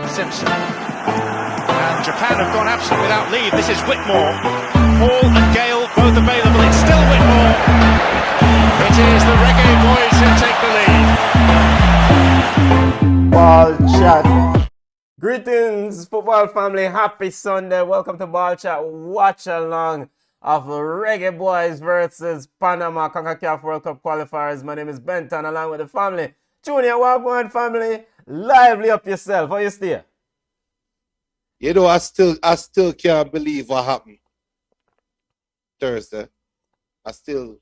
Simpson. And Japan have gone absent without leave. This is Whitmore. Hall and Gale both available. It's still Whitmore. It is the Reggae Boys who take the lead. Ball Chat. Greetings, football family. Happy Sunday. Welcome to Ball Chat. Watch along of Reggae Boys versus Panama Kickoff World Cup qualifiers. My name is Benton, along with the family. Junior, welcome on, family. Lively up yourself. How you stay? You know, I still can't believe what happened Thursday. I'm still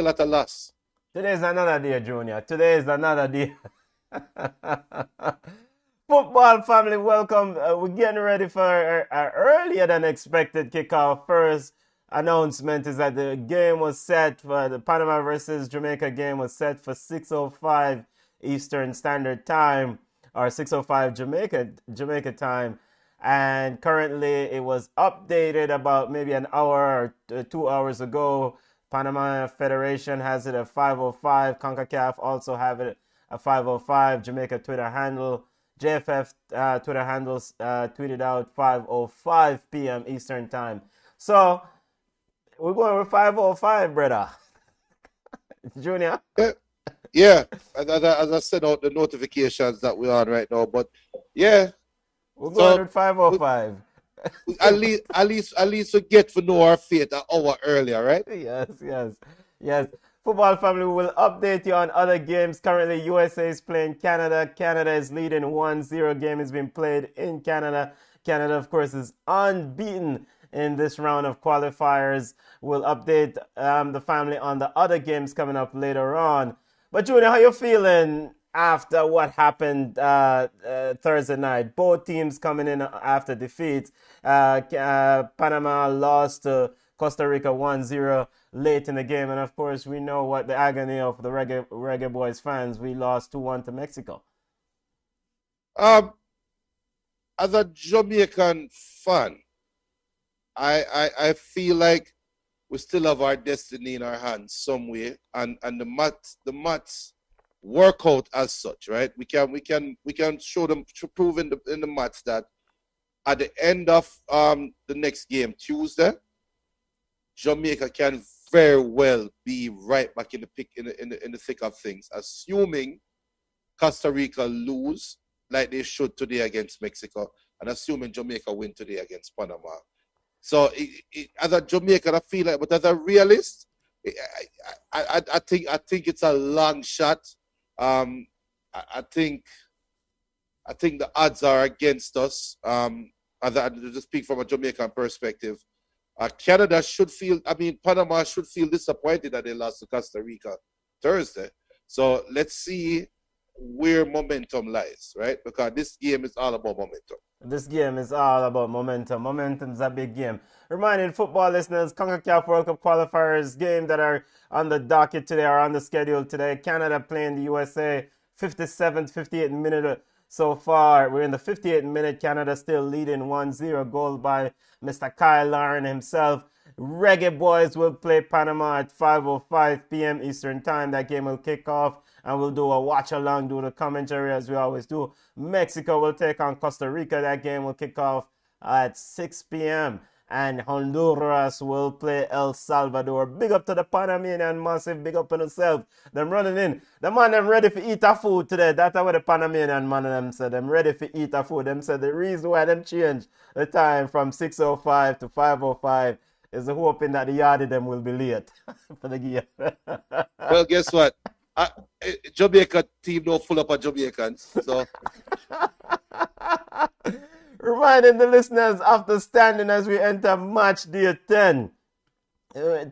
at a loss. Today's another day, Junior. Today is another day. Football family, welcome. We're getting ready for an earlier than expected kickoff. First announcement is that the game was set for the Panama versus Jamaica game was set for 6:05 Eastern Standard Time, or 6:05 Jamaica time, and currently it was updated about maybe an hour or 2 hours ago. Panama Federation has it at 5:05. CONCACAF also have it at 5:05. Jamaica Twitter handle, JFF Twitter handles tweeted out 5:05 p.m. Eastern time. So we're going with 5:05, brother. Junior. Yeah, as I sent out the notifications that we're on right now, but yeah, we're going with 5:05. At least we get to know our fate an hour earlier, right? Yes. Football family, will update you on other games. Currently, USA is playing Canada. Canada is leading 1-0. Game is being played in Canada. Canada, of course, is unbeaten in this round of qualifiers. We'll update the family on the other games coming up later on. But Junior, how you feeling after what happened Thursday night? Both teams coming in after defeat. Panama lost to Costa Rica 1-0 late in the game. And of course, we know what the agony of the Reggae Boys fans. We lost 2-1 to Mexico. As a Jamaican fan, I feel like we still have our destiny in our hands some way, and the maths work out as such, right? We can show them, prove in the maths that at the end of the next game, Tuesday, Jamaica can very well be right back in the thick of things, assuming Costa Rica lose like they should today against Mexico, and assuming Jamaica win today against Panama. So as a Jamaican, I feel like, but as a realist, I think it's a long shot. I think the odds are against us. To speak from a Jamaican perspective, Panama should feel disappointed that they lost to Costa Rica Thursday. So let's see where momentum lies, right? Because this game is all about momentum. This game is all about momentum. Momentum's a big game. Reminding football listeners, CONCACAF World Cup qualifiers game that are on the docket today, are on the schedule today. Canada playing the USA, 57th, 58th minute so far. We're in the 58th minute. Canada still leading 1-0. Goal by Mr. Kyle Lauren himself. Reggae Boys will play Panama at 5:05 p.m. Eastern time. That game will kick off, and we'll do a watch along, do the commentary as we always do. Mexico will take on Costa Rica. That game will kick off at 6 p.m. And Honduras will play El Salvador. Big up to the Panamanian, massive big up on themselves. Them running in. The man them ready for eat a food today. That's what the Panamanian man them said. Them ready for eat a food. Them said the reason why them changed the time from 6:05 to 5:05 is hoping that the yardie them will be late for the game. Well, guess what? Jamaica team don't full up of Jamaicans. So reminding the listeners of the standing as we enter match day 10.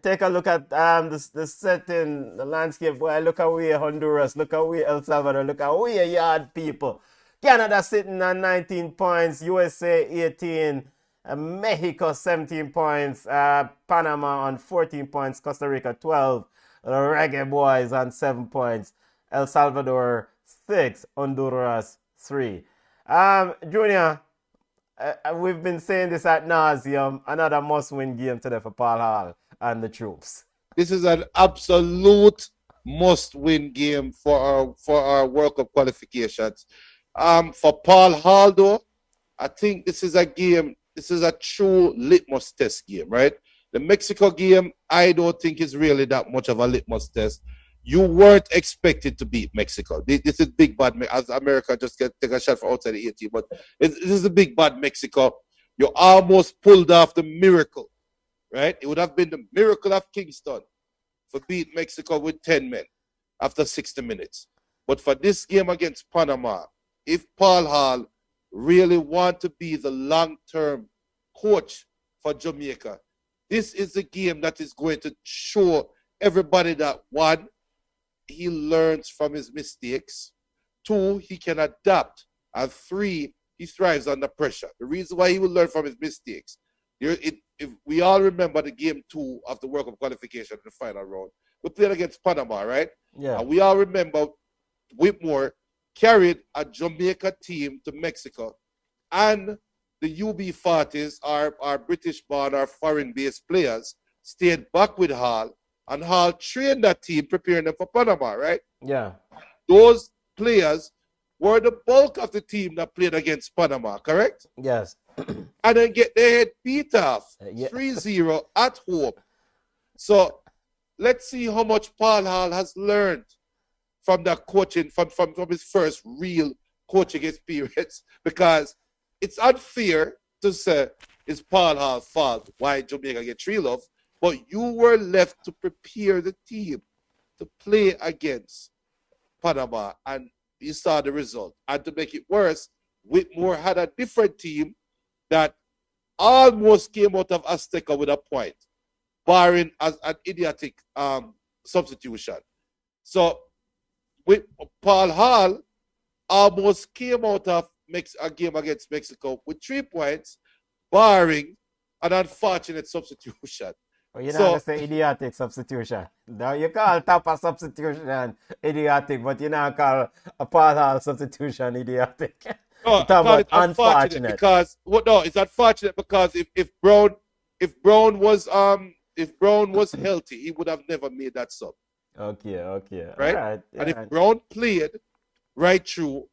Take a look at the setting, the landscape. Boy, look away Honduras, look away El Salvador, look away yard people. Canada sitting on 19 points, USA 18, Mexico 17 points, Panama on 14 points, Costa Rica 12, the Reggae Boys on 7 points, El Salvador 6, Honduras 3. Junior, we've been saying this ad nauseum. Another must-win game today for Paul Hall and the troops. This is an absolute must-win game for our World Cup qualifications. For Paul Hall, though, I think this is a game, this is a true litmus test game, right? The Mexico game, I don't think is really that much of a litmus test. You weren't expected to beat Mexico. This is big bad, as America just take a shot from outside the 18, but this is a big bad Mexico. You almost pulled off the miracle, right? It would have been the miracle of Kingston for beat Mexico with 10 men after 60 minutes. But for this game against Panama, if Paul Hall really want to be the long-term coach for Jamaica, this is the game that is going to show everybody that, one, he learns from his mistakes, two, he can adapt, and three, he thrives under pressure. The reason why he will learn from his mistakes, if we all remember the game 2 of the World Cup qualification in the final round, we played against Panama, right? Yeah. And we all remember Whitmore carried a Jamaica team to Mexico, and the UB40s, our British-born, our foreign-based players, stayed back with Hall, and Hall trained that team, preparing them for Panama, right? Yeah. Those players were the bulk of the team that played against Panama, correct? Yes. And then get their head beat off 3-0 at home. So let's see how much Paul Hall has learned from that coaching, from his first real coaching experience, because it's unfair to say it's Paul Hall's fault why Jamaica get 3-0, but you were left to prepare the team to play against Panama, and you saw the result. And to make it worse, Whitmore had a different team that almost came out of Azteca with a point, barring as an idiotic substitution. So with Paul Hall almost came out of a game against Mexico with 3 points, barring an unfortunate substitution. Well, you're not going to say idiotic substitution. Now, you call Tapa substitution idiotic, but you not call a Paul Hall substitution idiotic. No, it's unfortunate because it's unfortunate because if Brown was healthy, he would have never made that sub. Okay. Right? Right. And if Brown played right through,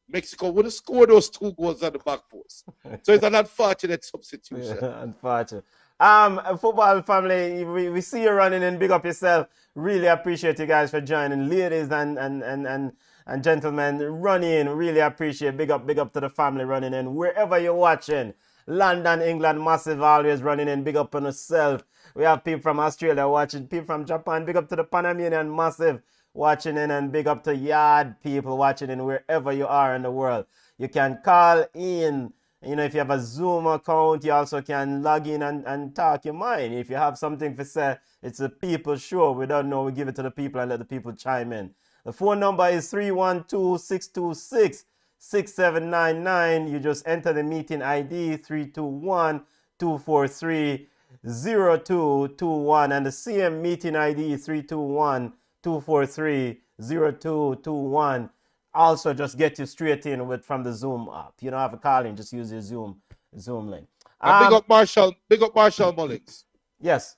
Mexico would have scored those 2 goals on the back post. So it's an unfortunate substitution. Unfortunate. Football family, we see you running in. Big up yourself. Really appreciate you guys for joining. Ladies and gentlemen, running in. Really appreciate. Big up to the family running in. Wherever you're watching. London, England, massive always running in. Big up on yourself. We have people from Australia watching. People from Japan. Big up to the Panamanian massive watching in, and big up to Yard people watching in wherever you are in the world. You can call in. You know, if you have a Zoom account, you also can log in and talk your mind. If you have something to say, it's a people show. We don't know, we give it to the people and let the people chime in. The phone number is 312-626-6799. You just enter the meeting ID 321-243-0221, and the CM meeting ID 321-243-0221. Also, just get you straight in from the Zoom app. You don't have to call in, just use your Zoom link. Big up Marshall Mullings. Yes.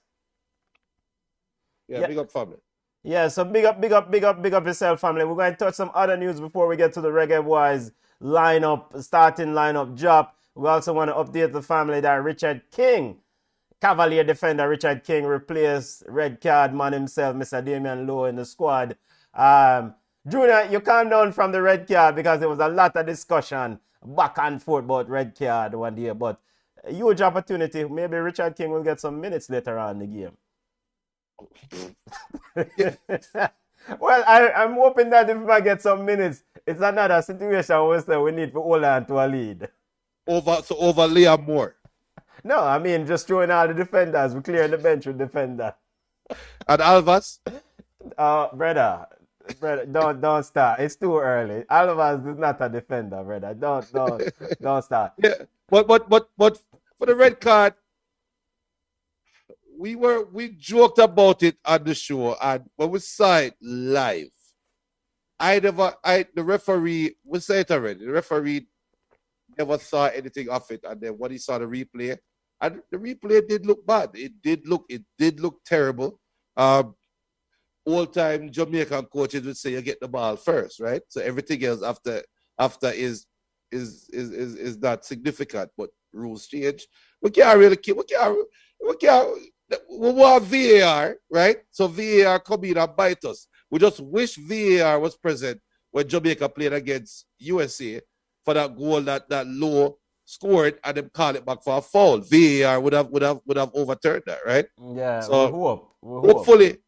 Yeah, big up family. Yeah, so big up yourself, family. We're going to touch some other news before we get to the Reggae Boys starting lineup drop. We also want to update the family that Richard King, Cavalier defender Richard King, replaced red card man himself, Mr. Damian Lowe, in the squad. Junior, you calm down from the red card because there was a lot of discussion back and forth about red card one day. But a huge opportunity. Maybe Richard King will get some minutes later on in the game. Well, I'm hoping that if I get some minutes, it's another situation where we need to hold on to a lead. Over Liam Moore. No, I mean just throwing all the defenders. We're clearing the bench with defender. And Alvas? Brother, don't start. It's too early. Alvas is not a defender, brother. Don't start. Yeah, but for the red card, we joked about it on the show, and when we saw it live, the referee, we said it already. The referee never saw anything of it, and then when he saw the replay, and the replay did look bad. It did look terrible. Old-time Jamaican coaches would say you get the ball first, right? So everything else after after is not significant, but rules change. We can't really keep, we can't, we want VAR, right? So VAR come in and bite us. We just wish VAR was present when Jamaica played against USA for that goal that Low scored and them call it back for a foul. VAR would have overturned that, right? Yeah, so we hope.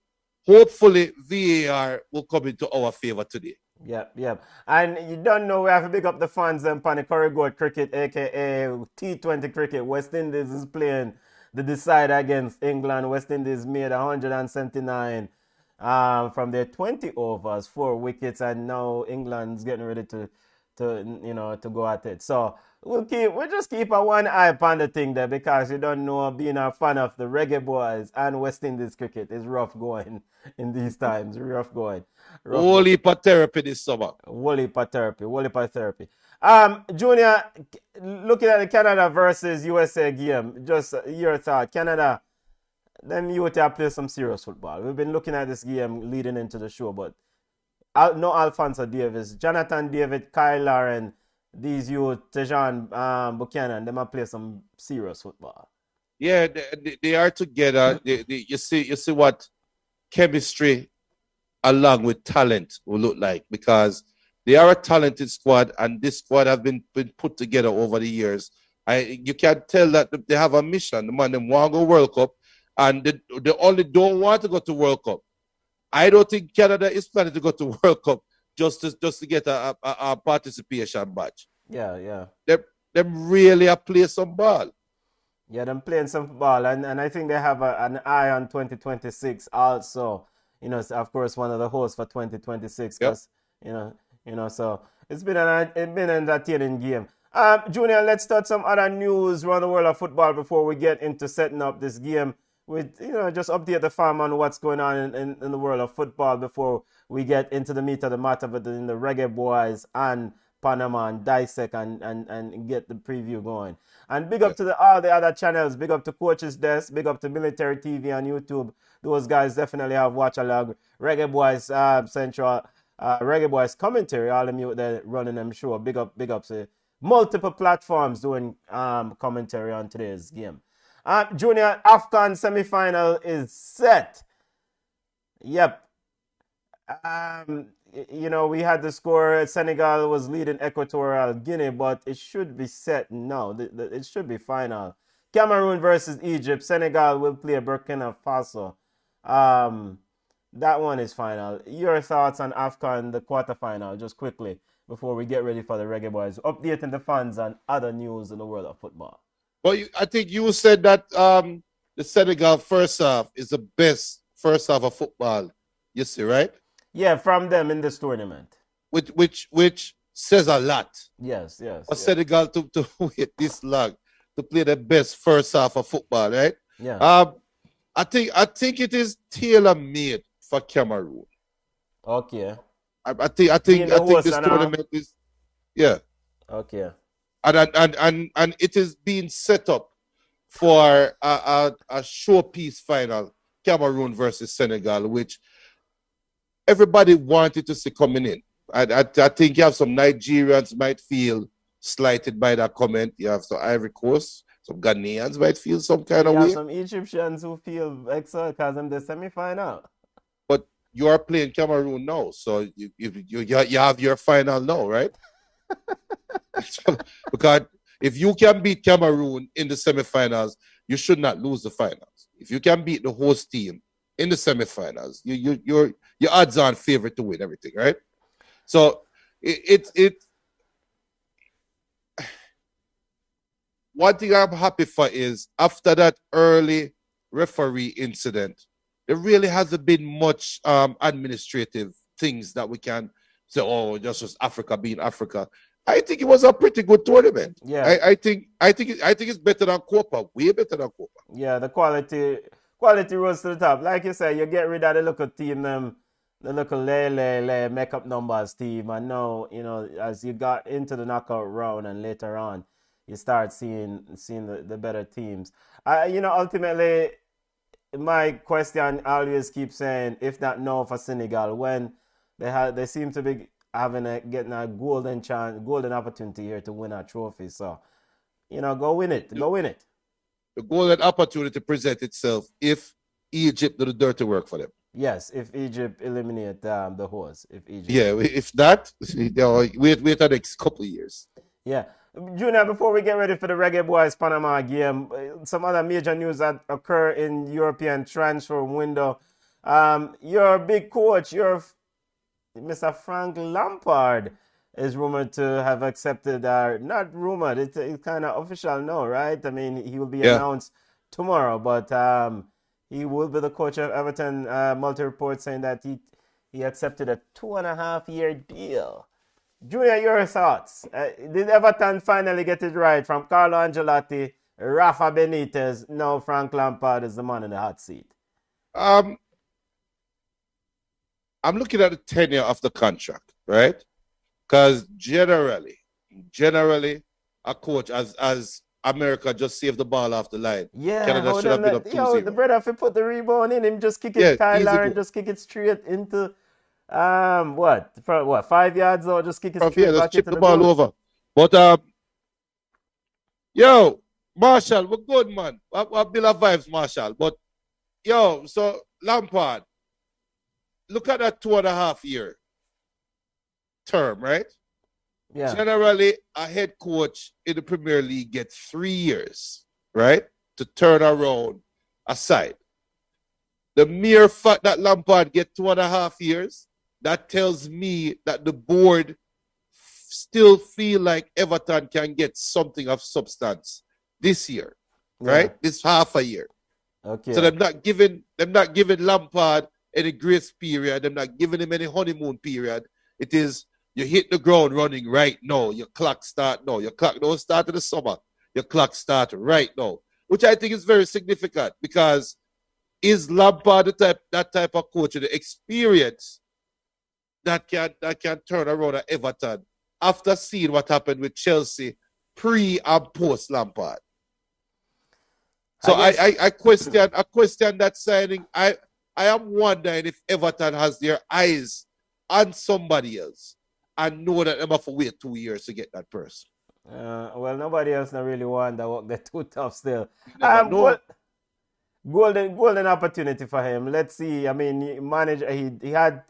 Hopefully VAR will come into our favor today. Yep. And you don't know, we have to pick up the fans and Panicorigoat cricket, aka T20 cricket. West Indies is playing the decider against England. West Indies made 179 from their 20 overs, 4 wickets, and now England's getting ready to go at it. So we'll just keep a one eye upon the thing there, because you don't know, being a fan of the Reggae Boys and West Indies cricket is rough going in these times. Rough going. Whole heap of therapy this summer. Whole heap of therapy. Junior, looking at the Canada versus USA game, just your thought. Canada, them youth have played some serious football. We've been looking at this game leading into the show, but no Alphonso Davis, Jonathan David, Kyle Lauren, these youth, Tejan Buchanan, them have played some serious football. Yeah, they are together. You see what chemistry along with talent will look like, because they are a talented squad, and this squad have been put together over the years. You can tell that they have a mission. The man, them want to go World Cup, and they only don't want to go to World Cup. I don't think Canada is planning to go to World Cup just to get a participation badge. Yeah. Them really play some ball. Yeah, them playing some football, and I think they have an eye on 2026 also. Of course, one of the hosts for 2026. Because, so it's been an entertaining game. Junior, let's start some other news around the world of football before we get into setting up this game. With just update the fam on what's going on in the world of football before we get into the meat of the matter in the Reggae Boys and Panama, and dissect and get the preview going. And big up to all the other channels. Big up to Coach's Desk. Big up to Military TV on YouTube. Those guys definitely have watch along. Reggae Boys Central, Reggae Boys commentary. All them you there running them show. Big up to multiple platforms doing commentary on today's game. Junior, AFCON semi-final is set. Yep. We had the score. Senegal was leading Equatorial Guinea, but it should be set now. It should be final. Cameroon versus Egypt. Senegal will play Burkina Faso. That one is final. Your thoughts on AFCON, the quarterfinal, just quickly, before we get ready for the Reggae Boys. Updating the fans on other news in the world of football. Well, I think you said that the Senegal first half is the best first half of football. You see, right? Yeah, from them in this tournament. Which says a lot. Yes. For Senegal to wait this long to play the best first half of football, right? Yeah. I think it is tailor-made for Cameroon. Okay. I think this tournament is, yeah. Okay. And it is being set up for a showpiece final, Cameroon versus Senegal, which everybody wanted to see coming in. I think you have some Nigerians might feel slighted by that comment. You have some Ivory Coast, some Ghanaians might feel some kind of way. You have some Egyptians who feel excited because I'm the semi-final. But you are playing Cameroon now, so you have your final now, right? Because if you can beat Cameroon in the semifinals, you should not lose the finals. If you can beat the host team in the semifinals, your odds are favorite to win everything, right? So one thing I'm happy for is after that early referee incident, there really hasn't been much administrative things that we can say, oh, just was Africa being Africa. I think it was a pretty good tournament. Yeah, I think it's better than Copa, way better than Copa. Yeah, the quality rose to the top. Like you said, you get rid of the local team, the local makeup numbers team, and now as you got into the knockout round and later on, you start seeing the better teams. Ultimately, my question always keeps saying, if not no for Senegal, when they seem to be getting a golden chance, golden opportunity here to win a trophy. So, go win it. Go win it. The golden opportunity present itself if Egypt do the dirty work for them. Yes, if Egypt eliminate the host. If not, wait the next couple of years. Yeah. Junior, before we get ready for the Reggae Boys Panama game, some other major news that occur in European transfer window. Your big coach, Mr. Frank Lampard, is rumored to have accepted, not rumored, it's kind of official now, right? I mean, he will be announced tomorrow, but he will be the coach of Everton. Multi-reports saying that he accepted a 2.5-year deal. Junior, your thoughts? Did Everton finally get it right from Carlo Ancelotti, Rafa Benitez? Now Frank Lampard is the man in the hot seat. I'm looking at the tenure of the contract, right? Because generally, a coach, as America just saved the ball off the line. Yeah, Canada should have been up 2-0. The brother, if he put the rebound in him, just kick it Tyler and just kick it straight into 5 yards or just kick it straight back chip into the ball goal. over. But Marshall, we're good, man. I build a vibes, Marshall. But so Lampard, look at that 2.5-year term, right? Yeah. Generally, a head coach in the Premier League gets 3 years, right, to turn around a side. The mere fact that Lampard get 2.5 years, that tells me that the board still feel like Everton can get something of substance this year, right? This half a year. Okay. So they're not giving Lampard any grace period. They're not giving him any honeymoon period. It is, you hit the ground running right now. Your clock start now. Your clock don't start in the summer. Your clock start right now, which I think is very significant because is Lampard that type of coach with the experience that can turn around at Everton after seeing what happened with Chelsea pre and post Lampard? So I question that signing. I am wondering if Everton has their eyes on somebody else and know that they have to wait 2 years to get that person. Well, nobody else not really want that work. They're too tough still. Golden opportunity for him. Let's see. I mean, he had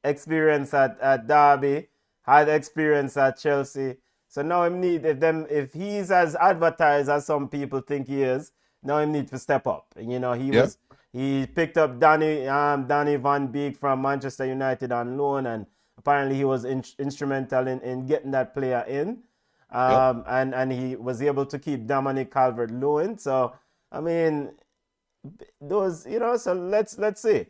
experience at Derby, had experience at Chelsea. So now if he's as advertised as some people think he is, now he needs to step up. He picked up Danny Van Beek from Manchester United on loan, and apparently he was instrumental in getting that player in. And he was able to keep Dominic Calvert-Lewin. So I mean, so let's see.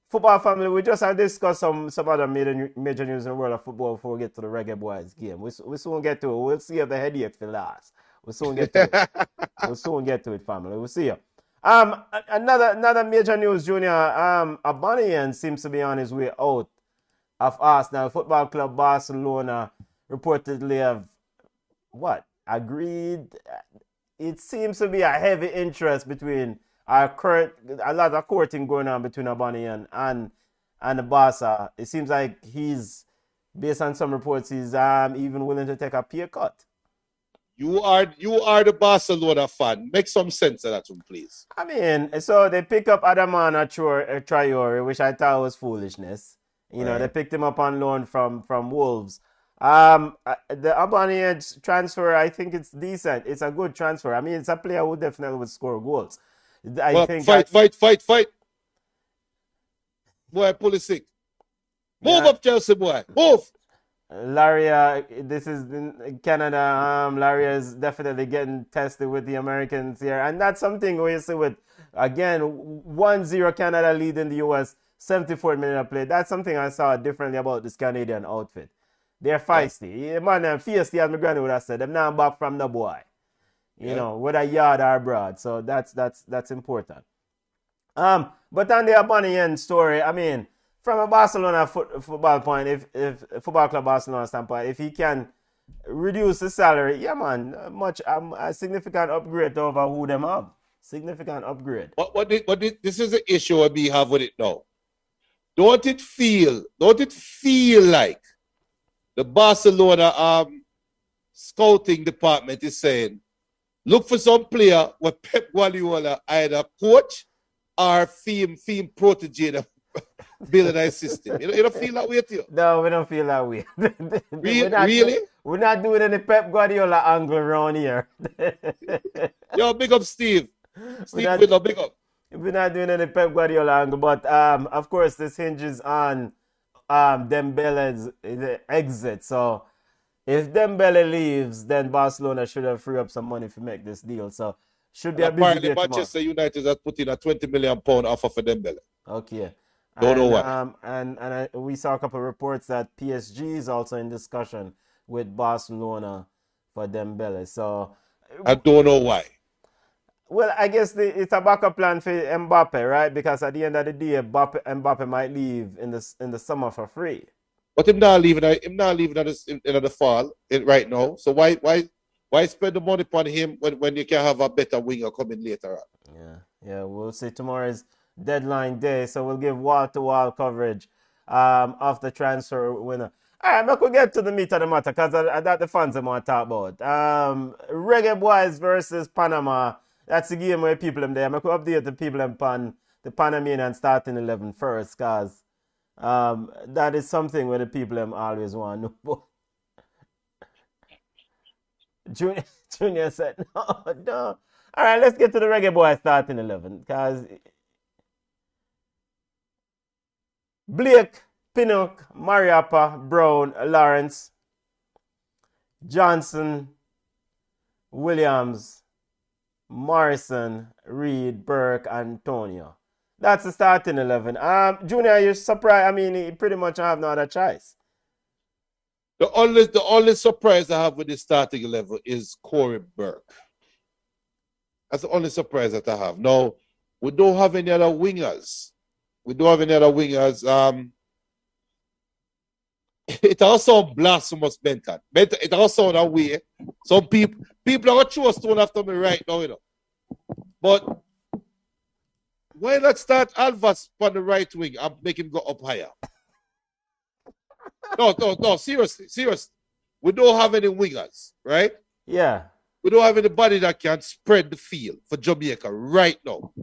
Football family, we just have discussed some other major news in the world of football before we get to the Reggae Boys game. We soon get to it. We'll see if the headache will last. We'll soon get to it. We'll soon get to it, family. We'll see you. Another major news, Junior. Abanian seems to be on his way out of Arsenal. Football Club Barcelona reportedly have agreed. It seems to be a heavy interest between a lot of courting going on between Abanian and the Barca. It seems like based on some reports, he's even willing to take a pay cut. You are the Barcelona fan. Make some sense of that one, please. I mean, so they pick up Adamana Traore, which I thought was foolishness. They picked him up on loan from Wolves. The Abanian transfer, I think it's decent. It's a good transfer. I mean, it's a player who definitely would score goals. Fight. Boy, pull it sick. Move up, Chelsea, boy. Move. Laria, this is in Canada. Laria is definitely getting tested with the Americans here. And that's something we see with, again, 1-0 Canada lead in the US, 74 minutes of play. That's something I saw differently about this Canadian outfit. They're feisty. Yeah. Man, feisty, as my granny would have said. They're not back from the boy. Whether yard or broad. So that's important. But on the Abanian story, I mean, from a Barcelona football point, if Football Club Barcelona standpoint, if he can reduce the salary, yeah, man, a significant upgrade over who them have. Significant upgrade. But this is the issue we have with it now. Don't it feel like the Barcelona scouting department is saying, look for some player where Pep Guardiola either coach or film protege them building a system. You don't feel that way too? No, we don't feel that way. Really? We're not doing any Pep Guardiola angle around here. Yo, big up Steve. Steve Whitlow, big up. We're not doing any Pep Guardiola angle, but of course this hinges on Dembele's exit. So if Dembele leaves, then Barcelona should have free up some money to make this deal. So should be a busy day tomorrow. Manchester United has put in a £20 million offer for Dembele. Okay. Don't know why. And we saw a couple of reports that PSG is also in discussion with Barcelona for Dembele. So I don't know why. Well, I guess it's a backup plan for Mbappe, right? Because at the end of the day, Mbappe might leave in the summer for free. But him not leaving in the fall right now. So why spend the money upon him when you can have a better winger coming later on? Yeah. We'll see tomorrow's deadline day, so we'll give wall-to-wall coverage of the transfer winner. All right, I'm going to get to the meat of the matter because that's the fans I want to talk about. Reggae Boys versus Panama. That's the game where people them there. I'm going to update the people on the Panamanian starting 11 first because that is something where the people them always want to know about. Junior said, no. All right, let's get to the Reggae Boys starting 11 because Blake, Pinnock, Mariappa, Brown, Lawrence, Johnson, Williams, Morrison, Reed, Burke, Antonio. That's the starting 11. Junior, you're surprised. I mean, he pretty much have no other choice. The only surprise I have with the starting 11 is Corey Burke. That's the only surprise that I have. No, we don't have any other wingers. It also blasphemous, Benton. It also in a way. Some people are going to throw a stone after me right now, you know. But why not start Alvas on the right wing and make him go up higher? No, seriously. We don't have any wingers, right? Yeah. We don't have anybody that can spread the field for Jamaica right now.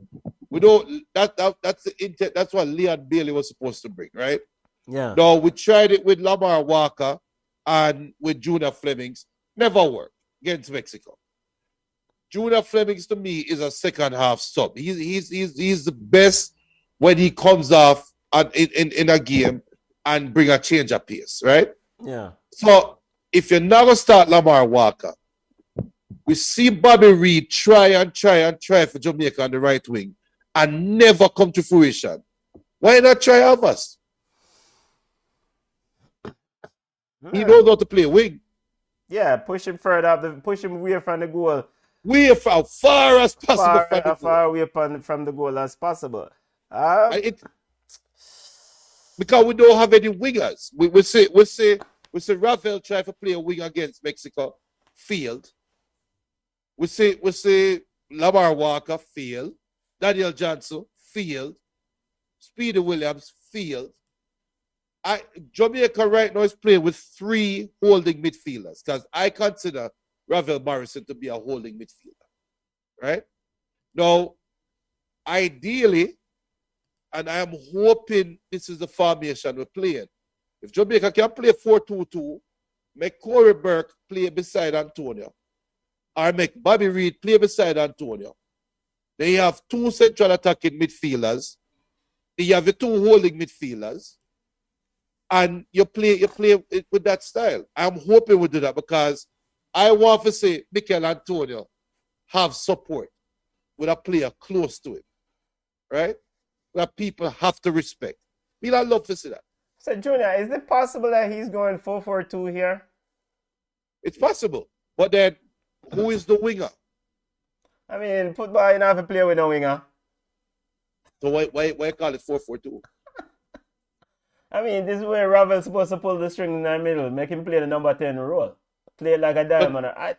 We don't. That's the intent. That's what Leon Bailey was supposed to bring, right? Yeah. No, we tried it with Lamar Walker and with Junior Flemings. Never worked against Mexico. Junior Flemings to me is a second half sub. He's the best when he comes off in a game and bring a change of pace, right? Yeah. So if you're not gonna start Lamar Walker, we see Bobby Reed try for Jamaica on the right wing and never come to fruition. Why not try Alvas? He knows how to play wing. Yeah, push him further up, push him away from the goal. Far as possible. Far away from the goal as possible. Because we don't have any wingers. We say Ravel try to play a wing against Mexico, failed. We say Lamar Walker failed. Daniel Johnson failed. Speedy Williams failed. Jamaica right now is playing with 3 holding midfielders because I consider Ravel Morrison to be a holding midfielder. Right? Now, ideally, and I am hoping this is the formation we're playing. If Jamaica can play 4-2-2, make Corey Burke play beside Antonio, or make Bobby Reed play beside Antonio. Then you have 2 central attacking midfielders. Then you have the 2 holding midfielders. And you play it with that style. I'm hoping we do that because I want to see Mikel Antonio have support with a player close to him. Right? That people have to respect. I love to see that. So, Junior, is it possible that he's going 4-4-2 here? It's possible. But then, who is the winger? I mean, football, you don't have to play with no winger. So why call it 4-4-2? I mean, this is where Ravel's supposed to pull the string in the middle, make him play the number 10 role. Play it like a diamond. I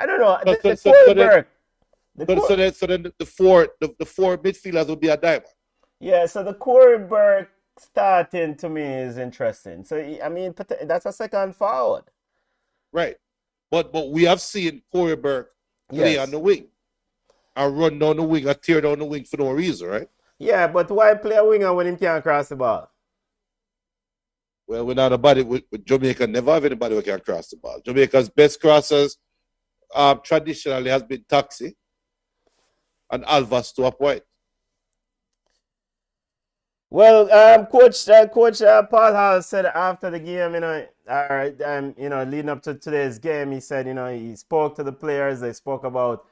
don't know. So then the four midfielders would be a diamond. Yeah, so the Corey Burke starting to me is interesting. So I mean, that's a second forward. Right. But we have seen Corey Burke play on Yes. the wing. I run down the wing, I tear down the wing for no reason, right? Yeah, but why play a winger when he can't cross the ball? Well, we're not about it with Jamaica. Never have anybody who can cross the ball. Jamaica's best crossers traditionally has been Taxi and Alvas to a point. Well, Coach Paul Hall said after the game, leading up to today's game, he said, he spoke to the players. They spoke about,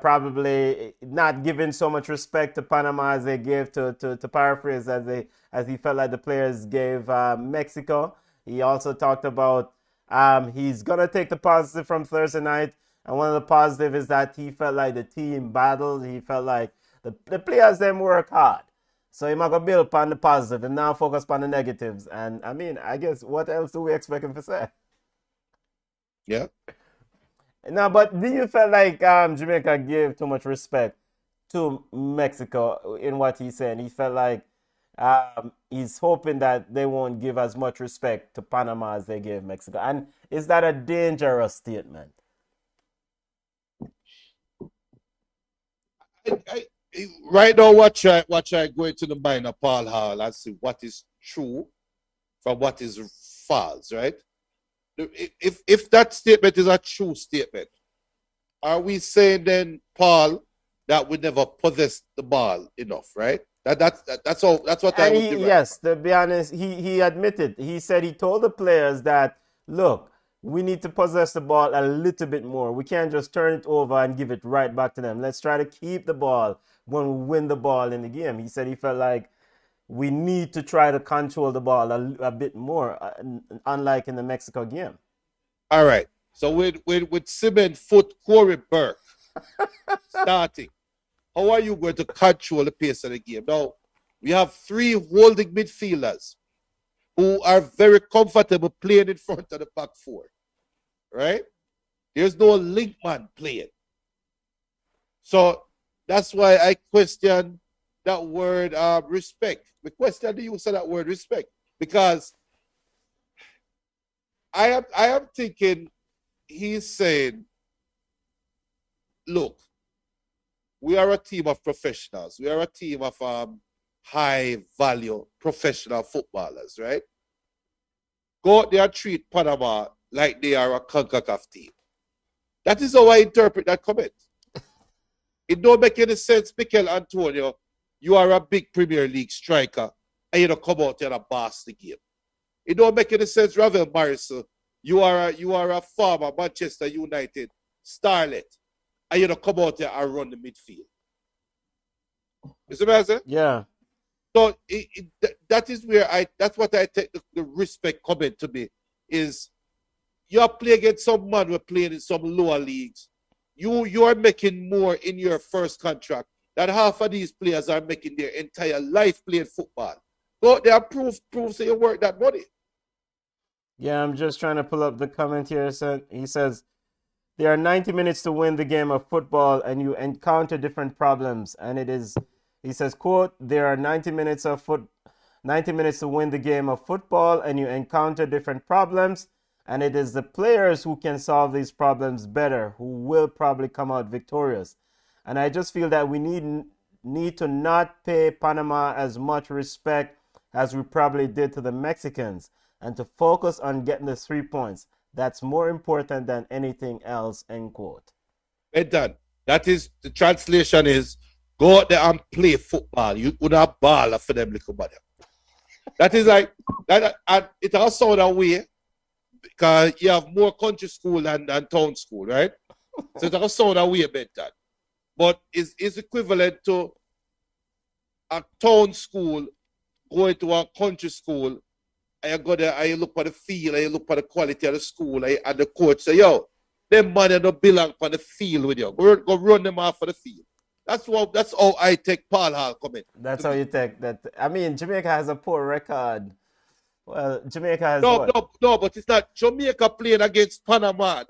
probably not giving so much respect to Panama as they gave to paraphrase as he felt like the players gave Mexico. He also talked about he's gonna take the positive from Thursday night, and one of the positive is that he felt like the team battled. He felt like the players them work hard. So he might go build upon the positive and now focus on the negatives. And I mean, I guess what else do we expect him to say? Yeah. No, but do you feel like Jamaica gave too much respect to Mexico in what he's saying? He felt like he's hoping that they won't give as much respect to Panama as they gave Mexico. And is that a dangerous statement? Right now, watch I go into the mind of Paul Hall and see what is true from what is false, right? If that statement is a true statement, are we saying then, Paul, that we never possessed the ball enough, right? That's all. That's what I would do. Yes, to be honest, he admitted. He said he told the players that, look, we need to possess the ball a little bit more. We can't just turn it over and give it right back to them. Let's try to keep the ball when we win the ball in the game. He said he felt like we need to try to control the ball a bit more, unlike in the Mexico game. All right. So with cement foot Corey Burke starting, how are you going to control the pace of the game? Now, we have three holding midfielders who are very comfortable playing in front of the back four, right? There's no link man playing. So that's why I question that word respect. We question the use of that word respect because I am thinking he's saying, look, we are a team of professionals. We are a team of high-value professional footballers, right? Go out there and treat Panama like they are a CONCACAF team. That is how I interpret that comment. It don't make any sense, Mikel Antonio. You are a big Premier League striker, and you don't come out there and boss the game. It don't make any sense, Ravel Morrison. You are a former Manchester United starlet, and you don't come out there and run the midfield. You see what I'm saying? Yeah. So that is where that's what I take the respect comment to be is you're playing against some man who are playing in some lower leagues. You are making more in your first contract than half of these players are making their entire life playing football. Go out there and prove so you work that money. Yeah, I'm just trying to pull up the comment here. So he says, there are 90 minutes to win the game of football and you encounter different problems. And it is, he says, quote, there are 90 minutes to win the game of football and you encounter different problems. And it is the players who can solve these problems better who will probably come out victorious. And I just feel that we need to not pay Panama as much respect as we probably did to the Mexicans and to focus on getting the 3 points. That's more important than anything else, end quote. Well done. That is, the translation is, go out there and play football. You would have ball for them little body. That is like, that, and it also sound that way because you have more country school than town school, right? So it also sound that way better. But it's equivalent to a town school going to a country school and you go there and you look at the field and you look at the quality of the school and the coach say, yo, them man don't belong on the field with you. Go run them off of the field. That's how I take Paul Hall comment. That's how you take that. I mean, Jamaica has a poor record. Well, Jamaica has no, but it's not Jamaica playing against Panama.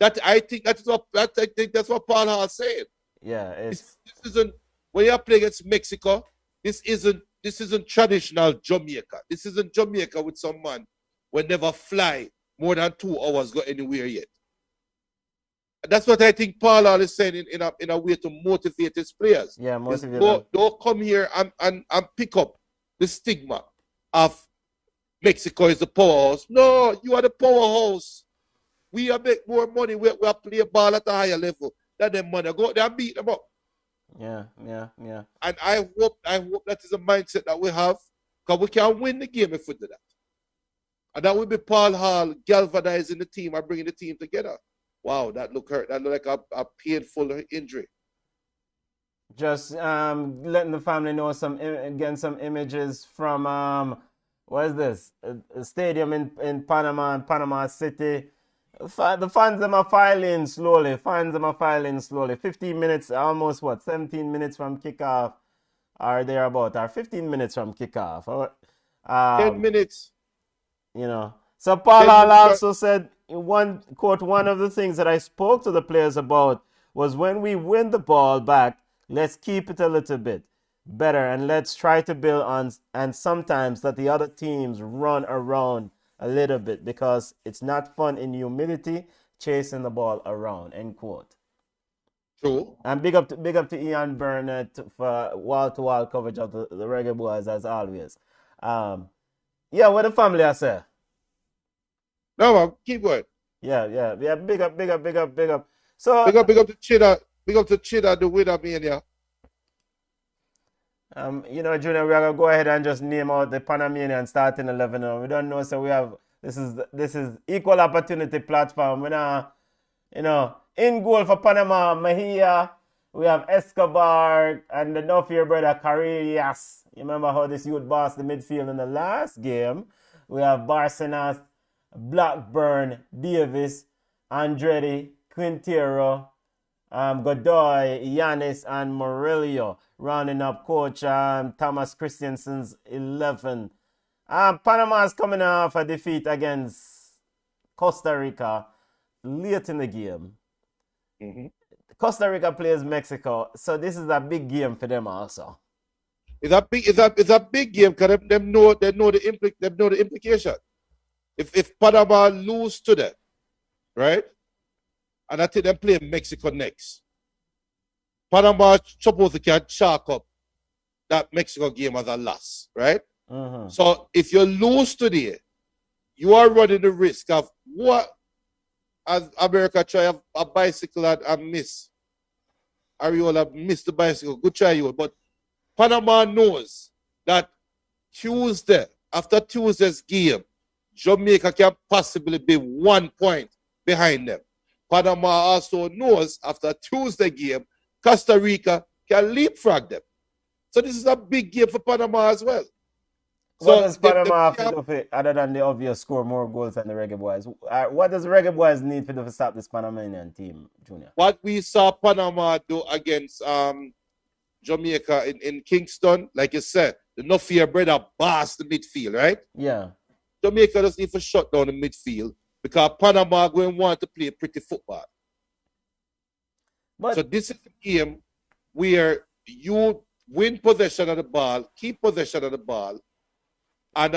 I think that's what Paul Hall said. Yeah, this isn't when you play against Mexico. This isn't this isn't traditional Jamaica. This isn't Jamaica with some man who never fly more than 2 hours go anywhere yet. That's what I think Paul Hall is saying in a way to motivate his players. Yeah, motivate them. Don't come here and pick up the stigma of Mexico is the powerhouse. No, you are the powerhouse. We are make more money. We are play ball at a higher level than them money. Go out there and beat them up. Yeah. And I hope that is a mindset that we have, because we can win the game if we do that. And that will be Paul Hall galvanizing the team and bringing the team together. Wow, that look hurt. That look like a painful injury. Just letting the family know some images from what is this? A stadium in Panama, in Panama City. The fans them are filing slowly. 15 minutes, almost 17 minutes from kickoff, or thereabout, or 15 minutes from kickoff. 10 minutes. You know. So Paul Hall also said, one of the things that I spoke to the players about was, when we win the ball back, let's keep it a little bit better and let's try to build on, and sometimes let the other teams run around a little bit, because it's not fun in humility chasing the ball around, end quote. True. And big up to Ian Burnett for wall-to-wall coverage of the Reggae Boys, as always. Yeah, what the family I say? No, man, keep going. Yeah. Big up. So big up to Chida. Big up to Chida, the winner mania. Junior, we are gonna go ahead and just name out the Panamanian starting 11 now. We don't know, so we have this is equal opportunity platform. We now, in goal for Panama, Mejia. We have Escobar and the Nofir brother Carillas. You remember how this youth bossed the midfield in the last game? We have Barcenas, Blackburn, Davis, Andretti, Quintero, Godoy, Yanis, and Murillo. Rounding up coach Thomas Christensen's 11. Panama's coming off a defeat against Costa Rica late in the game. Mm-hmm. Costa Rica plays Mexico, so this is a big game for them also. It's a big game because they know the implication. If Panama lose to them, right? And I think they play Mexico next. Panama supposed to can chalk up that Mexico game as a loss, right? Mm-hmm. So if you lose today, you are running the risk of what, as America try a bicycle and miss. Ariola missed the bicycle. Good try, you. But Panama knows that Tuesday, after Tuesday's game, Jamaica can possibly be 1 point behind them. Panama also knows after Tuesday game, Costa Rica can leapfrog them. So this is a big game for Panama as well. What does Panama have to do for, other than the obvious score more goals than the Reggae Boys? What does the Reggae Boys need to stop this Panamanian team, Junior? What we saw Panama do against Jamaica in Kingston, like you said, the Nofir brother boss the midfield, right? Yeah. Jamaica doesn't need to shut down the midfield because Panama are going to want to play pretty football. So this is the game where you win possession of the ball, keep possession of the ball, and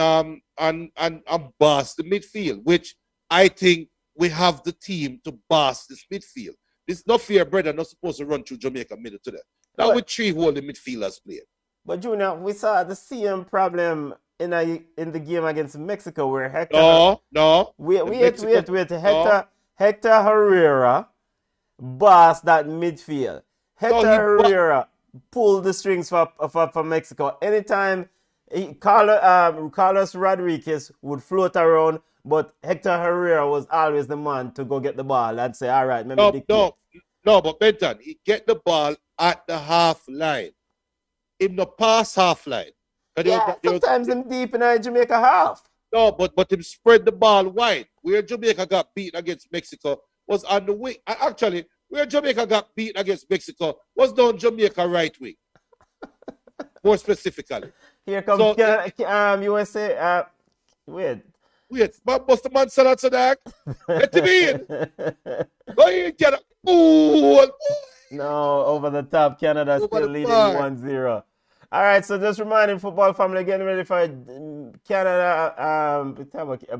boss the midfield, which I think we have the team to boss this midfield. This Nofir brother not supposed to run through Jamaica middle today. Now with 3 holding midfielders playing. But Junior, we saw the same problem in the game against Mexico where Hector. No. Wait. Hector Herrera bossed that midfield. Hector Herrera pulled the strings for Mexico. Anytime Carlos Rodriguez would float around, but Hector Herrera was always the man to go get the ball and say, all right, maybe No, but Benton, he get the ball at the half line. In the past half line. Sometimes him deep in the Jamaica half. No, but him spread the ball wide. Where Jamaica got beaten against Mexico was on the wing. Actually, where Jamaica got beaten against Mexico was down Jamaica right wing. More specifically. Here comes USA. Wait, but what's the man said that to that? Let him in. Go in, get a goal. No, over the top. Canada still leading 1-0. All right, so just reminding football family, getting ready for Canada,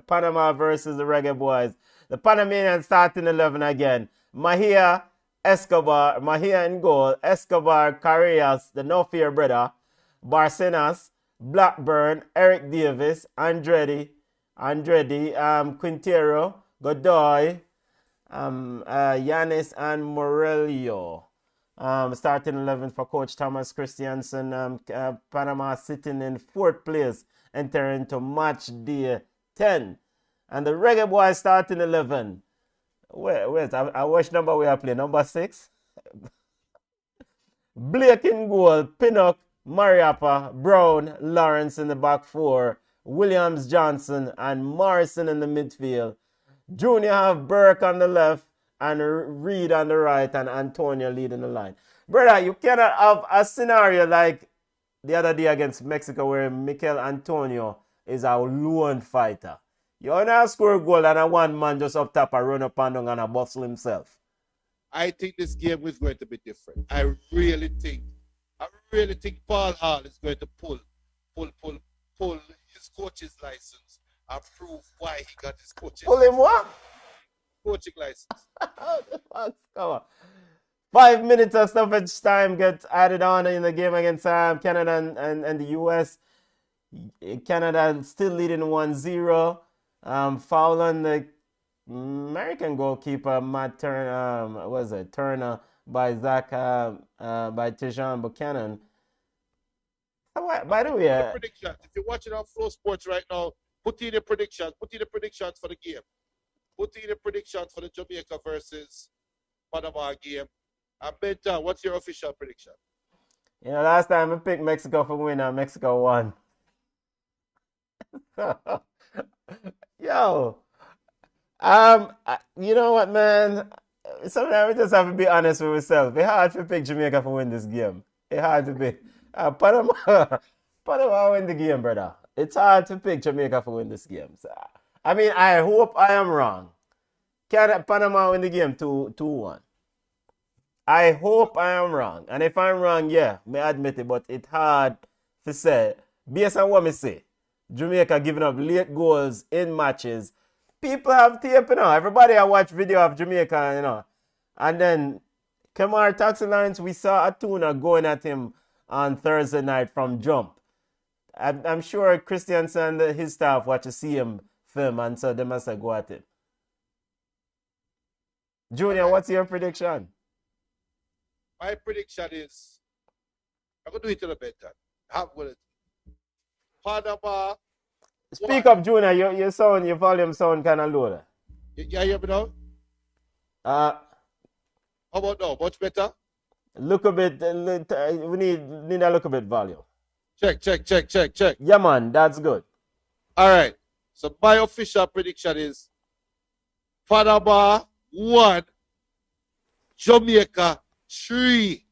Panama versus the Reggae Boys. The Panamanians starting 11 again. Mahia in goal, Escobar, Carreras, the No Fear brother, Barcenas, Blackburn, Eric Davis, Andretti, Quintero, Godoy, Yanis, and Morello. Starting 11 for Coach Thomas Christiansen. Panama sitting in 4th place, entering to match day 10. And the Reggae Boys starting 11. Wait, I watch number we are playing. Number 6. Blake in goal, Pinnock, Mariappa, Brown, Lawrence in the back 4, Williams, Johnson, and Morrison in the midfield. Junior have Burke on the left, and Reed on the right, and Antonio leading the line. Brother, you cannot have a scenario like the other day against Mexico where Mikel Antonio is a lone fighter. You only score a goal and a one man just up top and run up and down and a bustle himself. I think this game is going to be different. I really think Paul Hall is going to pull his coach's license and prove why he got his coaching. Pull him what? Coaching license. Come on. 5 minutes of stoppage time gets added on in the game against Canada and the US. Canada still leading 1-0. Foul on the American goalkeeper, Matt Turner, Turner by by Tejan Buchanan. By the way, predictions. If you're watching on FlowSports right now, put in the predictions. Put in the predictions for the game. Put in the predictions for the Jamaica versus Panama game. And Benton, what's your official prediction? Last time I picked Mexico for win and Mexico won. Yo. You know what, man? Sometimes we just have to be honest with ourselves. It's hard to pick Jamaica for win this game. It's hard to pick. Panama win the game, brother. It's hard to pick Jamaica for win this game. So, I mean, I hope I am wrong. Can Panama win the game 2-1? I hope I am wrong. And if I'm wrong, yeah, me admit it, but it's hard to say. Based on what me say, Jamaica giving up late goals in matches. People have tape, Everybody I watch video of Jamaica, And then Kamar Taxi Lawrence, we saw Atuna going at him on Thursday night from jump. I'm sure Christiansen and his staff watch to see him film, and so they must go at him. Junior, what's your prediction? My prediction is, I'm going to do it to the better. Panama. Speak up, Junior. Your volume sound kind of low. You hear me now? How about now? Much better? Look a bit. We need a little bit volume. Check. Yeah, man. That's good. All right. So my official prediction is Panama 1, Jamaica 3.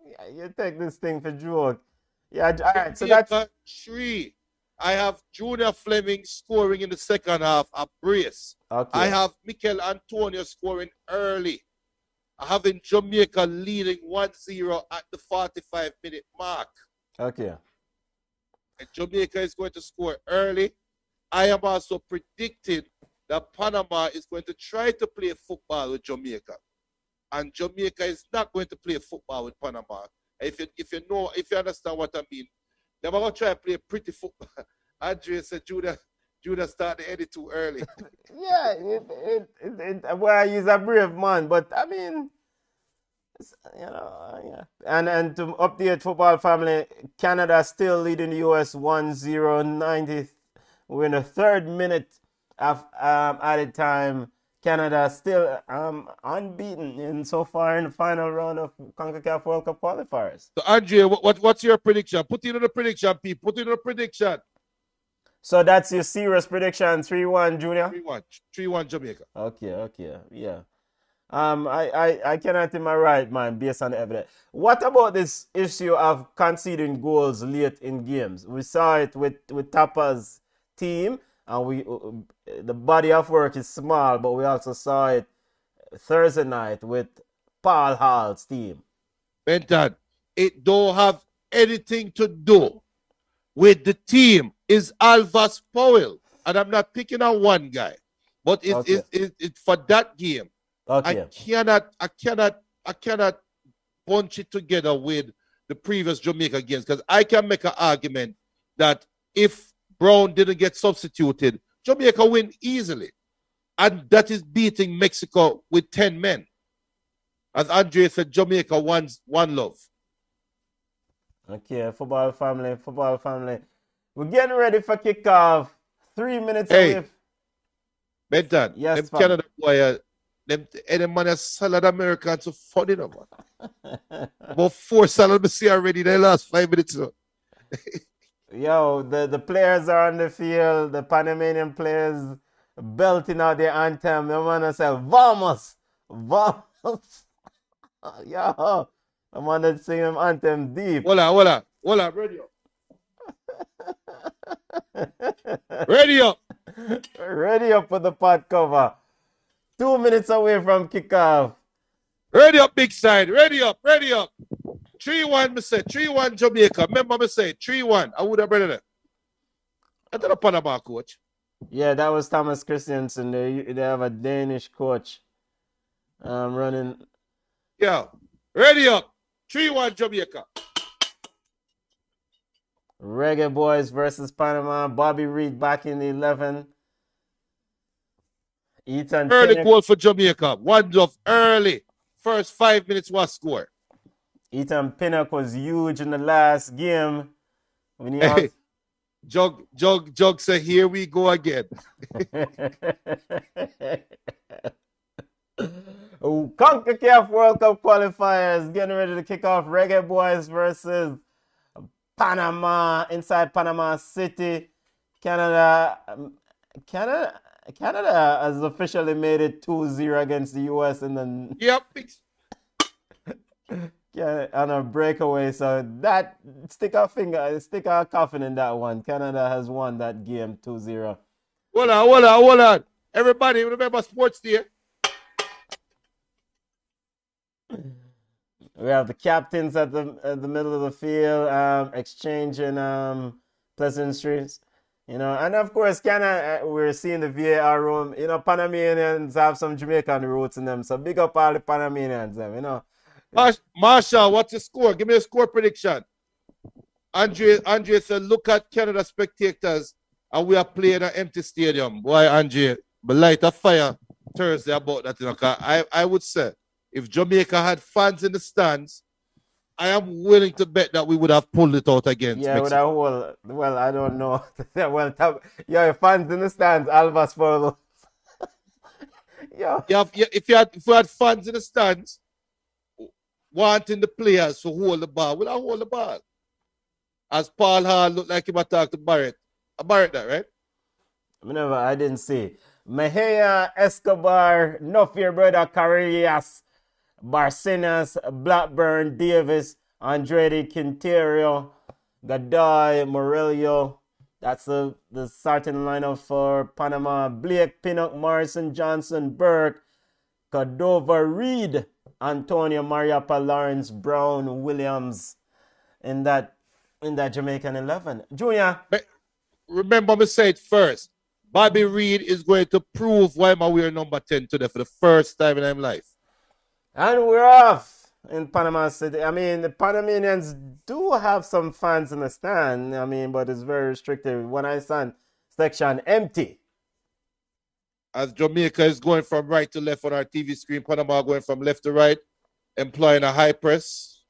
Yeah, you take this thing for joke. Yeah, all right. So Jamaica that's 3. I have Junior Fleming scoring in the second half, a brace. okay. I have Mikel Antonio scoring early. I have in Jamaica leading 1-0 at the 45-minute mark. Okay. And Jamaica is going to score early. I am also predicting that Panama is going to try to play football with Jamaica. And Jamaica is not going to play football with Panama. If you understand what I mean, they're going to try to play pretty football. Andrea said Judah started the edit too early. Yeah, well, he's a brave man, but I mean, yeah. And to update football family, Canada still leading the US 1-0, 90th. We're in the 3rd minute of added time. Canada still unbeaten so far in the final round of CONCACAF World Cup qualifiers. So, Andrea, what's your prediction? Put it in the prediction, people. Put it in the prediction. So that's your serious prediction, 3-1, Junior? 3-1 Jamaica. Okay, yeah. I cannot in my right mind based on the evidence. What about this issue of conceding goals late in games? We saw it with Tapa's team, and the body of work is small, but we also saw it Thursday night with Paul Hall's team. Benton, it don't have anything to do with the team. Is Alvas Powell. And I'm not picking on one guy. But it's for that game. Okay. I cannot bunch it together with the previous Jamaica games, because I can make an argument that if Brown didn't get substituted, Jamaica win easily. And that is beating Mexico with 10 men. As Andre said, Jamaica wants one love. Okay, football family. We're getting ready for kickoff. 3 minutes away. Benton, yes, them Canada boy, any man is salad Americans so funny no man. About 4 salad we see already in the last 5 minutes. Yo, the players are on the field, the Panamanian players belting out their anthem. The man say, Vamos! Vamos! Yo, the man that sing them anthem deep. Voila, ready up. Ready up. Ready up for the pot cover. 2 minutes away from kickoff. Ready up, big side. Ready up. 3-1, me say. 3-1 Jamaica. Remember me say 3-1. I would have better that. I don't know Panama coach. Yeah, that was Thomas Christiansen. They have a Danish coach running. Yeah. Ready up. 3-1 Jamaica. Reggae Boys versus Panama. Bobby Reed back in the 11. Ethan early Pinnock. Goal for Jamaica. One of early. First 5 minutes was score. Ethan Pinnock was huge in the last game. When he Hey, Jug say, here we go again. CONCACAF World Cup qualifiers getting ready to kick off. Reggae Boys versus Panama inside Panama City. Canada has officially made it 2-0 against the US in the on a breakaway. So that stick a coffin in that one. Canada has won that game 2-0. Hold on. Everybody remember Sports Day. We have the captains at the middle of the field exchanging pleasantries. You know, and of course, we're seeing the VAR room. You know, Panamanians have some Jamaican roots in them, so big up all the Panamanians, you know. Marshall, what's the score? Give me a score prediction. Andre said, look at Canada spectators, and we are playing an empty stadium. Boy, Andre, but light a fire Thursday about that. You know, I would say, if Jamaica had fans in the stands, I am willing to bet that we would have pulled it out against Mexico. Well, I don't know. Fans in the stands, Alvas Polo. If we had fans in the stands wanting the players to hold the ball, we'll hold the ball. As Paul Hall looked like he attacked to Barrett. Barrett that, right? I didn't see. Mejia, Escobar, Nofir brother Carillas, Barcenas, Blackburn, Davis, Andrade, Quintero, Gaday, Morello. That's the starting lineup for Panama. Blake, Pinnock, Morrison, Johnson, Burke, Cordova, Reed, Antonio, Mariapa, Lawrence, Brown, Williams in that Jamaican 11. Junior. Remember me say it first. Bobby Reed is going to prove why we are number 10 today for the first time in his life. And we're off in Panama City. I mean, the Panamanians do have some fans in the stand. I mean, but it's very restricted. When I stand section empty. As Jamaica is going from right to left on our TV screen, Panama going from left to right, employing a high press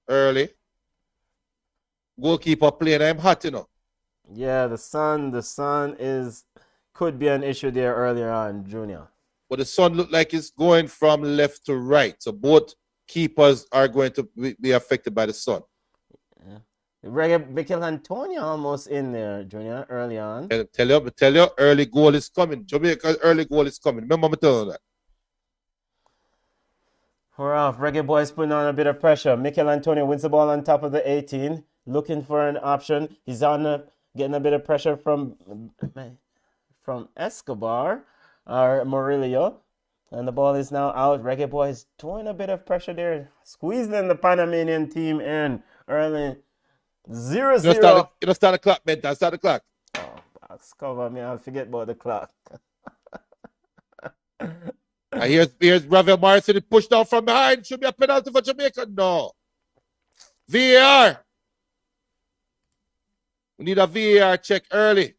early. Goalkeeper playing. I'm hot, you know. Yeah, the sun could be an issue there earlier on, Junior. But the sun looked like it's going from left to right. So both keepers are going to be affected by the sun. Yeah. Mikel Antonio almost in there, Junior, early on. Tell you, early goal is coming. Jamaica's early goal is coming. Remember me telling you that. We're off. Reggae Boys putting on a bit of pressure. Mikel Antonio wins the ball on top of the 18, looking for an option. He's getting a bit of pressure from Escobar or Murillo. And the ball is now out. Reggae Boys doing a bit of pressure there. Squeezing in the Panamanian team in early. 0-0. You don't start the clock, Benta. Start the clock. Oh, box cover me. I'll forget about the clock. Here's Ravel Morrison. He pushed down from behind. Should be a penalty for Jamaica. No. VAR. We need a VAR check early.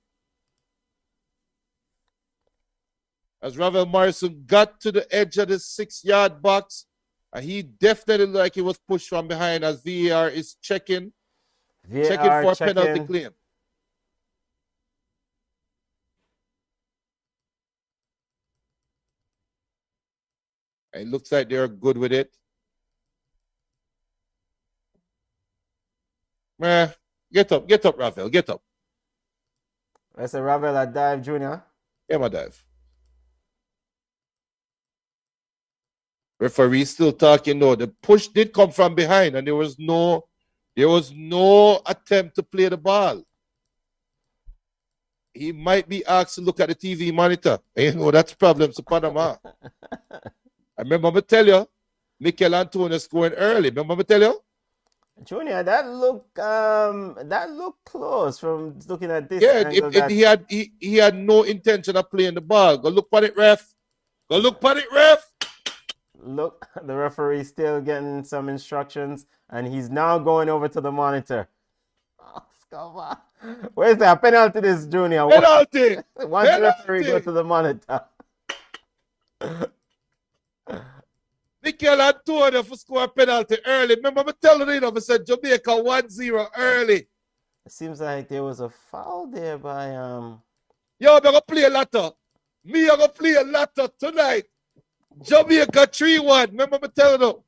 As Ravel Morrison got to the edge of the 6-yard box, he definitely looked like he was pushed from behind as VAR is checking for a penalty claim. It looks like they're good with it. Get up, Ravel, get up. I say Ravel a dive, Junior. Yeah, my dive. Referee still talking. No, the push did come from behind, and there was no attempt to play the ball. He might be asked to look at the TV monitor. You know, that's problems to Panama. I remember me tell you, Mikel Antonio scoring early. Remember me tell you? Junior, that looked close from looking at this. Yeah, he had no intention of playing the ball. Go look at it, ref. Go look at it, ref. Look, the referee still getting some instructions, and he's now going over to the monitor. Oh, come on. Where's that penalty? This Junior. Penalty. Once the referee go to the monitor. Mikel Antonio for score a penalty early. Remember me telling you, I said Jamaica 1-0 early. It seems like there was a foul there by Yo, I'm gonna play a lotto. I'm gonna play a lotto tonight. Jamaica 3-1. Remember me telling you.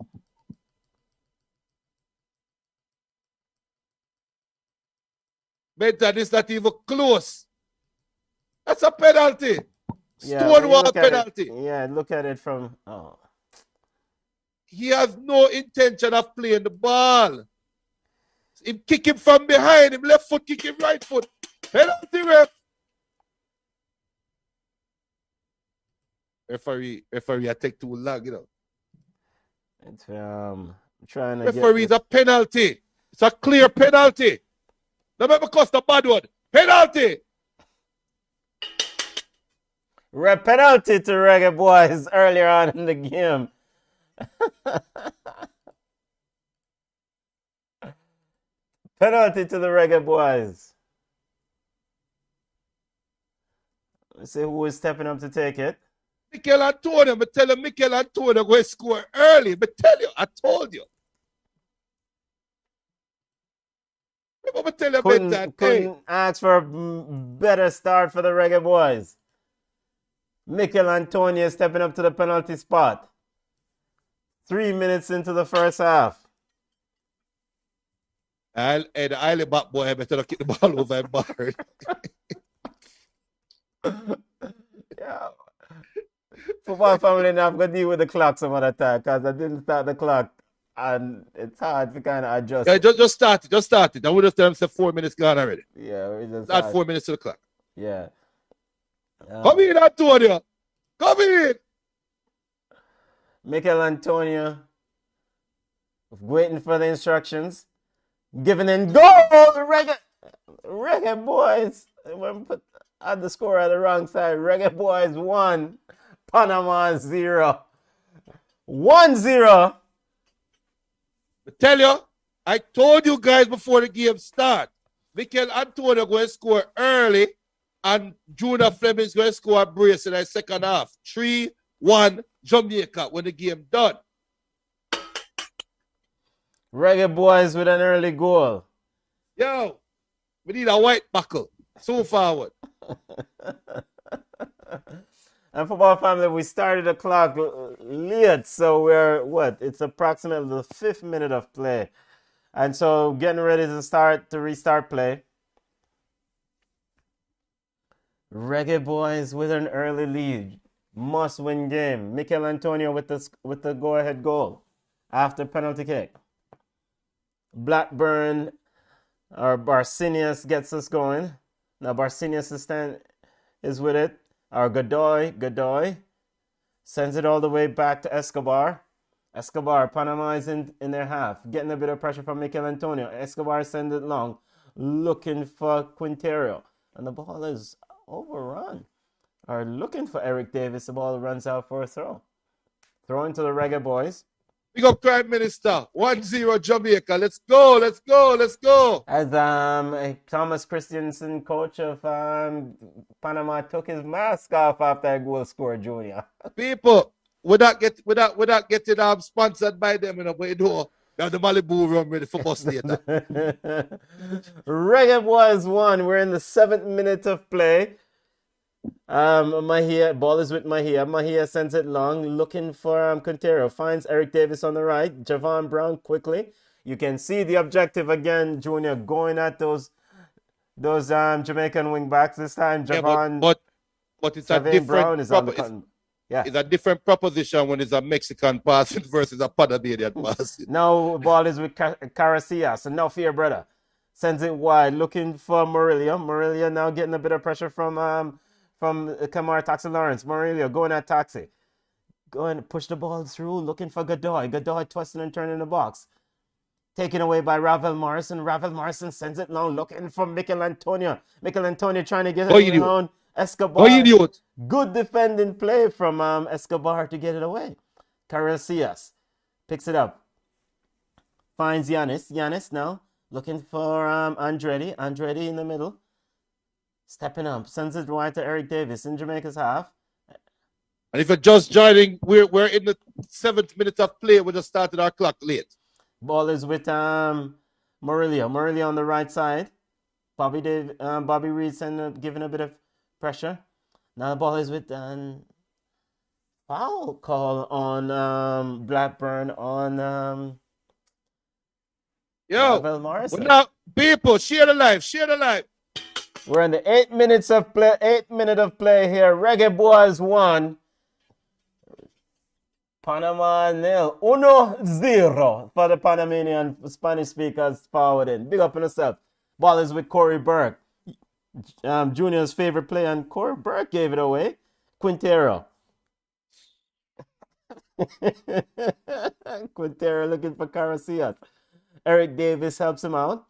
Benta, this not even close. That's a penalty. Stonewall penalty. Look at it from. Oh. He has no intention of playing the ball. Him kick him from behind. Him left foot kick him right foot. Penalty, ref. Referee, I take too long, you know. It's trying to referee is a penalty. It's a clear penalty. Don't make me cost a bad one. Penalty. Penalty to Reggae Boys earlier on in the game. Penalty to the Reggae Boys. Let's see who is stepping up to take it. Mikel Antonio. I tell you, Mikel Antonio go score early. But tell you, I told you. I tell you couldn't ask for a better start for the Reggae Boys. Mikel Antonio stepping up to the penalty spot. 3 minutes into the first half. And the Isle back boy better not kick the ball over and bar. Yeah. Football family now, I'm going to deal with the clock some other time because I didn't start the clock and it's hard to kind of adjust. Yeah, just start it. I would have tell them 4 minutes gone already. Yeah, we just start 4 minutes to the clock. Yeah. Come in, Antonio. Come in. Mikel Antonio waiting for the instructions. Giving in goal. Reggae Boys. When put at the score at the wrong side. Reggae Boys 1. Panama 0. 1-0. I tell you, I told you guys before the game start. Mikel Antonio going to score early and Junior Fleming's going to score a brace in the second half. 3-1 Jamaica when the game done. Reggae Boys with an early goal. Yo, we need a white buckle. So forward. And football family, we started the clock late, so we're it's approximately the 5th minute of play. And so getting ready to restart play. Reggae Boys with an early lead. Must-win game. Mikel Antonio with the go-ahead goal after penalty kick. Blackburn or Barcinius gets us going. Now Barcinius is with it. Or Godoy Sends it all the way back to Escobar. Escobar, Panama is in their half. Getting a bit of pressure from Mikel Antonio. Escobar sends it long. Looking for Quintero. And the ball is overrun. Or looking for Eric Davis. The ball runs out for a throw. Throw into the Reggae Boys. Big up Prime Minister. 1-0 Jamaica. Let's go, let's go, let's go. As Thomas Christensen, coach of Panama, took his mask off after a goal score, Junior. People, without getting sponsored by them, you know, but you know, now the Malibu run ready for bus later. Reggae Boys won. We're in the 7th minute of play. Mahia, ball is with Mahia. Mahia sends it long, looking for Quintero. Finds Eric Davis on the right. Javon Brown quickly. You can see the objective again, Junior, going at those Jamaican wingbacks this time. Javon, yeah, but it's a different Brown is on the yeah. It's a different proposition when it's a Mexican passing versus a Panamanian passing. Now ball is with Caracias. So no fear, brother. Sends it wide, looking for Murillo. Murillo now getting a bit of pressure from Kamar Taxi Lawrence. Murillo going at Taxi. Going to push the ball through, looking for Godoy. Godoy twisting and turning the box. Taken away by Ravel Morrison. Ravel Morrison sends it long, looking for Mikel Antonio. Mikel Antonio trying to get it around Escobar. Good defending play from Escobar to get it away. Caracias picks it up. Finds Yanis. Yanis now looking for Andretti. Andretti in the middle. Stepping up. Sends it wide to Eric Davis in Jamaica's half. And if you're just joining, we're in the 7th minute of play. We just started our clock late. Ball is with Murillo. Murillo on the right side. Bobby Reed giving a bit of pressure. Now the ball is with foul call on Blackburn on Ravel Morrison. Now, people, share the live. We're in the 8 minutes of play. 8 minute of play here. Reggae Boys 1. Panama 0. 1-0 for the Panamanian Spanish speakers forwarding. Big up on yourself. Ball is with Corey Burke. Junior's favorite player, and Corey Burke gave it away. Quintero. Quintero looking for Caracias. Eric Davis helps him out.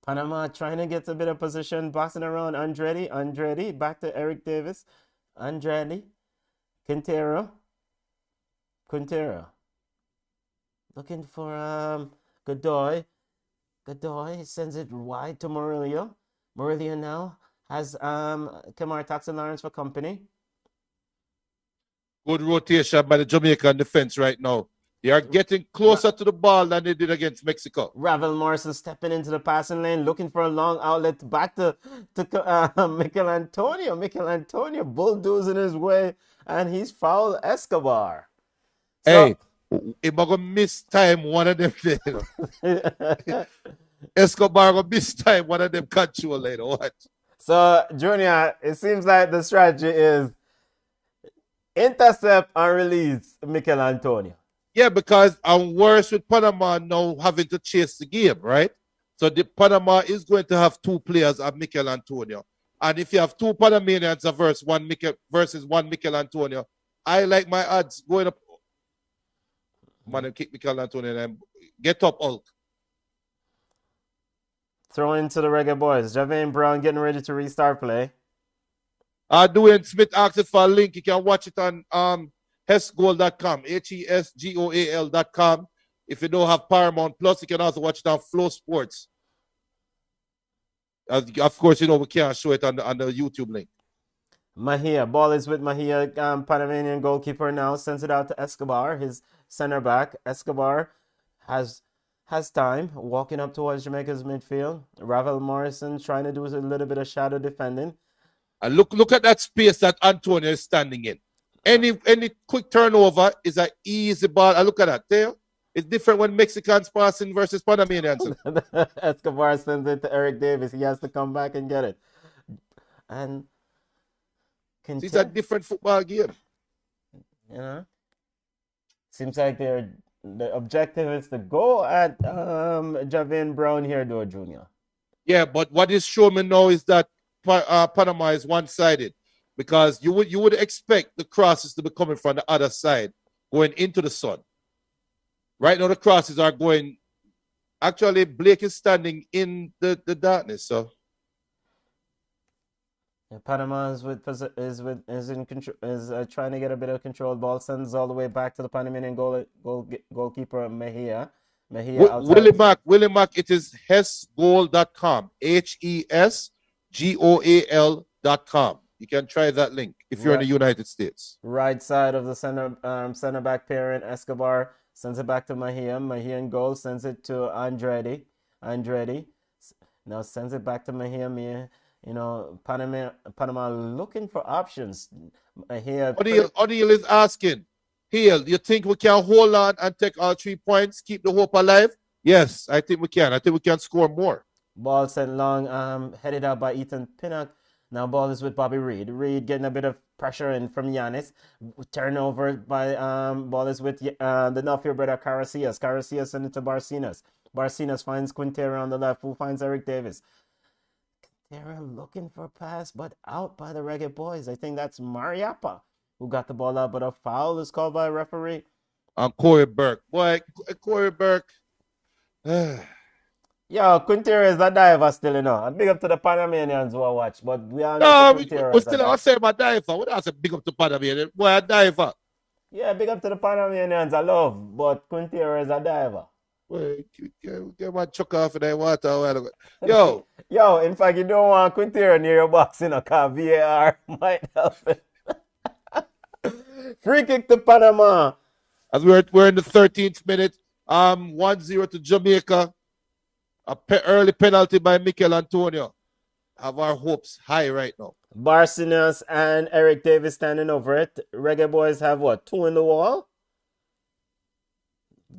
Panama trying to get a bit of position, boxing around Andretti. Andretti back to Eric Davis. Andretti. Quintero. Looking for Godoy. Godoy sends it wide to Murillo. Murillo now has Kamar Taxi Lawrence for company. Good rotation by the Jamaican defense right now. They are getting closer to the ball than they did against Mexico. Ravel Morrison stepping into the passing lane, looking for a long outlet back to Mikel Antonio. Mikel Antonio bulldozing his way, and he's fouled Escobar. Hey, if I'm going to miss time, one of them Escobar going to miss time, one of them control later. What? So, Junior, it seems like the strategy is intercept and release Mikel Antonio. Yeah, because I'm worse with Panama now having to chase the game, right? So the Panama is going to have 2 players of Mikel Antonio. And if you have 2 Panamanians versus one Mikel Antonio, I like my odds going up. Man, kick Mikel Antonio and get up, Hulk. Throw into the Reggae Boys. Javon Brown getting ready to restart play. Dwayne Smith asked for a link. You can watch it on hesgoal.com, HESGOAL.com. If you don't have Paramount Plus, you can also watch it on FlowSports. Of course, you know we can't show it on the YouTube link. Mahia, ball is with Mahia, Panamanian goalkeeper now, sends it out to Escobar, his center back. Escobar has time, walking up towards Jamaica's midfield. Ravel Morrison trying to do a little bit of shadow defending. And look at that space that Antonio is standing in. Any quick turnover is an easy ball. And look at that. There, it's different when Mexicans passing versus Panamanians. Escobar sends it to Eric Davis. He has to come back and get it. And it's a different football game. You know, seems like the objective is to go at Javon Brown here, though, Junior. Yeah, but what is showing me now is that Panama is one-sided. because you would expect the crosses to be coming from the other side, going into the sun. Right now, the crosses are going. Actually, Blake is standing in the darkness. So Yeah, Panama is in control, trying to get a bit of control. Ball sends all the way back to the Panamanian goalkeeper Mejia. Willie Mac, it is hesgoal.com. HESGOAL.com. You can try that link if you're in the United States. Right side of the center back pairing, Escobar sends it back to Mejia. Mejia in goal, sends it to Andretti. Now sends it back to Mejia. You know, Panama looking for options. O'Neal is asking, Hill, you think we can hold on and take all 3 points, keep the hope alive? Yes, I think we can. I think we can score more. Ball sent long, headed out by Ethan Pinnock. Now ball is with Bobby Reed. Reed getting a bit of pressure in from Giannis. Turnover by ball is with the Nuffield brother Caracias. Caracias send it to Barcinas. Barcinas finds Quintero on the left, who finds Eric Davis. Quintero looking for a pass, but out by the Reggae Boys. I think that's Mariappa who got the ball out, but a foul is called by a referee. Corey Burke. Boy, Corey Burke. Yo, Quintero is a diver still, you know. And big up to the Panamanians who watch, but we all know no, we still not say my diver. We don't say big up to Panamanian. Boy, a diver. Yeah, big up to the Panamanians, I love, but Quintero is a diver. Boy, get my chuck off in that water a while ago. Yo. Yo, in fact, you don't want Quintero near your box, you know, because VAR might help it. Free kick to Panama. As we're in the 13th minute, 1-0 to Jamaica. Early penalty by Mikel Antonio. Have our hopes high right now. Barcinas and Eric Davis standing over it. Reggae Boys have what? 2 in the wall?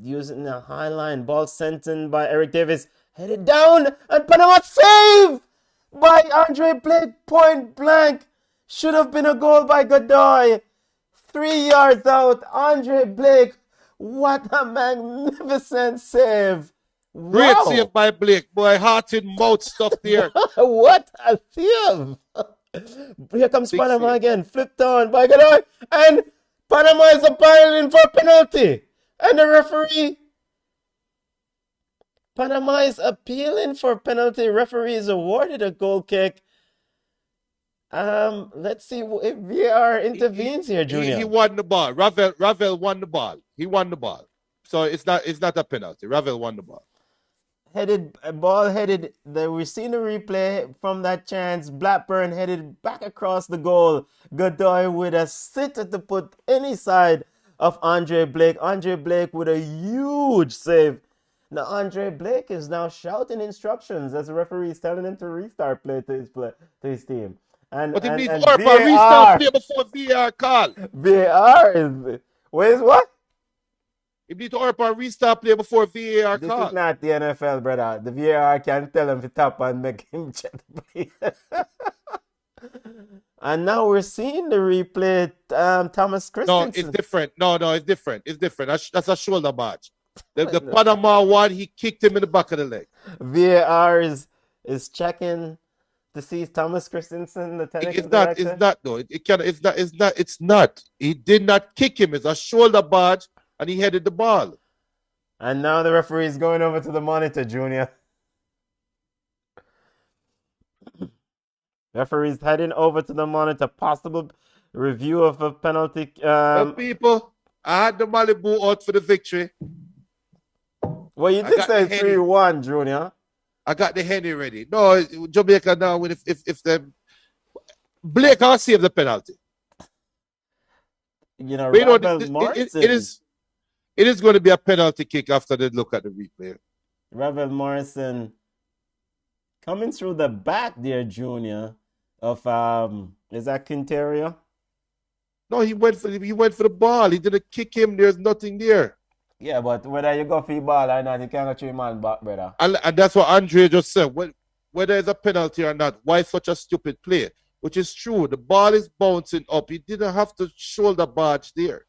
Using the high line. Ball sent in by Eric Davis. Headed down. And Panama save by Andre Blake. Point blank. Should have been a goal by Godoy. 3 yards out. Andre Blake. What a magnificent save. Great save by Blake, boy. Heart in mouth stuff there. What a save. Here comes Big Panama save. Again. Flipped on by Godoy. And Panama is appealing for penalty. And the referee. Panama is appealing for penalty. Referee is awarded a goal kick. Let's see if VAR intervenes here, Junior. He won the ball. Ravel won the ball. He won the ball. So it's not a penalty. Ravel won the ball. Ball headed. We've seen the replay from that chance. Blackburn headed back across the goal. Godoy with a sitter to put any side of Andre Blake. Andre Blake with a huge save. Now Andre Blake is now shouting instructions as the referee is telling him to restart play to his team. But he needs to restart play before VAR call. VAR is where's what? He needs to restart play before VAR call. This is not the NFL, brother. The VAR can tell him to tap and make him check the play. And now we're seeing the replay. Thomas Christensen. No, it's different. No, it's different. It's different. That's a shoulder badge. The Panama one, he kicked him in the back of the leg. VAR is checking to see Thomas Christensen, the technical director. It's not though. It's not. He did not kick him. It's a shoulder badge, and he headed the ball. And now the referee is going over to the monitor, Junior. Referee's heading over to the monitor. Possible review of a penalty. People, I had the Malibu out for the victory. Well, you did say 3-1, Junior. I got the Henny ready. No, Jamaica now. If the Blake can't save the penalty. You know, it is going to be a penalty kick after they look at the replay. Ravel Morrison coming through the back there, Junior. Of is that Quintero? No, he went for the ball. He didn't kick him. There's nothing there. Yeah, but whether you go for the ball or not, you can't get your man back, brother. And that's what Andre just said. Whether it's a penalty or not, why such a stupid play? Which is true. The ball is bouncing up. He didn't have to shoulder barge there.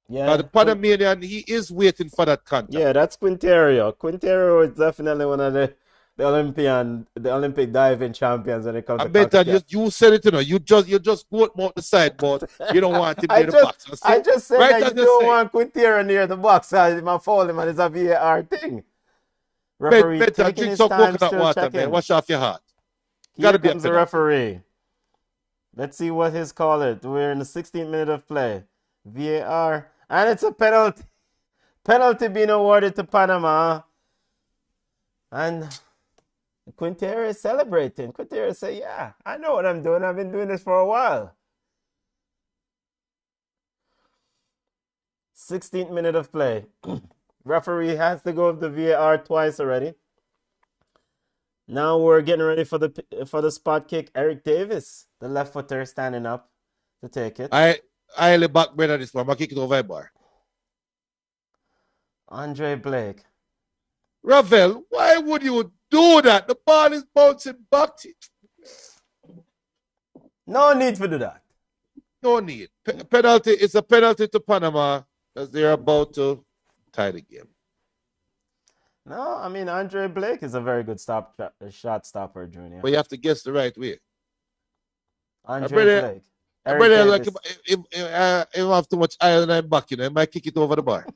Yeah. Now, the Panamanian, he is waiting for that contact. Yeah, that's Quintero. Quintero is definitely one of the the Olympic diving champions when it comes I to bet that CONCACAF. you said it, you just quote him out the side, but you don't want him near the box. I just said Right that as you you don't say. want Quintero near the box. I'm a foul him and it's a VAR thing. Referee Bet that taking drink his some time, coconut still water, checking. man. Wash off your heart. Here Gotta be a comes the penalty. referee. Let's see what his call is. We're in the 16th minute of play. VAR. And it's a penalty. Penalty being awarded to Panama. And Quintero is celebrating. Quintero say, yeah, I know what I'm doing. I've been doing this for a while. 16th minute of play. Referee has to go with the VAR twice already. Now we're getting ready for the spot kick. Eric Davis, the left footer, standing up to take it. I only back better this one. I kick it over a bar. Andre Blake. Ravel, why would you do that? The ball is bouncing back to you. No need to do that. No need. Penalty. It's a penalty to Panama as they're about to tie the game. No, I mean, Andre Blake is a very good shot stopper, Junior. But you have to guess the right way. Andre Blake. Like if have too much iron in back, he might kick it over the bar.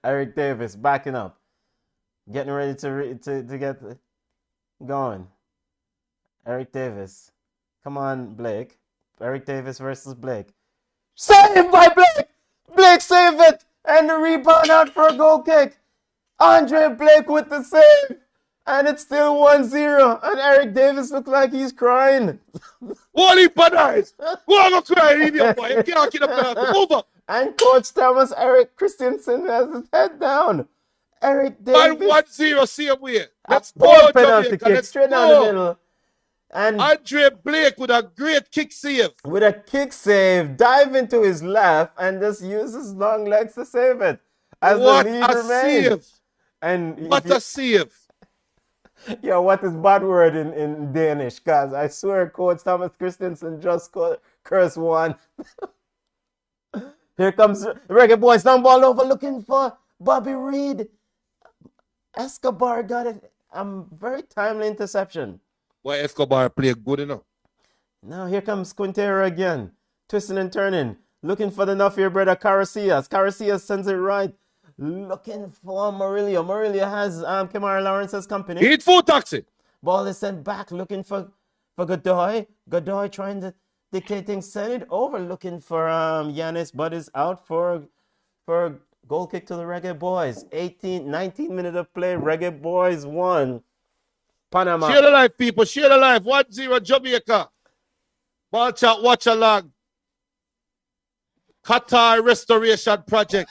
Eric Davis backing up. Getting ready to get going. Eric Davis. Come on, Blake. Eric Davis versus Blake. Saved by Blake! Blake saved it! And the rebound out for a goal kick. Andre Blake with the save. And it's still 1-0. And Eric Davis looks like he's crying. What he bananas? What am crying, idiot boy? You can't get up there. Move up. And Coach Thomas Eric Christensen has his head down. Eric Davis. 1-0, same way. Let's poor go, penalty Jamaica. kick Let's straight down go. the middle. And Andre Blake with a great kick save. with a kick save, dive into his left and just use his long legs to save it. As What the lead a remains. save. And What a save. yeah, what is bad word in Danish? Because I swear Coach Thomas Christensen just cursed one. Here comes the Reggae Boys down ball over looking for Bobby Reed. Escobar got it. Very timely interception. Why Escobar play good enough? Now here comes Quintero again. Twisting and turning. Looking for the Nuff here brother Caracias. Caracias sends it right. Looking for Murillo. Murillo has Kemar Lawrence's company. Hit full taxi. Ball is sent back. Looking for Godoy. Godoy trying to dictate things. Send it over. Looking for Yanis. But is out for goal kick to the Reggae Boys. 19 minutes of play. Reggae Boys won. Panama. Share the life, people. Share the life. 1-0 Jamaica. Ball chat, watch along. Qatar Restoration Project.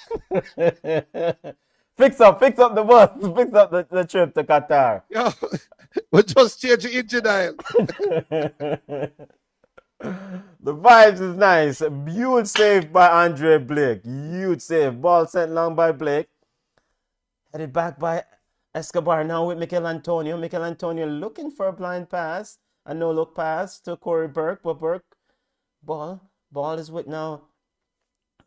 Fix up the bus. Fix up the trip to Qatar. Yeah, we just change the engine oil. The vibes is nice. A huge save by Andre Blake. Huge save. Ball sent long by Blake. Headed back by Escobar now with Mikel Antonio. Mikel Antonio looking for a blind pass. A no-look pass to Corey Burke. But Burke, ball is with now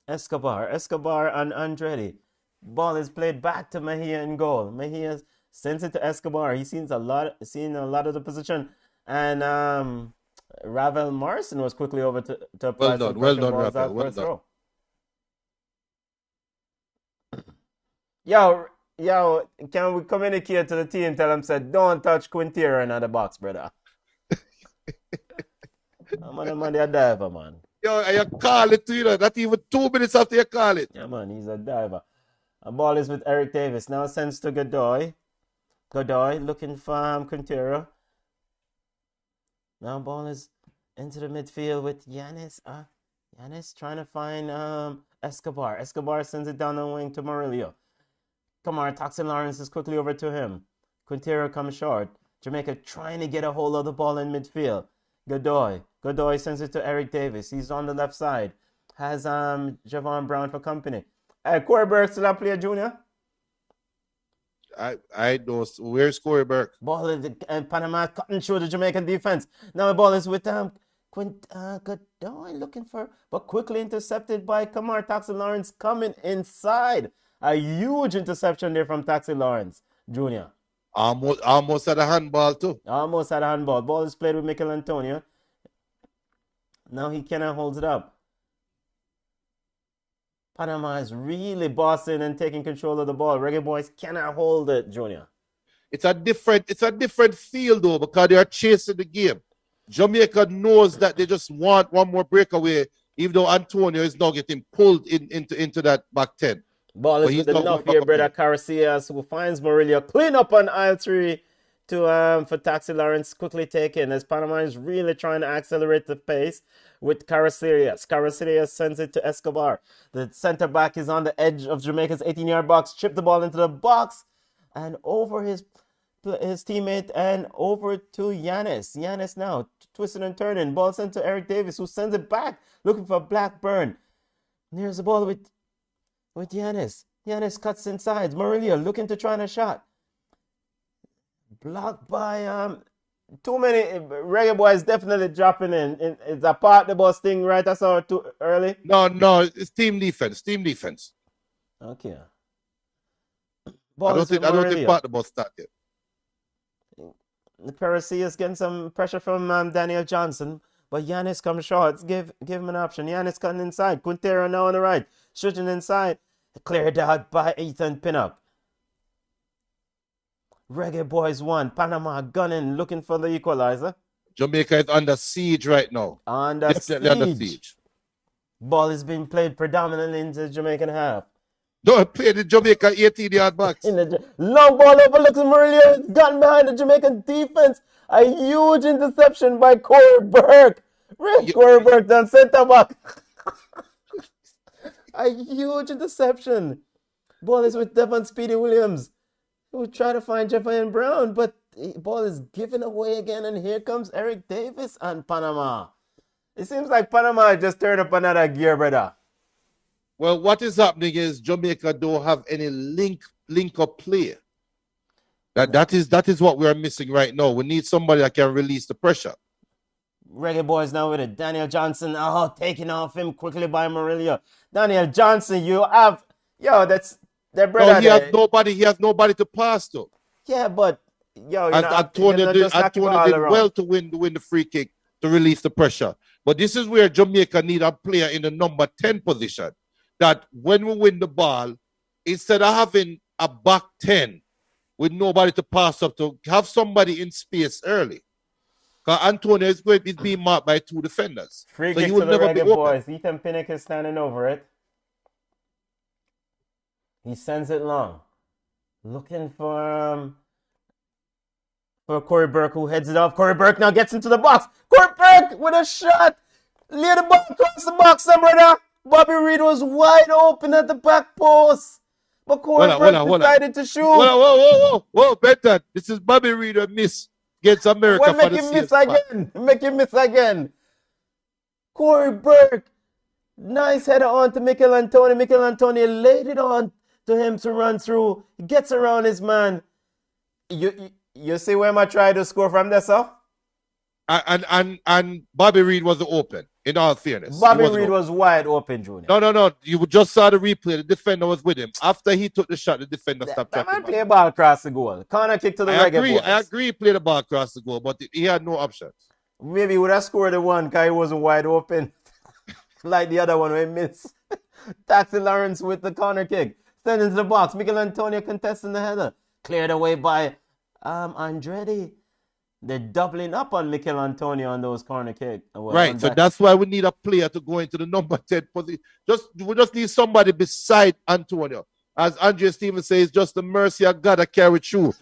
Escobar and Andretti. Ball is played back to Mejia in goal. Mejia sends it to Escobar. He sees a lot of the position. And Ravel Morrison was quickly over to apply some Well pressure. done, Balls Ravel. out Well first done. row. Yo, can we communicate to the team? Tell them, said, don't touch Quintero in the box, brother. I'm on a diver, man. Yo, and you call it to you, not even 2 minutes after you call it. Yeah, man, he's a diver. A ball is with Eric Davis. Now sends to Godoy. Godoy looking for Quintero. Now ball is into the midfield with Yanis. Yanis trying to find Escobar. Escobar sends it down the wing to Murillo. Come on, Toxin Lawrence is quickly over to him. Quintero comes short. Jamaica trying to get a hold of the ball in midfield. Godoy sends it to Eric Davis. He's on the left side. Has Javon Brown for company. Corey Burke still not play junior. I know. Where's Corey Burke? Ball is and Panama cutting through the Jamaican defense. Now the ball is with Godoy looking for, but quickly intercepted by Kamar Toxin Lawrence coming inside. A huge interception there from Taxi Lawrence Jr. Almost at a handball too. Almost had a handball. Ball is played with Mikel Antonio. Now he cannot hold it up. Panama is really bossing and taking control of the ball. Reggae Boys cannot hold it, Junior. It's a different feel though, because they are chasing the game. Jamaica knows that they just want one more breakaway, even though Antonio is now getting pulled into that back 10. Ball is with enough here, brother Caracias, who finds Murillo. Clean up on aisle 3 for Taxi Lawrence, quickly taken as Panama is really trying to accelerate the pace with Caracias. Caracias sends it to Escobar. The center back is on the edge of Jamaica's 18-yard box. Chip the ball into the box and over his teammate and over to Yanis. Yanis now twisting and turning. Ball sent to Eric Davis, who sends it back looking for Blackburn. There's the ball with Yanis. Yanis cuts inside. Murillo looking to try a shot. Blocked by too many. Reggae Boys definitely dropping in. It's a part the bus thing, right? I saw it too early. No, it's team defense. Okay. I don't think part the bus started. The Caracias getting some pressure from Daniel Johnson, but Yanis comes short. Give him an option. Yanis cutting inside. Quintero now on the right, shooting inside. Cleared out by Ethan Pinnock. Reggae Boys 1. Panama gunning, looking for the equalizer. Jamaica is under siege right now. Definitely under siege. Ball is being played predominantly into the Jamaican half. Don't play the Jamaica 18-yard box. Long ball overlooks Murillo. Gotten behind the Jamaican defense. A huge interception by Corey Burke. Corey Burke done center back. A huge interception. Ball is with Devon Speedy Williams, who try to find Jefferson Brown, but the ball is given away again, and here comes Eric Davis and Panama. It seems like Panama just turned up another gear, brother. Well, what is happening is Jamaica don't have any link-up play. That is what we are missing right now. We need somebody that can release the pressure. Reggae Boys now with it. Daniel Johnson, taking off him quickly by Murillo. Daniel Johnson, that's their brother. No, he has nobody to pass to. Yeah, but Antonio did well to win the free kick to release the pressure. But this is where Jamaica need a player in the number 10 position. That when we win the ball, instead of having a back 10 with nobody to pass up to, have somebody in space early. Because Antonio is being marked by 2 defenders. Free kick to the Reggae Boys. Ethan Pinnock is standing over it. He sends it long. Looking for Corey Burke, who heads it off. Corey Burke now gets into the box. Corey Burke with a shot. Lay the ball across the box, brother. Bobby Reed was wide open at the back post. But Corey Burke decided to shoot. Whoa, Benton. This is Bobby Reed a miss against America. Make him miss again. Corey Burke. Nice header on to Mikel Antonio. Mikel Antonio laid it on to him to run through. He gets around his man. You see where I tried to score from there, sir? And Bobby Reed was open, in all fairness. Bobby Reed was wide open, Junior. No. You just saw the replay. The defender was with him. After he took the shot, the defender stopped tracking. That man play a ball across the goal. Corner kick to the Reggae Boys. I agree he played the ball across the goal, but he had no options. Maybe he would have scored the one because he wasn't wide open. Like the other one we missed. Taxi Lawrence with the corner kick. Send into the box. Mikel Antonio contesting the header. Cleared away by Andretti. They're doubling up on Mikel Antonio on those corner kicks. Right, so that's why we need a player to go into the number 10 position. We just need somebody beside Antonio. As Andre Stevens says, just the mercy of God that carry through.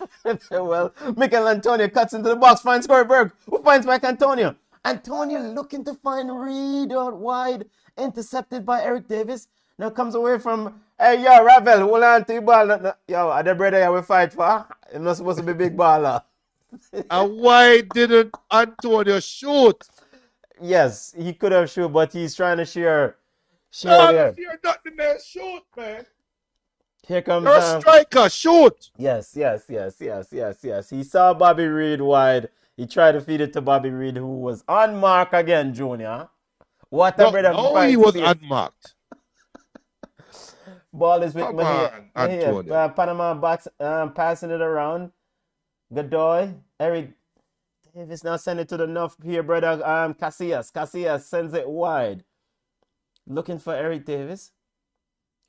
Well, Mikel Antonio cuts into the box, finds Corey Burke, who finds back Antonio. Antonio looking to find Reed out wide, intercepted by Eric Davis. Now comes away from, hey, yo, Ravel, hold on to your ball. Yo, are the brother we fight for? It's not supposed to be big baller. And why didn't Antonio shoot? Yes, he could have shoot, but he's trying to share. You're not the man. Shoot, man. Here comes you're a striker. Shoot. Yes. He saw Bobby Reed wide. He tried to feed it to Bobby Reed, who was on mark again, Junior. What a brother. No, he was unmarked. Ball is with Panama box, passing it around. Godoy. Eric Davis now send it to the nuff here, brother. Casillas. Casillas sends it wide. Looking for Eric Davis.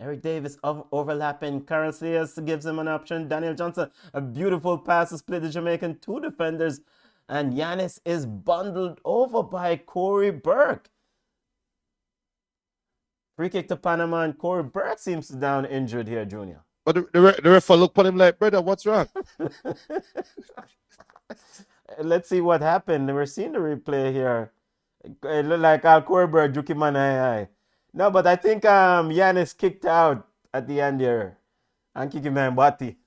Eric Davis overlapping. Casillas gives him an option. Daniel Johnson, a beautiful pass to split the Jamaican two defenders. And Giannis is bundled over by Corey Burke. Free kick to Panama, and Corey Burke seems down injured here, Junior. But the ref look at him like, brother, what's wrong? Let's see what happened. We're seeing the replay here. It looked like Corey Burke, Juki Manai. No, but I think Giannis kicked out at the end here. And kick him in body.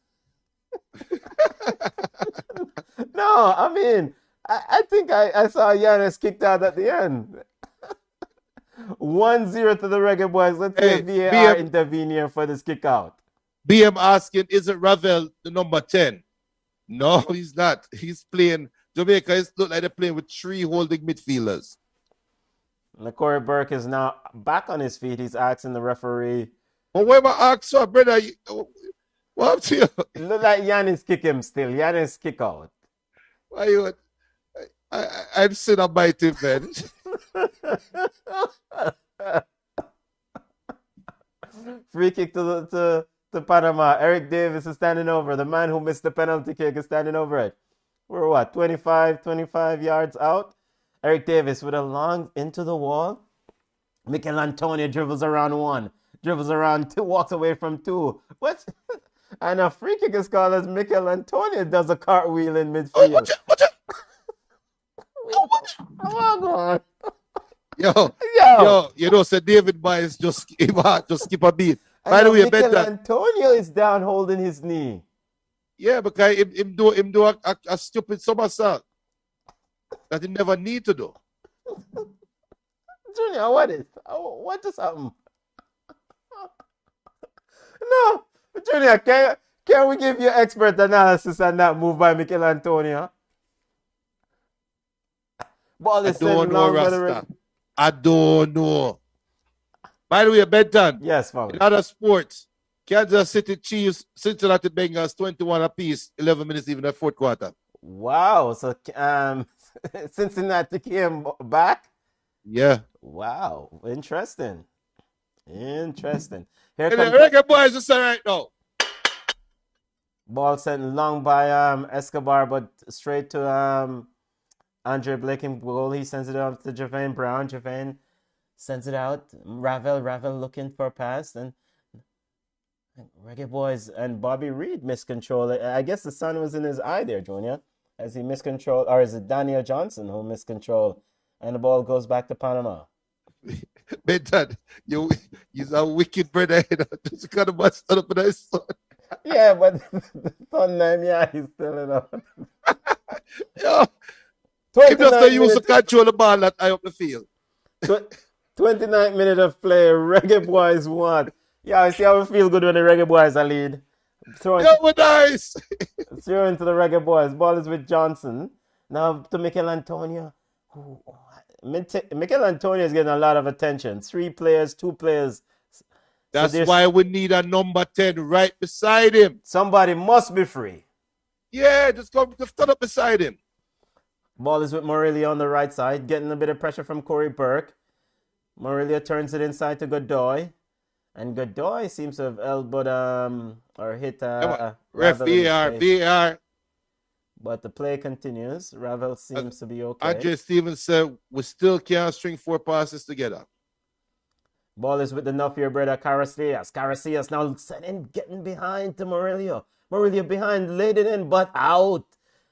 No, I mean, I think I saw Giannis kicked out at the end. 1-0 to the Reggae Boys. Let's see if VAR intervene here for this kick out. BM asking, is it Ravel the number 10? No, he's not. He's playing. Jamaica is look like they're playing with 3 holding midfielders. Corey Burke is now back on his feet. He's asking the referee. But where my ask for, brother? What up to you? It look like Giannis kick him still. Giannis kick out. Why you? I'm sitting on my team, man. Free kick to Panama. Eric Davis is standing over. The man who missed the penalty kick is standing over it. We're what, 25 yards out? Eric Davis with a long into the wall. Mikel Antonio dribbles around 1. Dribbles around 2. Walks away from 2. What? And a free kick is called as Mikel Antonio does a cartwheel in midfield. Watch it. Come on. Yo, you know, Sir David Byes just skip a beat. By the way, Mikel Antonio is down holding his knee. Yeah, because him do a stupid somersault that he never need to do. Junior, what just happened? No, Junior, can we give you expert analysis on that move by Mikel Antonio? Ball is sent long by the red. I don't know. By the way, Benton. Yes, family. In other sports, Kansas City Chiefs, Cincinnati Bengals, 21 apiece, 11 minutes even at fourth quarter. Wow. So Cincinnati came back? Yeah. Wow. Interesting. Here comes the Reggae Boys is right now. Ball sent long by Escobar, but straight to Andre Blake in goal. He sends it out to Javane Brown. Javane sends it out. Ravel looking for a pass. And Reggae Boys and Bobby Reed miscontrol. I guess the sun was in his eye there, Junior, as he miscontrolled. Or is it Daniel Johnson who miscontrolled? And the ball goes back to Panama. Benton, you're a wicked brother. Just got to bust up in his son. Yeah, but the sun name, yeah, he's still in on. Yo. He just use to control the ball that high up the field. 29th minute of play. Reggae Boys won. Yeah, I see how we feel good when the Reggae Boys are lead. We're nice. Throw into the Reggae Boys. Ball is with Johnson. Now to Mikel Antonio. Mikel Antonio is getting a lot of attention. 3 players, 2 players. That's why we need a number 10 right beside him. Somebody must be free. Yeah, just stand up beside him. Ball is with Morelia on the right side, getting a bit of pressure from Corey Burke. Morelia turns it inside to Godoy. And Godoy seems to have elbowed or hit Ref, VAR. But the play continues. Ravel seems to be okay. Andre Stevens said we still can't string 4 passes together. Ball is with the Nuffier brother, Casillas. Casillas now getting behind to Morelia. Morelia behind, laid it in, but out.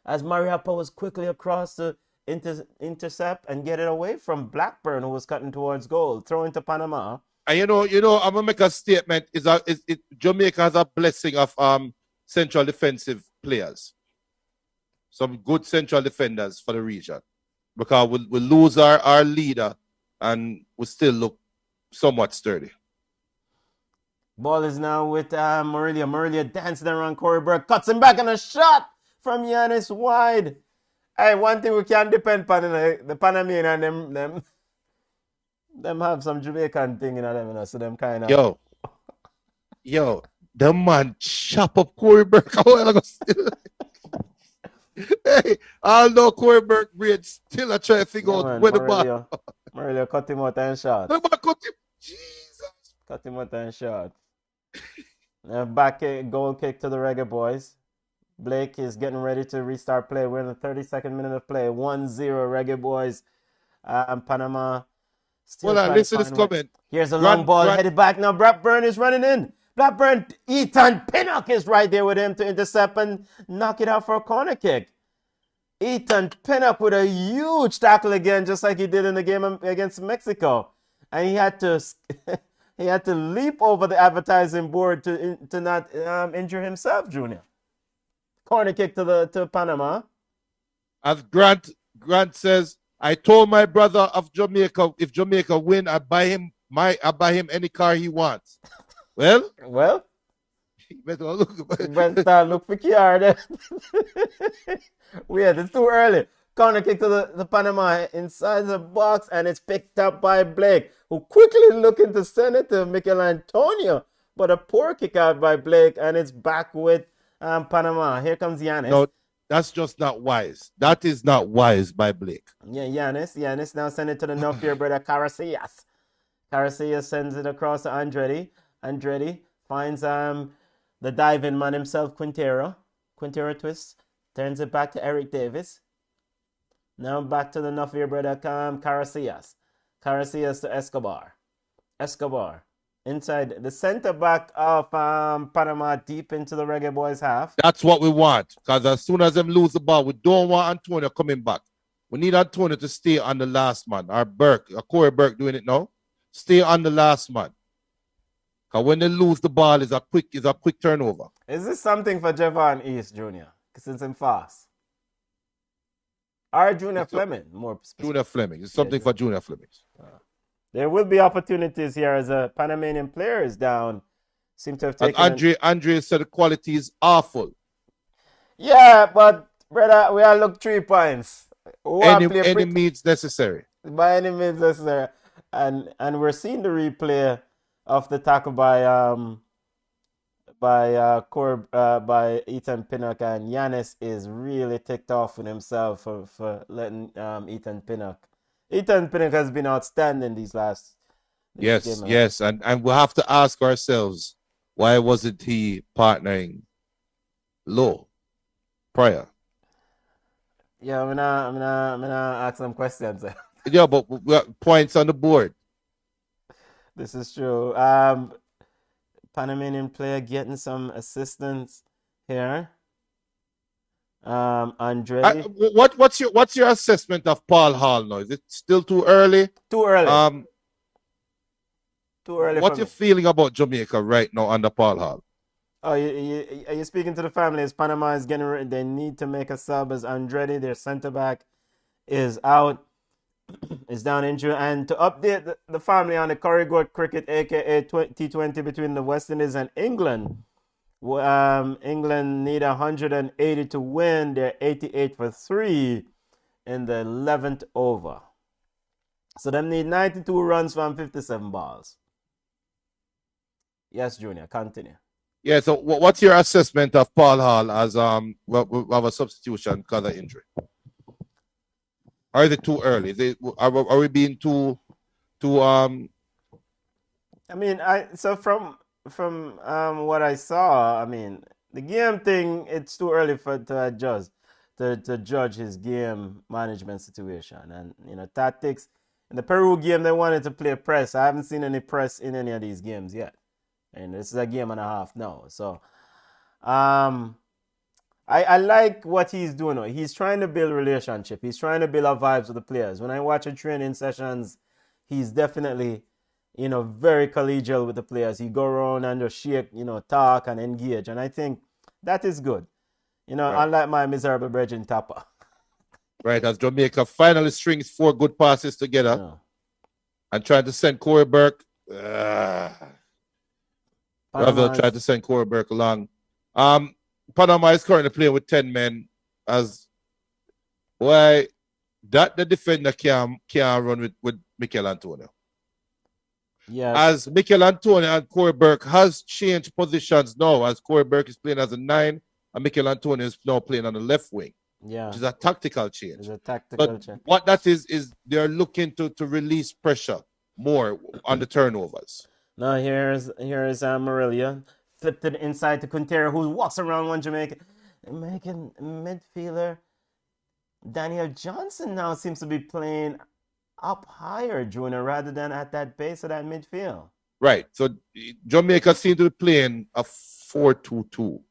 As Mariappa was quickly across to intercept and get it away from Blackburn, who was cutting towards goal. Throw into Panama. And you know, I'm gonna make a statement. Jamaica has a blessing of central defensive players. Some good central defenders for the region. Because we lose our leader and we still look somewhat sturdy. Ball is now with Morelia. Morelia dancing around Corey Burke. Cuts him back and a shot from Giannis wide. Hey, one thing we can't depend on the Panamanian and them have some Jamaican thing in them, you know, so them kind of. Yo, the man chop up Corey Burke. Hey, although Corey Burke Bridge still I try to figure Yeah, out man. where the ball. Murillo cut him out and shot. The ball cut him. Jesus. Cut him out and shot. Back goal kick to the Reggae Boys. Blake is getting ready to restart play. We're in the 32nd minute of play. 1-0 Reggae Boys. And Panama still Well, listen to this comment. Here's a long ball headed back. Now Blackburn is running in. Blackburn, Ethan Pinnock is right there with him to intercept and knock it out for a corner kick. Ethan Pinnock with a huge tackle again, just like he did in the game against Mexico. And he had to he had to leap over the advertising board to not injure himself, Junior. Corner kick to Panama. As Grant says, I told my brother of Jamaica, if Jamaica win, I buy him any car he wants. Well, you better look for Kiara. Weird, it's too early. Corner kick to the Panama inside the box, and it's picked up by Blake, who quickly looking to send it to Mikel Antonio. But a poor kick out by Blake, and it's back with Panama. Here comes Giannis. No, that's just not wise. That is not wise by Blake. Yeah, Giannis now send it to the North Fear brother Carasillas. Carasillas sends it across to Andretti. Andretti finds the diving man himself, Quintero. Quintero twists, turns it back to Eric Davis. Now back to the North Fear brother Carasillas. Carasillas to Escobar. Escobar inside the center back of Panama, deep into the Reggae Boys half. That's what we want, because as soon as them lose the ball, we don't want Antonio coming back. We need Antonio to stay on the last man. Or Corey Burke doing it now. Stay on the last man. Because when they lose the ball, it's a quick turnover. Is this something for Javon East, Jr.? Since I'm fast. Or Junior Fleming, more specific. Junior Fleming. It's something for Junior Fleming. There will be opportunities here as a Panamanian player is down. Seem to have taken... Andre said the quality is awful. Yeah, but, brother, we all look 3 points. Any means necessary. By any means necessary. And we're seeing the replay of the tackle by Ethan Pinnock, and Giannis is really ticked off with himself for letting Ethan Pinnock. Ethan Pinnock has been outstanding these last. Yes, and we have to ask ourselves, why wasn't he partnering low prior? Yeah, I'm gonna ask some questions. Yeah, but we got points on the board. This is true. Panamanian player getting some assistance here. Andre. What's your assessment of Paul Hall now? Is it still too early? Too early. Too early. What's your feeling about Jamaica right now under Paul Hall? Oh, are you speaking to the family? As Panama is getting ready, they need to make a sub as Andretti, their center back, is out. Is down injured. And to update the family on the Corrigan cricket, aka T20 between the West Indies and England, England need 180 to win. They're 88 for 3 in the 11th over. So them need 92 runs from 57 balls. Yes, Junior, continue. Yeah, so what's your assessment of Paul Hall as a substitution because of injury? Or is it too early? Are we being too I mean, so from what I saw, I mean, the game thing, it's too early to adjust to judge his game management situation. And tactics. In the Peru game, they wanted to play press. I haven't seen any press in any of these games yet. And this is a game and a half now. So I like what he's doing. He's trying to build relationship. He's trying to build our vibes with the players. When I watch training sessions, he's definitely, very collegial with the players. He go around and just shake, talk and engage. And I think that is good. Right. Unlike my miserable brethren Tapper. Right, as Jamaica finally strings 4 good passes together and trying to send Corey Burke. Ravel tried to send Corey Burke along. Panama is currently playing with 10 men. As why that the defender can run with Mikel Antonio. Yeah. As Mikel Antonio and Corey Burke has changed positions now, as Corey Burke is playing as a 9 and Mikel Antonio is now playing on the left wing. Yeah. which is a tactical It's change. a tactical But change. what that is they're looking to release pressure more on the turnovers. Now here's Morelia. Flipped it inside to Quintero, who walks around one Jamaican midfielder. Daniel Johnson now seems to be playing up higher, Junior, rather than at that base of that midfield. Right. So Jamaica seem to be playing a 4-2-2.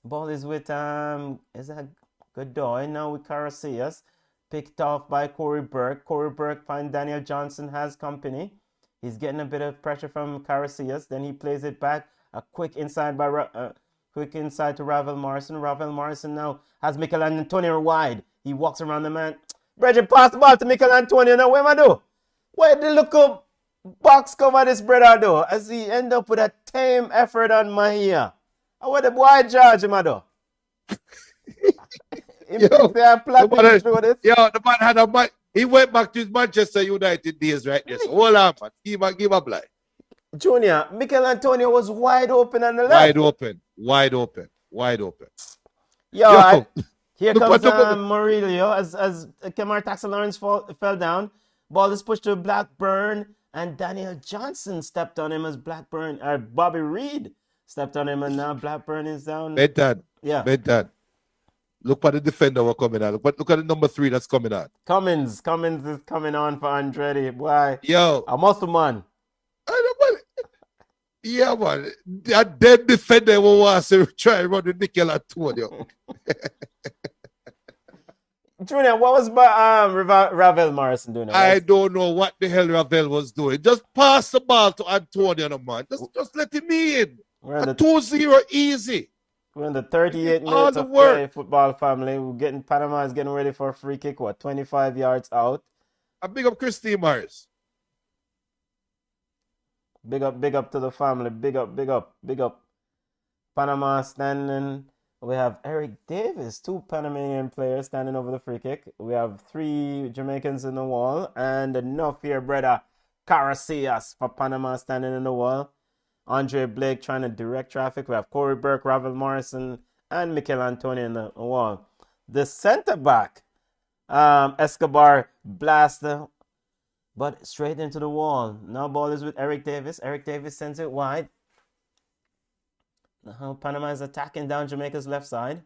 Ball is with is that Godoy now with Casillas, picked off by Corey Burke. Corey Burke finds Daniel Johnson has company. He's getting a bit of pressure from Casillas. Then he plays it back. A quick inside to Ravel Morrison. Ravel Morrison now has Michael Antonio wide. He walks around the man. Bridget, pass the ball to Michael Antonio. Now what am I do? Where the look up box cover this brother do? As he end up with a tame effort on Mahia. What the boy judge him do? The man had a man. He went back to his Manchester United days right there. So hold on, man. Give a blind. Junior, Michael Antonio was wide open on the left. Wide open. Here comes Murillo as Kemar Taxa-Lawrence fell down. Ball is pushed to Blackburn, and Daniel Johnson stepped on him as Bobby Reed stepped on him, and now Blackburn is down. Bedtime. Yeah. Bedtime. Look at the defender we're coming on. Look at the number 3 that's coming on. Cummins is coming on for Andretti. Why? Yo. A muscle man. Yeah, man. That dead defender will want to try and run the Mikel Antonio. Junior, what was Ravel Morrison doing? I don't know what the hell Ravel was doing. Just pass the ball to Antonio, man. Just let him in. 2-0 easy. We're in the 38 minutes of play, football family. Panama is getting ready for a free kick, 25 yards out. I big up Christine Myers. Big up to the family. Big up. Panama standing. We have Eric Davis, 2 Panamanian players standing over the free kick. We have 3 Jamaicans in the wall, and enough here, brother. Casillas for Panama standing in the wall. Andre Blake trying to direct traffic. We have Corey Burke, Ravel Morrison, and Michael Antonio in the wall. The center back, Escobar blaster, but straight into the wall. Now ball is with Eric Davis. Eric Davis sends it wide. Now Panama is attacking down Jamaica's left side.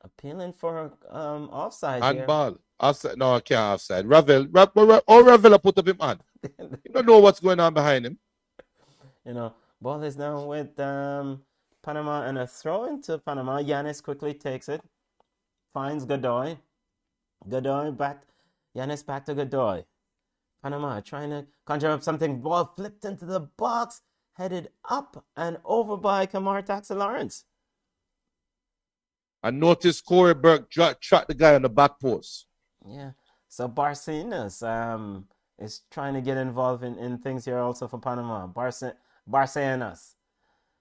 Appealing for offside here. Handball. Offside. No, I can't offside. Ravel put up him on. You don't know what's going on behind him. Ball is now with Panama and a throw into Panama. Yanis quickly takes it. Finds Godoy. Godoy back. Yanis back to Godoy. Panama trying to conjure up something. Ball flipped into the box. Headed up and over by Kemar Taxa-Lawrence. I noticed Corey Burke track the guy on the back post. Yeah. So Barcenas is trying to get involved in things here also for Panama. Barcenas.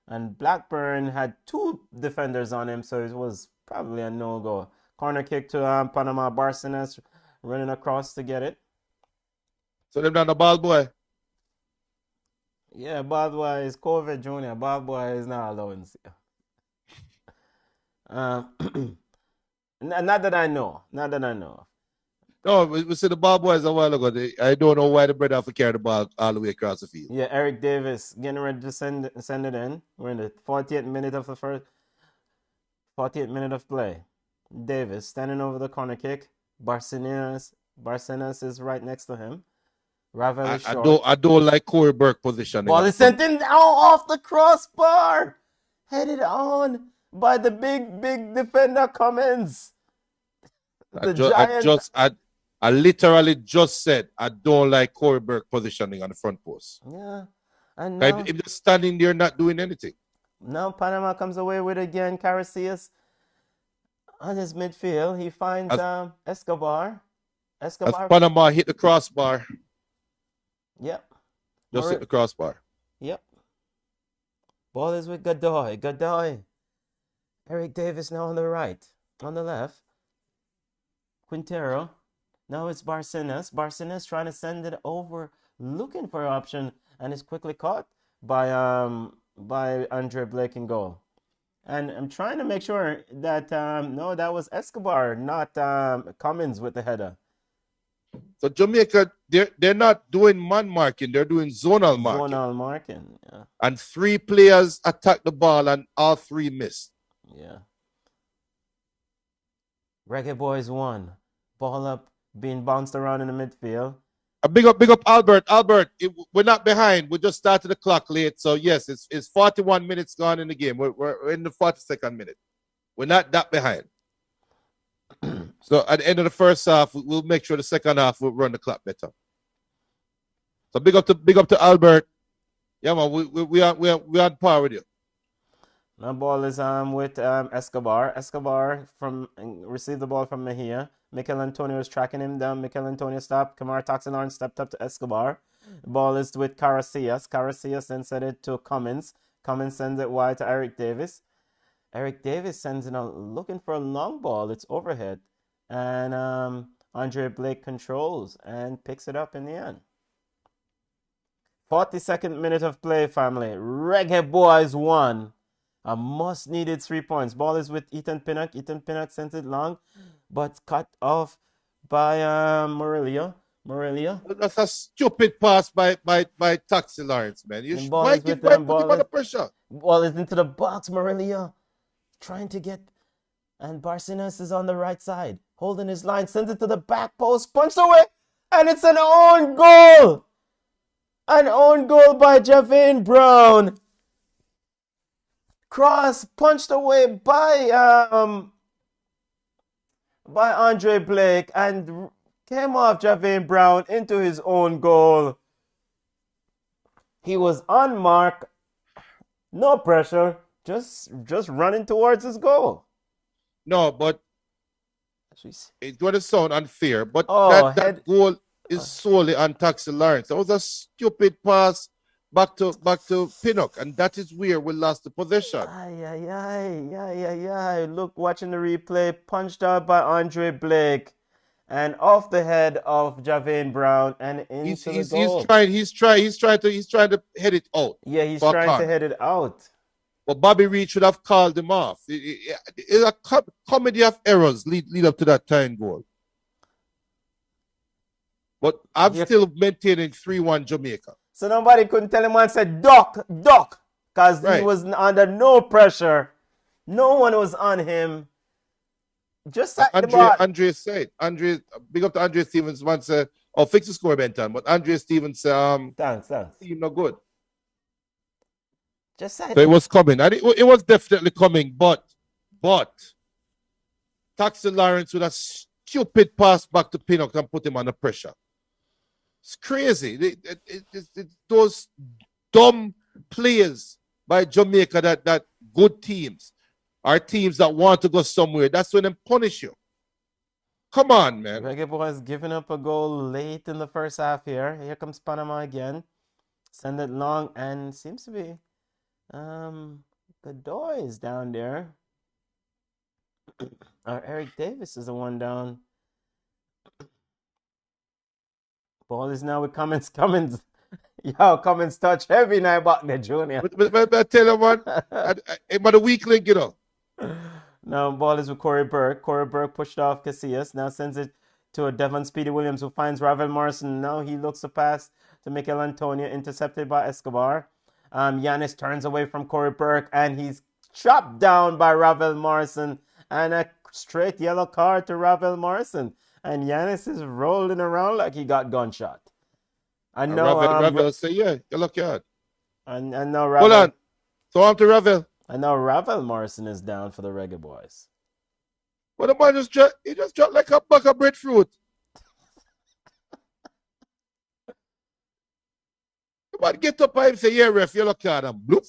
And Blackburn had 2 defenders on him, so it was probably a no-go. Corner kick to Panama. Barcenas running across to get it. So them down the ball boy. Yeah, ball boy is COVID Junior. Ball boy is not allowance. Not that I know. No, we said the ball boys a while ago. I don't know why the brother have to carry the ball all the way across the field. Yeah, Eric Davis getting ready to send it in. We're in the 48th minute of the first 48th minute of play. Davis standing over the corner kick. Barcenas is right next to him. Ravel is short. I don't like Corey Burke positioning. Ball is sent in off the crossbar. Headed on by the big defender Cummins. I literally just said I don't like Corey Burke positioning on the front post. Yeah. And now, if they're standing there not doing anything. Now Panama comes away with again Casillas on his midfield. He finds Escobar. As Panama hit the crossbar. Yep. Just hit the crossbar. Yep. Ball is with Godoy. Eric Davis now on the right. On the left. Quintero. Now it's Barcenas. Barcenas trying to send it over, looking for an option, and is quickly caught by Andre Blake in goal. And I'm trying to make sure that, no, that was Escobar, not Cummins with the header. So Jamaica, they're not doing man marking, they're doing zonal marking. Zonal marking, yeah. And 3 players attacked the ball and all 3 missed. Yeah. Reggae Boys won. Ball up, being bounced around in the midfield. Big up Albert. Albert, we're not behind. We just started the clock late. So, yes, it's 41 minutes gone in the game. We're in the 42nd minute. We're not that behind. So, at the end of the first half, we'll make sure the second half will run the clock better. So, big up to Albert. Yeah, man, we on par with you. Now ball is with Escobar. Escobar received the ball from Mejia. Mikel Antonio is tracking him down. Mikel Antonio stopped. Kamara Toxin stepped up to Escobar. The ball is with Caracias. Caracias then sent it to Cummins. Cummins sends it wide to Eric Davis. Eric Davis sends it out looking for a long ball. It's overhead. And Andre Blake controls and picks it up in the end. 42nd minute of play, family. Reggae Boys won. A must-needed 3 points. Ball is with Ethan Pinnock. Ethan Pinnock sent it long, but cut off by Morelia. That's a stupid pass by Taxi Lawrence, man. Why give him under pressure? Ball is into the box. Morelia trying to get, and Barcenas is on the right side, holding his line, sends it to the back post, punched away, and it's an own goal. An own goal by Javane Brown. Cross punched away by Andre Blake and came off Javane Brown into his own goal. He was on mark, no pressure, just running towards his goal. No, but it's going to sound unfair, but that goal is solely on Taxi Lawrence. That was a stupid pass back to Pinnock, and that is where we lost the possession. Look, watching the replay, punched out by Andre Blake and off the head of Javane Brown and into the goal. He's trying to head it out. Yeah, he's trying to head it out. But Bobby Reed should have called him off. It's a comedy of errors lead up to that tying goal. But I'm still maintaining 3-1 Jamaica. So nobody couldn't tell him and said, duck, because he was under no pressure. No one was on him. Just like Andre said, big up to Andre Stevens once said, fix the score, Benton. But Andre Stevens thanks. Team not good. Just said so it was coming. And it was definitely coming, but Taxi Lawrence with a stupid pass back to Pinnock and put him under pressure. It's crazy. Those dumb players by Jamaica that good teams are teams that want to go somewhere. That's when they punish you. Come on, man. Reggae Boys giving up a goal late in the first half here. Here comes Panama again. Send it long and seems to be Godoy is down there. Eric Davis is the one down. Ball is now with Cummins. Yo, Cummins touch heavy now back there, Junior. But I tell you what, but a weak link, you know. Now ball is with Corey Burke. Corey Burke pushed off Casillas. Now sends it to a Devon Speedy Williams who finds Ravel Morrison. Now he looks to pass to Mikel Antonio, intercepted by Escobar. Yanis turns away from Corey Burke and he's chopped down by Ravel Morrison. And a straight yellow card to Ravel Morrison. And Yanis is rolling around like he got gunshot. I know. Ravel say, yeah, yellow card. I know Ravel. Hold on. Throw on to Ravel. I know Ravel Morrison is down for the Reggae Boys. Well, the man just dropped like a buck of breadfruit. The man get up and say, yeah, ref, yellow card, and bloop.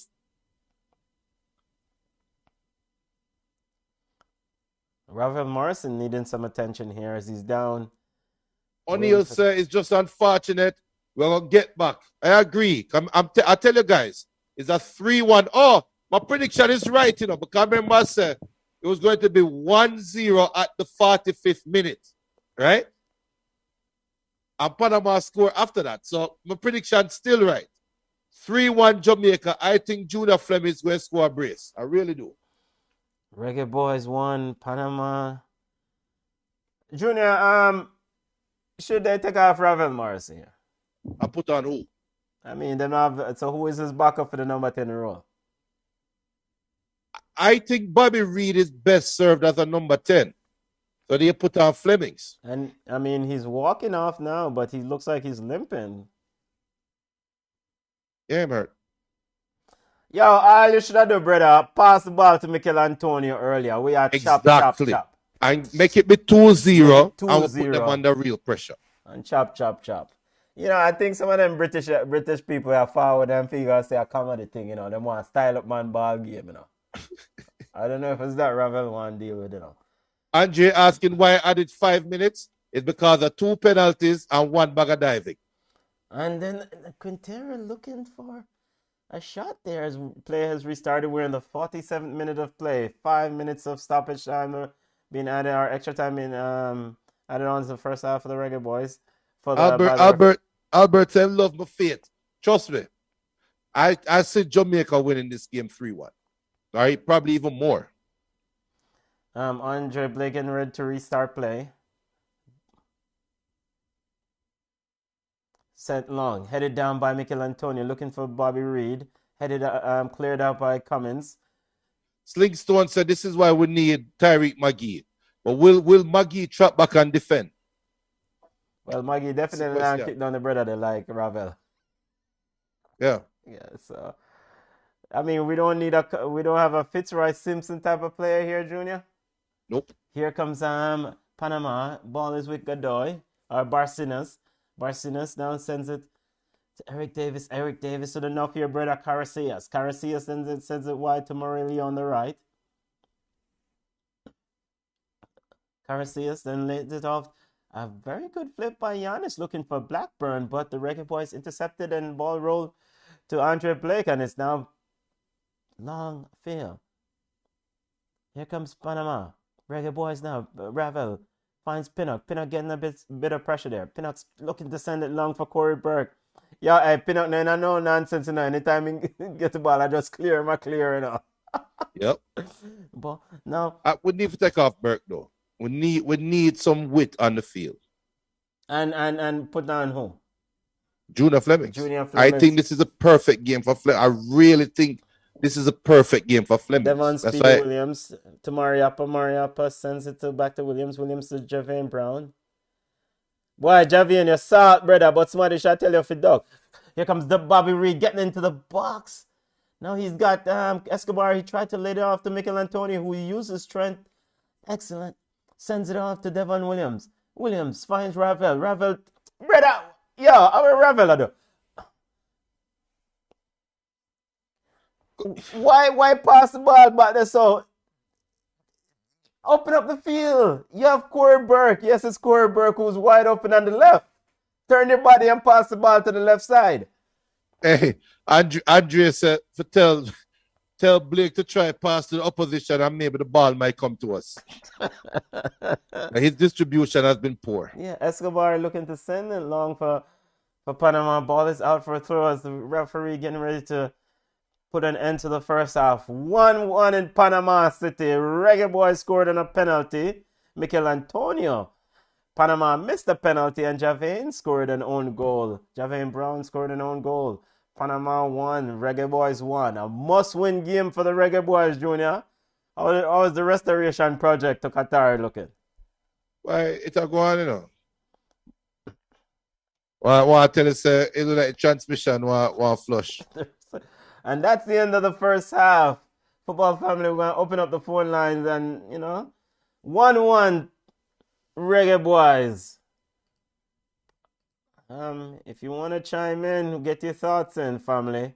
Ravel Morrison needing some attention here as he's down. O'Neal said it's just unfortunate. We're going to get back. I agree. I tell you guys, it's a 3-1. Oh, my prediction is right, you know, because remember I said it was going to be 1-0 at the 45th minute, right? And Panama score after that. So my prediction's still right. 3-1 Jamaica. I think Junior Fleming is going to score a brace. I really do. Reggae Boys won. Panama. Junior, should they take off Ravel Morrissey here? I put on who? I mean, they don't have. So who is his backup for the number 10 role? I think Bobby Reed is best served as a number 10. So they put on Flemings. And I mean, he's walking off now, but he looks like he's limping. Yeah, I'm hurt. Yo, all you should have done, brother, pass the ball to Mikel Antonio earlier. We are chop. And make it be 2-0 and we'll put 2-0. them under real pressure. And chop. You know, I think some of them British people are forward and figure say a comedy thing, you know. They want to style up man ball game, you know. I don't know if it's that Ravel want to deal with, you know. Andre asking why I added 5 minutes. It's because of 2 penalties and 1 bag of diving. And then Quintero looking for a shot there as play has restarted. We're in the 47th minute of play. 5 minutes of stoppage time being added, our extra time in added on to the first half of the Reggae Boys. For the, Albert said, love my faith. Trust me. I see Jamaica winning this game 3-1. All right, probably even more. Andre Blake getting ready to restart play. Sent long, headed down by Mikel Antonio, looking for Bobby Reed. Headed cleared out by Cummins. Slingstone said this is why we need Tyreek McGee. But will McGee trap back and defend? Well, McGee definitely not kick down the brother they like Ravel. Yeah. Yeah, so I mean we don't have a Fitzroy Simpson type of player here, Junior. Nope. Here comes Panama. Ball is with Godoy or Barcinas. Barcinas now sends it to Eric Davis. Eric Davis to the knock here, brother Caracias. Caracias sends it wide to Morelli on the right. Caracias then lays it off. A very good flip by Giannis looking for Blackburn, but the Reggae Boys intercepted and ball rolled to Andre Blake, and it's now long field. Here comes Panama. Reggae Boys now. Ravel finds Pinnock. Pinnock getting a bit of pressure there. Pinnock's looking to send it long for Corey Burke. Yeah, hey, Pinnock, no nonsense, you know. Anytime he get the ball, I just clear him, you know. Yep. But now we need to take off Burke though. We need some width on the field. And put down who? Junior Flemings. I think this is a perfect game for Flemings. I really think this is a perfect game for Flemings. Devon Speedy Williams to Mariappa. Mariappa sends it back to Williams. Williams to Javane Brown. Boy, Javane, you're salt, brother, but somebody should tell you if it duck. Here comes the Bobby Reed getting into the box. Now he's got Escobar. He tried to lay it off to Mikel Antonio, who uses strength. Excellent. Sends it off to Devon Williams. Williams finds Ravel. Ravel, brother, yo, how Ravel do? Why pass the ball back there? So open up the field. You have Corey Burke. Yes, it's Corey Burke who's wide open on the left. Turn your body and pass the ball to the left side. Hey, Andrea said tell Blake to try pass to the opposition and maybe the ball might come to us. His distribution has been poor. Yeah, Escobar looking to send it long for Panama. Ball is out for a throw as the referee getting ready to put an end to the first half. 1-1 in Panama City. Reggae Boys scored on a penalty. Mikel Antonio. Panama missed the penalty and Javane scored an own goal. Javane Brown scored an own goal. Panama won. Reggae Boys won. A must-win game for the Reggae Boys, Junior. How is the restoration project to Qatar looking? Why, it'll go on, you know. I tell you, sir, it's like transmission, one flush. And that's the end of the first half. Football family, we're going to open up the phone lines and, 1-1 Reggae Boys. If you want to chime in, get your thoughts in, family.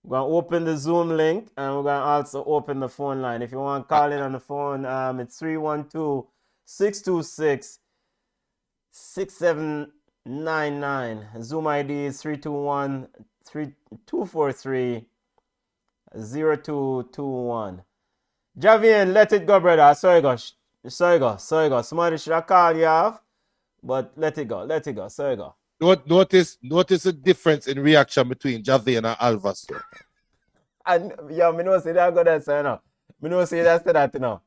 We're going to open the Zoom link and we're going to also open the phone line. If you want to call in on the phone, it's 312-626-6799. Zoom ID is 321-243-0221. Javian, let it go, brother. So you go. Somebody should have called you off, but let it go. So you go. Notice the difference in reaction between Javian and Alvas. And yeah, me know say that go there, so Me know say that's that, you know.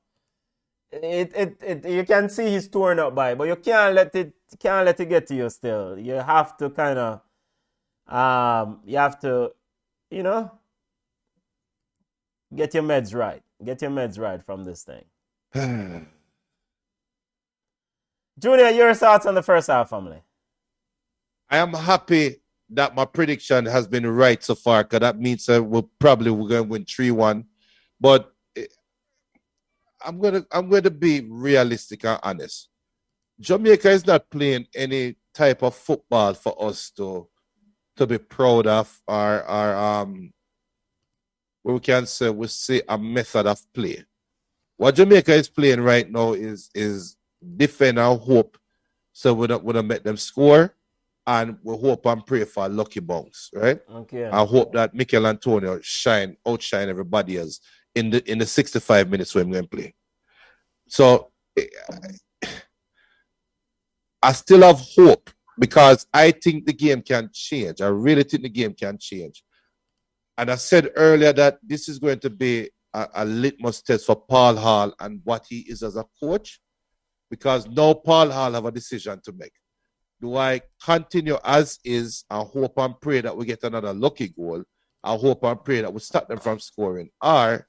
You can see he's torn up by, but you can't let it get to you still. You have to kind of you have to, you know, get your meds right. Get your meds right from this thing. Junior, your thoughts on the first half, family? I am happy that my prediction has been right so far, because that means we're going to win 3-1. But I'm going to be realistic and honest. Jamaica is not playing any type of football for us to be proud of, or we can say a method of play. What Jamaica is playing right now is defend and hope, so we don't make them score, and we hope and pray for a lucky bounce, right? Okay. I hope that Mikel Antonio outshine everybody else in the 65 minutes when we're going to play. So I still have hope, because I think the game can change. I really think the game can change. And I said earlier that this is going to be a litmus test for Paul Hall and what he is as a coach, because now Paul Hall have a decision to make. Do I continue as is and hope and pray that we get another lucky goal? I hope and pray that we stop them from scoring. Or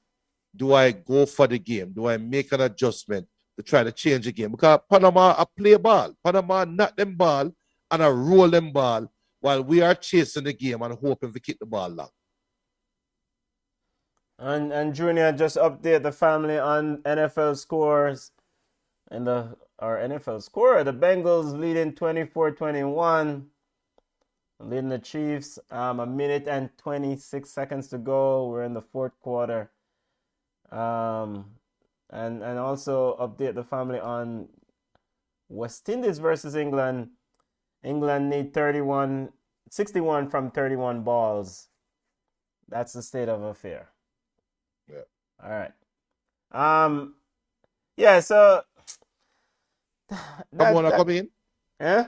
do I go for the game? Do I make an adjustment to try to change the game? Because Panama a play ball. Panama knock them ball and a roll them ball while we are chasing the game and hoping to kick the ball long. And Junior, just update the family on NFL scores and our NFL score. The Bengals leading 24-21, leading the Chiefs. A minute and 26 seconds to go. We're in the fourth quarter. And also update the family on West Indies versus England. England need 61 from 31 balls. That's the state of affair. Yeah. All right. Yeah, so coming in? Eh?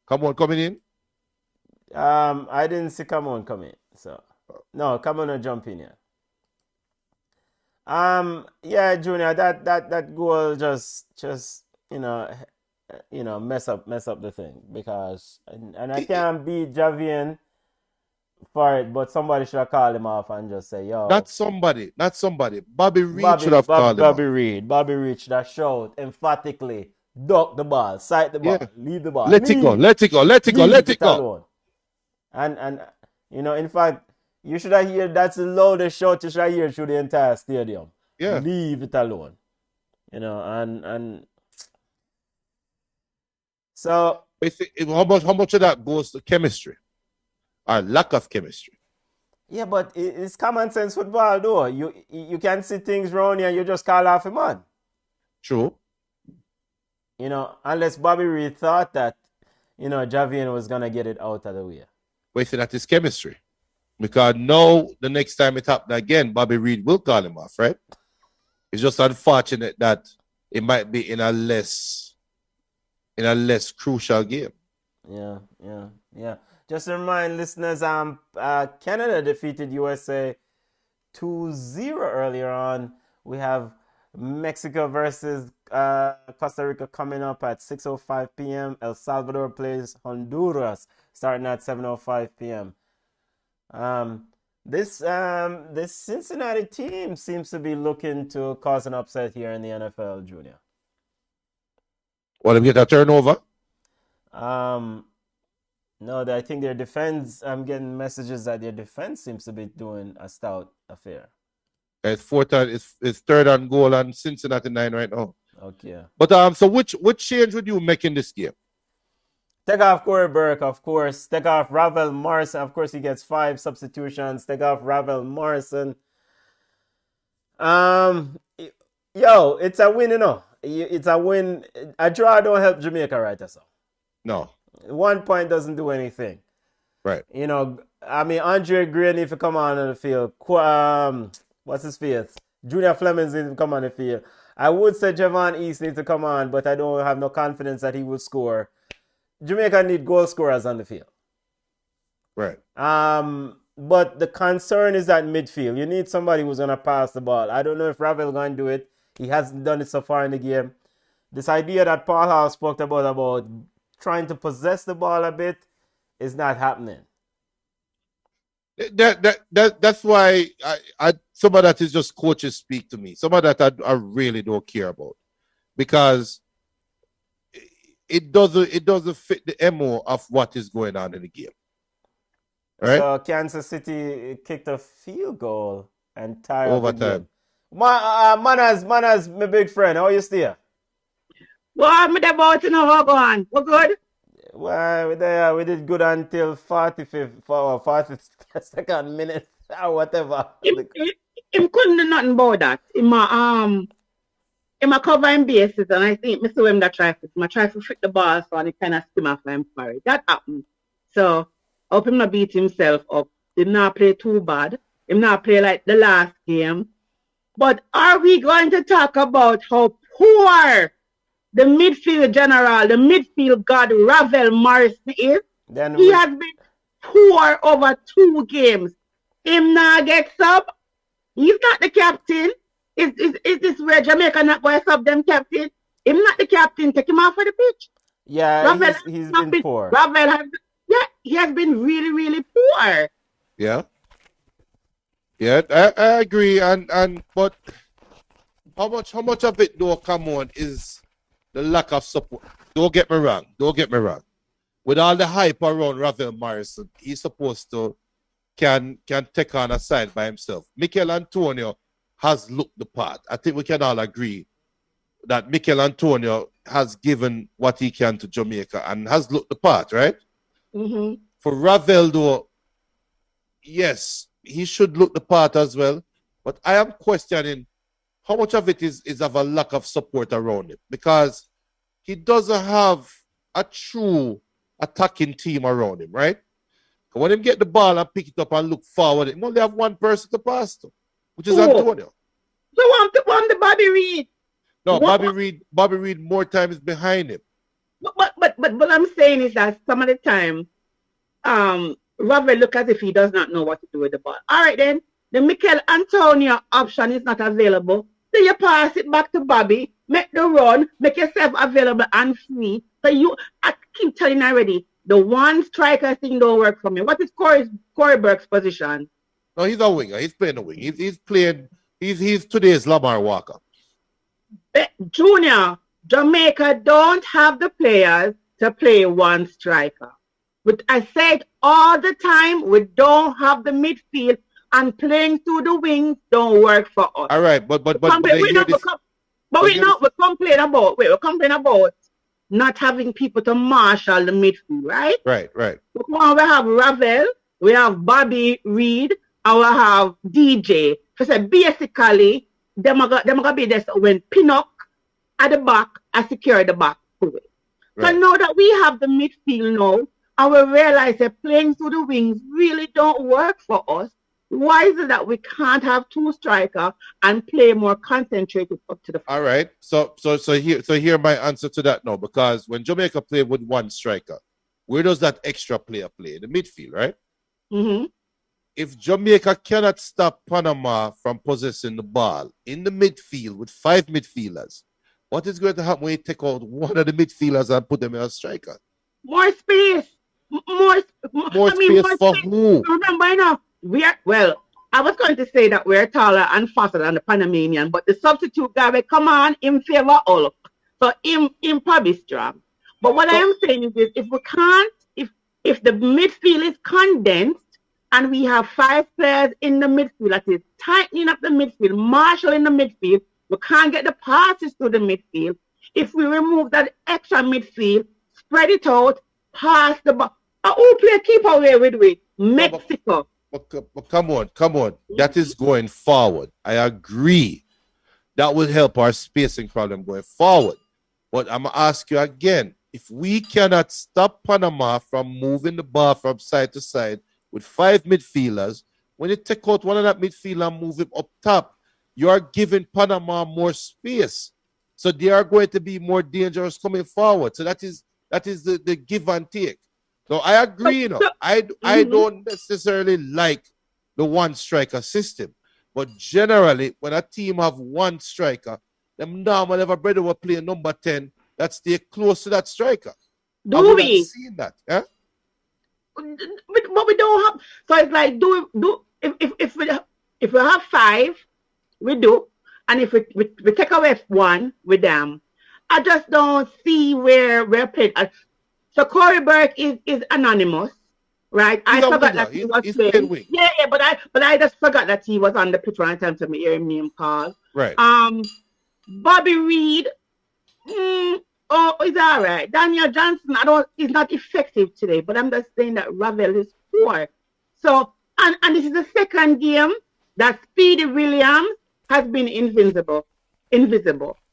Coming in? I didn't see come on come in. So no, come on and jump in here. Yeah, Junior, that goal just mess up the thing, because and I can't beat Javian for it, but somebody should have called him off and just say, yo. Not somebody. Bobby Reed should have called him off. Bobby Reed should have showed emphatically, duck the ball, sight the ball, leave the ball. Let it go. Alone. And in fact, you should have heard that's the loudest shout you should have heard through the entire stadium. Yeah. Leave it alone. And so how much of that goes to chemistry? Or lack of chemistry? Yeah, but it's common sense football, though. You can see things wrong here and you just call off a man. True. Unless Bobby Reed thought that, Javian was going to get it out of the way. Wait, so that is chemistry. Because now, the next time it happens again, Bobby Reed will call him off, right? It's just unfortunate that it might be in a less crucial game. Yeah. Just to remind listeners, Canada defeated USA 2-0 earlier on. We have Mexico versus Costa Rica coming up at 6:05 p.m. El Salvador plays Honduras starting at 7:05 p.m. This Cincinnati team seems to be looking to cause an upset here in the NFL, Junior. Want to get a turnover? No, I think their defense, I'm getting messages that their defense seems to be doing a stout affair. It's third and goal on Cincinnati 9 right now. Okay. But so which change would you make in this game? Take off Corey Burke, of course. Take off Ravel Morrison. Of course, he gets 5 substitutions. Take off Ravel Morrison. It's a win, It's a win. A draw don't help Jamaica, right? So. No. 1 point doesn't do anything. Right. Andre Gray needs to come on the field. What's his face? Junior Flemings needs to come on the field. I would say Javon East needs to come on, but I don't have no confidence that he will score. Jamaica need goal scorers on the field. Right. But the concern is that midfield. You need somebody who's going to pass the ball. I don't know if Ravel going to do it. He hasn't done it so far in the game. This idea that Paul Hall spoke about trying to possess the ball a bit is not happening. That's why some of that is just coaches speak to me. Some of that I really don't care about, because it doesn't fit the MO of what is going on in the game. Right? So Kansas City kicked a field goal and tied overtime. Manas, my big friend, how you stay? Well, I'm about to know how go on. We're good. Well, we did good until 42nd minute or whatever. Him couldn't do nothing about that. In my covering bases, and I think Mr. Wim that try to fit the ball so and it kind of skim off him for it. That happened. So I hope him not beat himself up. Did not play too bad. Him not play like the last game. But are we going to talk about how poor the midfield general, the midfield god Ravel Morrison is? He has been poor over 2 games. Him not get sub. He's not the captain. Is this where Jamaica not going to sub them captain? Him not the captain. Take him off of the pitch. Yeah, Ravel he's been poor. Ravel he has been really, really poor. Yeah. Yeah, I agree. But how much of it though, come on, is the lack of support? Don't get me wrong. With all the hype around Ravel Morrison, he's supposed to can take on a side by himself. Mikel Antonio has looked the part. I think we can all agree that Mikel Antonio has given what he can to Jamaica and has looked the part, right? Mm-hmm. For Ravel, though, yes, he should look the part as well. But I am questioning how much of it is of a lack of support around him, because he doesn't have a true attacking team around him, right? When him get the ball and pick it up and look forward, he only have one person to pass to, which is Antonio. So want the Bobby Reid. No, Bobby Reid more time is behind him. But what I'm saying is that some of the time, Ravel look as if he does not know what to do with the ball. All right, then the Mikel Antonio option is not available. So you pass it back to Bobby, make the run, make yourself available and free. So I keep telling you already, the one striker thing don't work for me. What is Corey Burke's position? No, he's a winger. He's playing a wing. He's playing. He's today's Lamar Walker. Junior, Jamaica don't have the players to play one striker. But I said all the time, we don't have the midfield, and playing through the wings don't work for us. All right, but we're complaining about not having people to marshal the midfield, right? Right. We have Ravel, we have Bobby Reid, and we have DJ. So basically, them are gonna be there when Pinnock at the back and secure the back. Right. So now that we have the midfield now, and we realize that playing through the wings really don't work for us, why is it that we can't have 2 strikers and play more concentrated up to the front? All right. So here my answer to that now, because when Jamaica play with 1 striker, where does that extra player play? In the midfield, right? Mm-hmm. If Jamaica cannot stop Panama from possessing the ball in the midfield with 5 midfielders, what is going to happen when you take out one of the midfielders and put them in a striker? More space. More space for who? Remember, I was going to say that we're taller and faster than the Panamanian, but the substitute guy will come on in favor all. So him probably strong. But what I am saying is this, if the midfield is condensed and we have 5 players in the midfield, that is tightening up the midfield, marshalling the midfield, we can't get the passes to the midfield. If we remove that extra midfield, spread it out, pass the ball. Who play keep away with Mexico. But come on. That is going forward. I agree. That will help our spacing problem going forward. But I'm going to ask you again, if we cannot stop Panama from moving the ball from side to side with 5 midfielders, when you take out one of that midfielder and move him up top, you are giving Panama more space. So they are going to be more dangerous coming forward. So that is the give and take. So I agree, you know. I Mhm. don't necessarily like the one striker system. But generally, when a team have one striker, them normal ever brother will play number 10 that stay close to that striker. I Do would have we? seen that. Yeah? But we don't have. So it's like if we have five, we do, and if we take away one with them, I just don't see where we're playing. So Corey Burke is anonymous, right? He's I a forgot winger. that he was He's playing playing. wing. Yeah, but I just forgot that he was on the pitch one time to me hearing name call. Right. Bobby Reed. Oh, it's all right. Daniel Johnson, he's not effective today, but I'm just saying that Ravel is poor. So, and this is the second game that Speedy Williams has been invisible.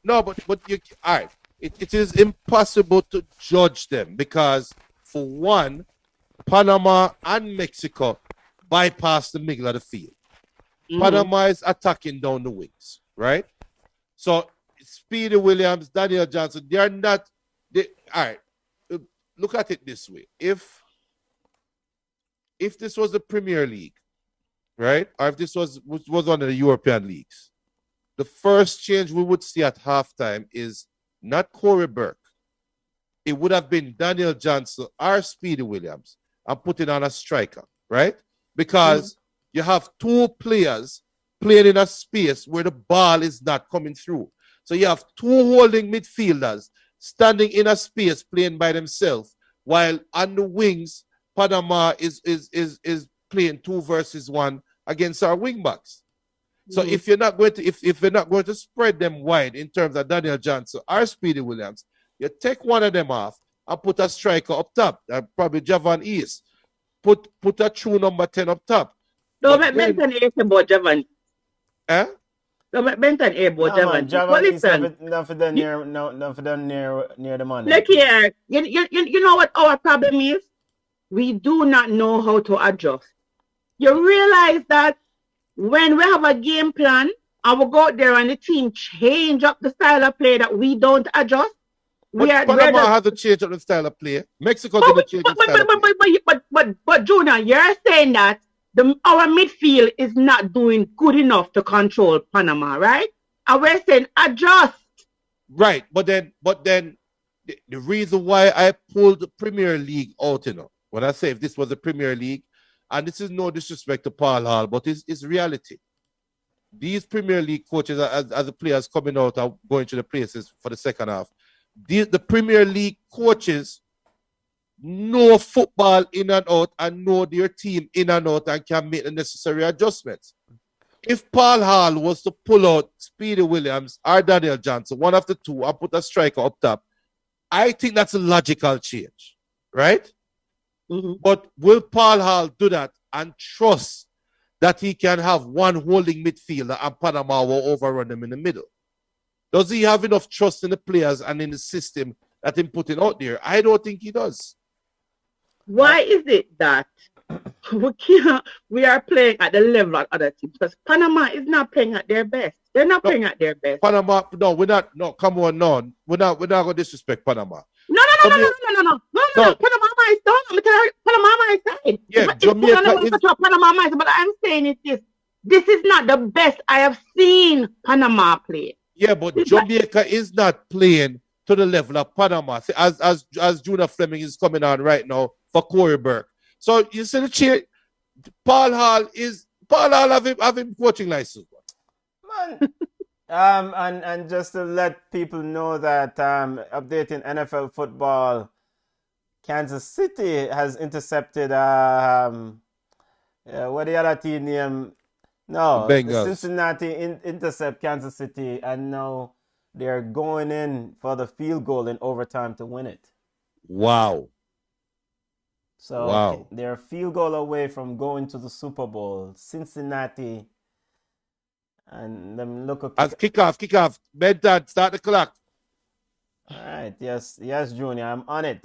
No, but you all right. It is impossible to judge them because for one, Panama and Mexico bypass the middle of the field. Panama is attacking down the wings, right? So Speedy Williams, Daniel Johnson, they are not. All right, look at it this way: if this was the Premier League, right, or if this was one of the European leagues, the first change we would see at halftime is not Corey Burke. It would have been Daniel Johnson or Speedy Williams and putting on a striker, right? Because you have two players playing in a space where the ball is not coming through. So you have two holding midfielders standing in a space playing by themselves, while on the wings, Panama is playing 2 versus 1 against our wing backs. So if you're not going to if you're not going to spread them wide in terms of Daniel Johnson or Speedy Williams, you take one of them off and put a striker up top, probably Javan East. Put a true number 10 up top. Don't make Benton air about Javan. Eh? Don't make Benton air about Javan. Javan is not done near the money. Look here, you know what our problem is? We do not know how to adjust. You realize that when we have a game plan and we go out there and the team change up the style of play that we don't adjust. Panama has to change up the style of play. Mexico didn't change the style of play. But Junior, you're saying that our midfield is not doing good enough to control Panama, right? And we're saying adjust. Right, but then the reason why I pulled the Premier League out, when I say if this was the Premier League, and this is no disrespect to Paul Hall, but it's reality. These Premier League coaches, as the players coming out and going to the places for the second half, the Premier League coaches know football in and out and know their team in and out and can make the necessary adjustments. If Paul Hall was to pull out Speedy Williams or Daniel Johnson, one of the two, and put a striker up top, I think that's a logical change, right? But will Paul Hall do that and trust that he can have one holding midfielder and Panama will overrun them in the middle? Does he have enough trust in the players and in the system that he's putting out there? I don't think he does. Why is it that we are playing at the level of other teams? Because Panama is not playing at their best. They're not playing at their best. Panama, no, we're not. No, come on, no. We're not going to disrespect Panama. No. Panama is done. Panama is side. Yeah, Jamaica is... Panama is, but I'm saying it is. This is not the best I have seen Panama play. Yeah, but Jamaica is not playing to the level of Panama. See, as Junior Fleming is coming on right now for Corey Burke. So you see the chair. Paul Hall have him coaching license. Man. And just to let people know that updating NFL football, Kansas City has intercepted what the other team name? No, Bengals. Cincinnati intercept Kansas City, and now they're going in for the field goal in overtime to win it. Wow. So they're a field goal away from going to the Super Bowl. Cincinnati. And them look at kickoff. Bedtime, start the clock. All right, yes, Junior, I'm on it.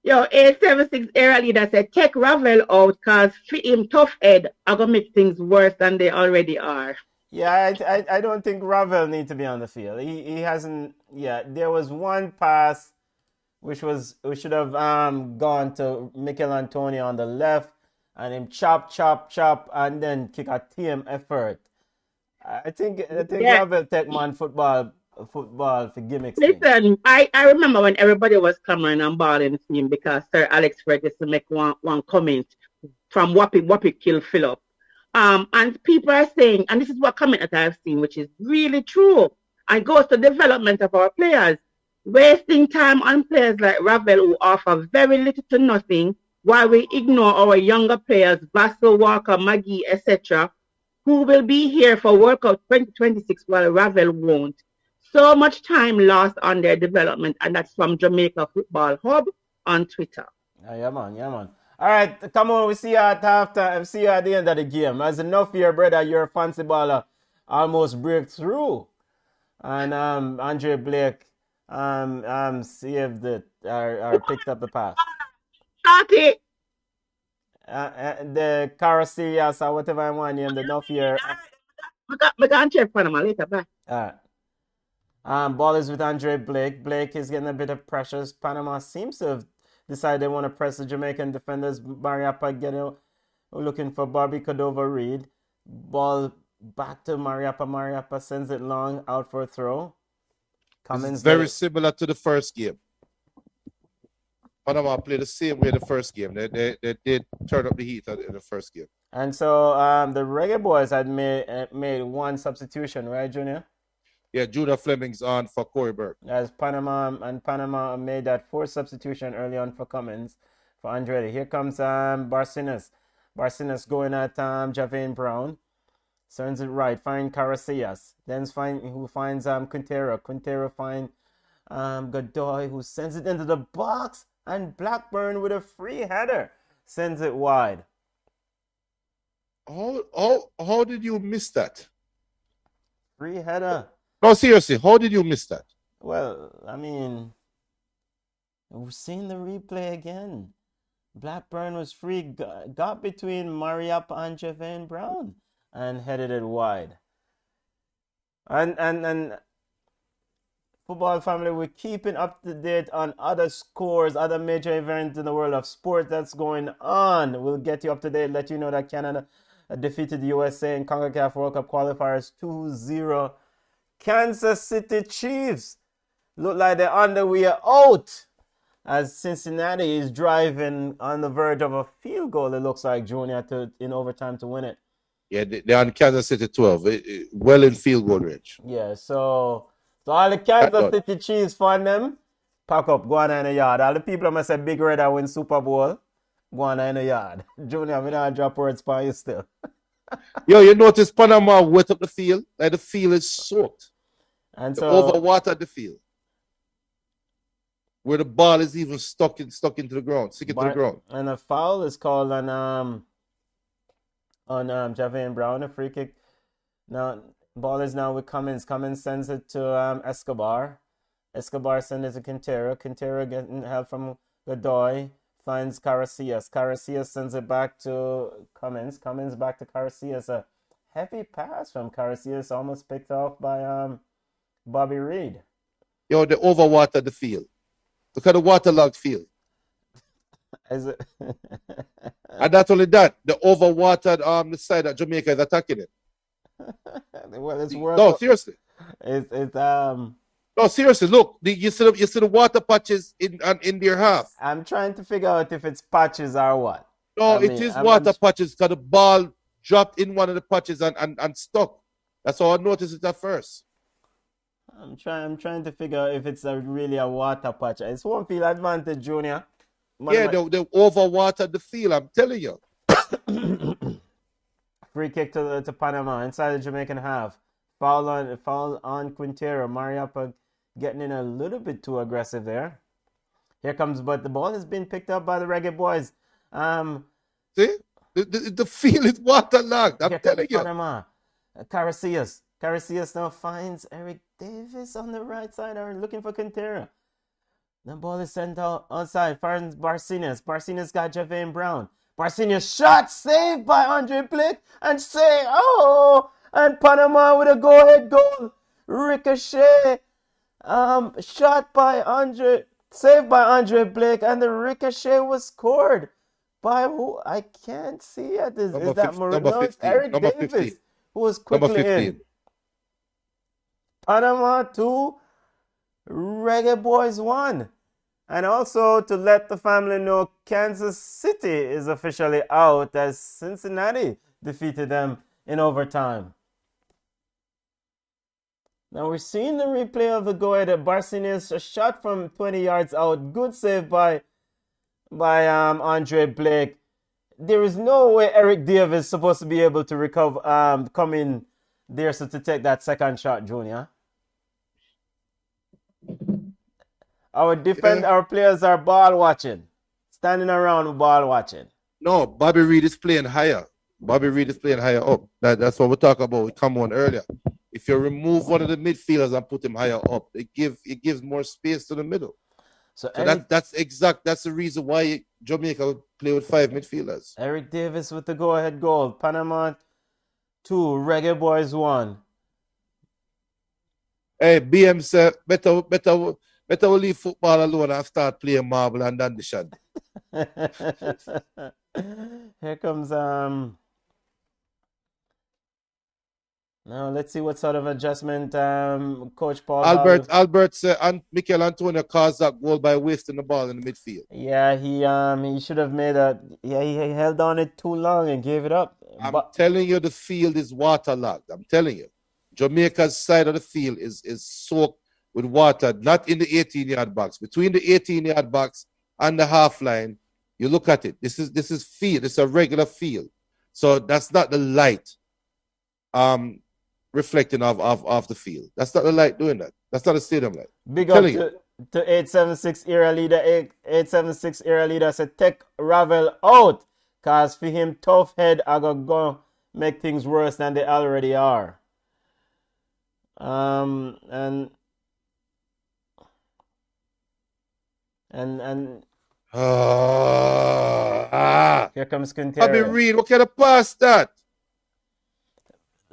Yo, 876 area leader said, take Ravel out because for him tough head are going to make things worse than they already are. Yeah, I don't think Ravel needs to be on the field. He hasn't, there was one pass we should have gone to Mikel Antonio on the left and him chop, chop, chop, and then kick a team effort. I think Yeah. Ravel take man football for gimmicks thing. Listen, I remember when everybody was coming and balling him because Sir Alex Ferguson to make one comment from Wappy kill Philip. And people are saying, and this is what comment that I've seen, which is really true, and goes to development of our players. Wasting time on players like Ravel who offer very little to nothing, while we ignore our younger players, Vassell, Walker, Maggie, etc., who will be here for World Cup 2026 while Ravel won't. So much time lost on their development, and that's from Jamaica Football Hub on Twitter. Yeah, man, yeah, man. All right, come on, we see you at halftime. See you at the end of the game. As enough for your brother, your fancy baller almost break through, and Andre Blake saved it or picked up the pass. Starty. The Caracillas or whatever I want name, the enough here. We can check Panama later, bye. All right. Ball is with Andre Blake. Blake is getting a bit of pressures. Panama seems to have decided they want to press the Jamaican defenders. Mariappa looking for Bobby Cordova-Reed. Ball back to Mariappa. Mariappa sends it long out for a throw. It's very similar to the first game. Panama played the same way the first game. They did turn up the heat in the first game. And so the Reggae Boys had made one substitution, right, Junior? Yeah, Judah Fleming's on for Corey Burke. As Panama made that fourth substitution early on for Cummins, for Andretti. Here comes Barcinas. Barcinas going at Javane Brown. Turns it right, find Carasillas. Then who finds Quintero. Quintero find Godoy, who sends it into the box. And Blackburn with a free header sends it wide. How did you miss that? Free header. No, seriously, how did you miss that? Well, I mean, we've seen the replay again. Blackburn was free, got between Mariappa and Javane Brown and headed it wide. And football family, we're keeping up to date on other scores, other major events in the world of sport that's going on. We'll get you up to date, let you know that Canada defeated the USA in CONCACAF World Cup qualifiers 2-0. Kansas City Chiefs look like they're on their way out as Cincinnati is driving on the verge of a field goal, it looks like, Junior, in overtime to win it. Yeah, they're on Kansas City 12, well in field goal range. Yeah, so all the Kansas City Chiefs fan them, pack up, go on in the yard. All the people that must say Big Red I win Super Bowl, go on in the yard. Junior, we don't drop words for you still. Yo, you notice Panama wet up the field? Like the field is soaked. And they so overwatered the field. Where the ball is even stuck into the ground, stick into the ground. And a foul is called on Javane Brown, a free kick. Now ball is now with Cummins. Cummins sends it to Escobar. Escobar sends it to Quintero. Quintero getting help from Godoy. Finds Carasillas. Carasillas sends it back to Cummins. Cummins back to Carasillas. A heavy pass from Carasillas, almost picked off by Bobby Reed. Yo, they overwatered the field. Look at the waterlogged field. Is it? And not only that, they overwatered the side that Jamaica is attacking it. Well, it's worth. No, seriously. No, seriously. Look, you see the water patches in their half. I'm trying to figure out if it's patches or what. No, it is water patches because the ball dropped in one of the patches and stuck. That's how I noticed it at first. I'm trying to figure out if it's really a water patch. It's home field advantage, Junior. They overwatered the field. I'm telling you. Free kick to Panama inside the Jamaican half. Foul on Quintero. Mariappa getting in a little bit too aggressive there. Here comes, but the ball has been picked up by the Reggae Boys. See? The field is waterlogged. I'm telling you. Panama. Carasillas. Carasillas now finds Eric Davis on the right side, or looking for Quintero. The ball is sent outside. Finds Barcinas. Barcinas got Javane Brown. Barcinas shot saved by Andre Blake and and Panama with a go-ahead goal. Ricochet shot by Andre Saved by Andre Blake, and the ricochet was scored by who? I can't see it. Is that Maurice? Number No, it's 15. Eric Number Davis, 15. who was Number quickly 15. in. Panama 2, Reggae Boys 1. And also to let the family know, Kansas City is officially out as Cincinnati defeated them in overtime. Now we're seeing the replay of the go-ahead at Barcinius, a shot from 20 yards out. Good save by Andre Blake. There is no way Eric Davis is supposed to be able to recover, come in there so to take that second shot, Junior. Our players are ball watching, standing around ball watching. No, Bobby Reed is playing higher. Bobby Reed is playing higher up. That's what we talked about with Cameron earlier. If you remove one of the midfielders and put him higher up, it gives more space to the middle. So that's the reason why Jamaica would play with 5 midfielders. Eric Davis with the go-ahead goal. Panama 2, Reggae Boys 1. Hey, BM said better we leave football alone and start playing marble and dandition. Here comes now let's see what sort of adjustment Coach Paul Albert said and Mikel Antonio caused that goal by wasting the ball in the midfield. Yeah, he should have made he held on it too long and gave it up. I'm telling you, the field is waterlogged. I'm telling you. Jamaica's side of the field is soaked with water, not in the 18-yard box. Between the 18-yard box and the half line, you look at it. This is field. It's a regular field. So that's not the light reflecting of the field. That's not the light doing that. That's not a stadium light. Big up to 876 era leader. 876 era leader said take Ravel out. Cause for him tough head I go make things worse than they already are. And here comes Quintero. Bobby Reed, what kind of pass that?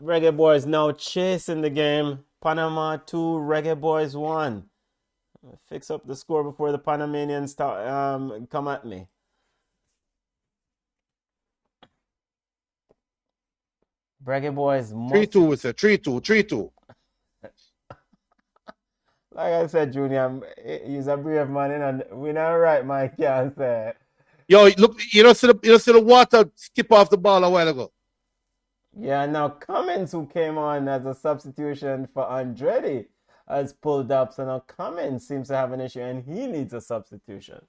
Reggae Boys now chasing the game. Panama 2, Reggae Boys 1. Fix up the score before the Panamanians come at me. Reggae Boys 3-2 with it. 3-2. Like I said, Junior, he's a brave man, and we not right, man. Can't say. Yo, look, you see the water skip off the ball a while ago. Yeah, now Cummins, who came on as a substitution for Andretti, has pulled up. So now Cummins seems to have an issue, and he needs a substitution.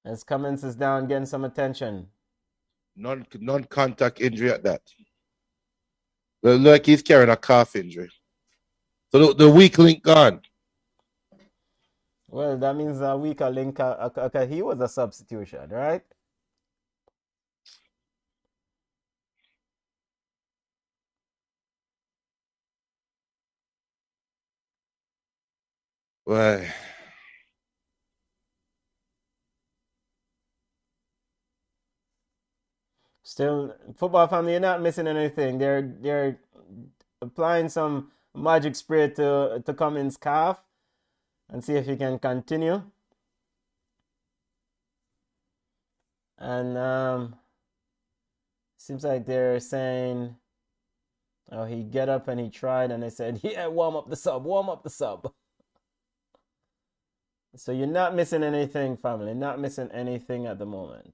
As Cummins is down, getting some attention. Non-contact injury at that. Look like he's carrying a calf injury. So the weak link gone. Well, that means a weaker link. He was a substitution, right? Well, still, football family, you're not missing anything. They're applying some magic spray to Cummins' calf and see if he can continue. And seems like they're saying, oh, he get up and he tried, and they said, yeah, warm up the sub. So you're not missing anything, family. Not missing anything at the moment.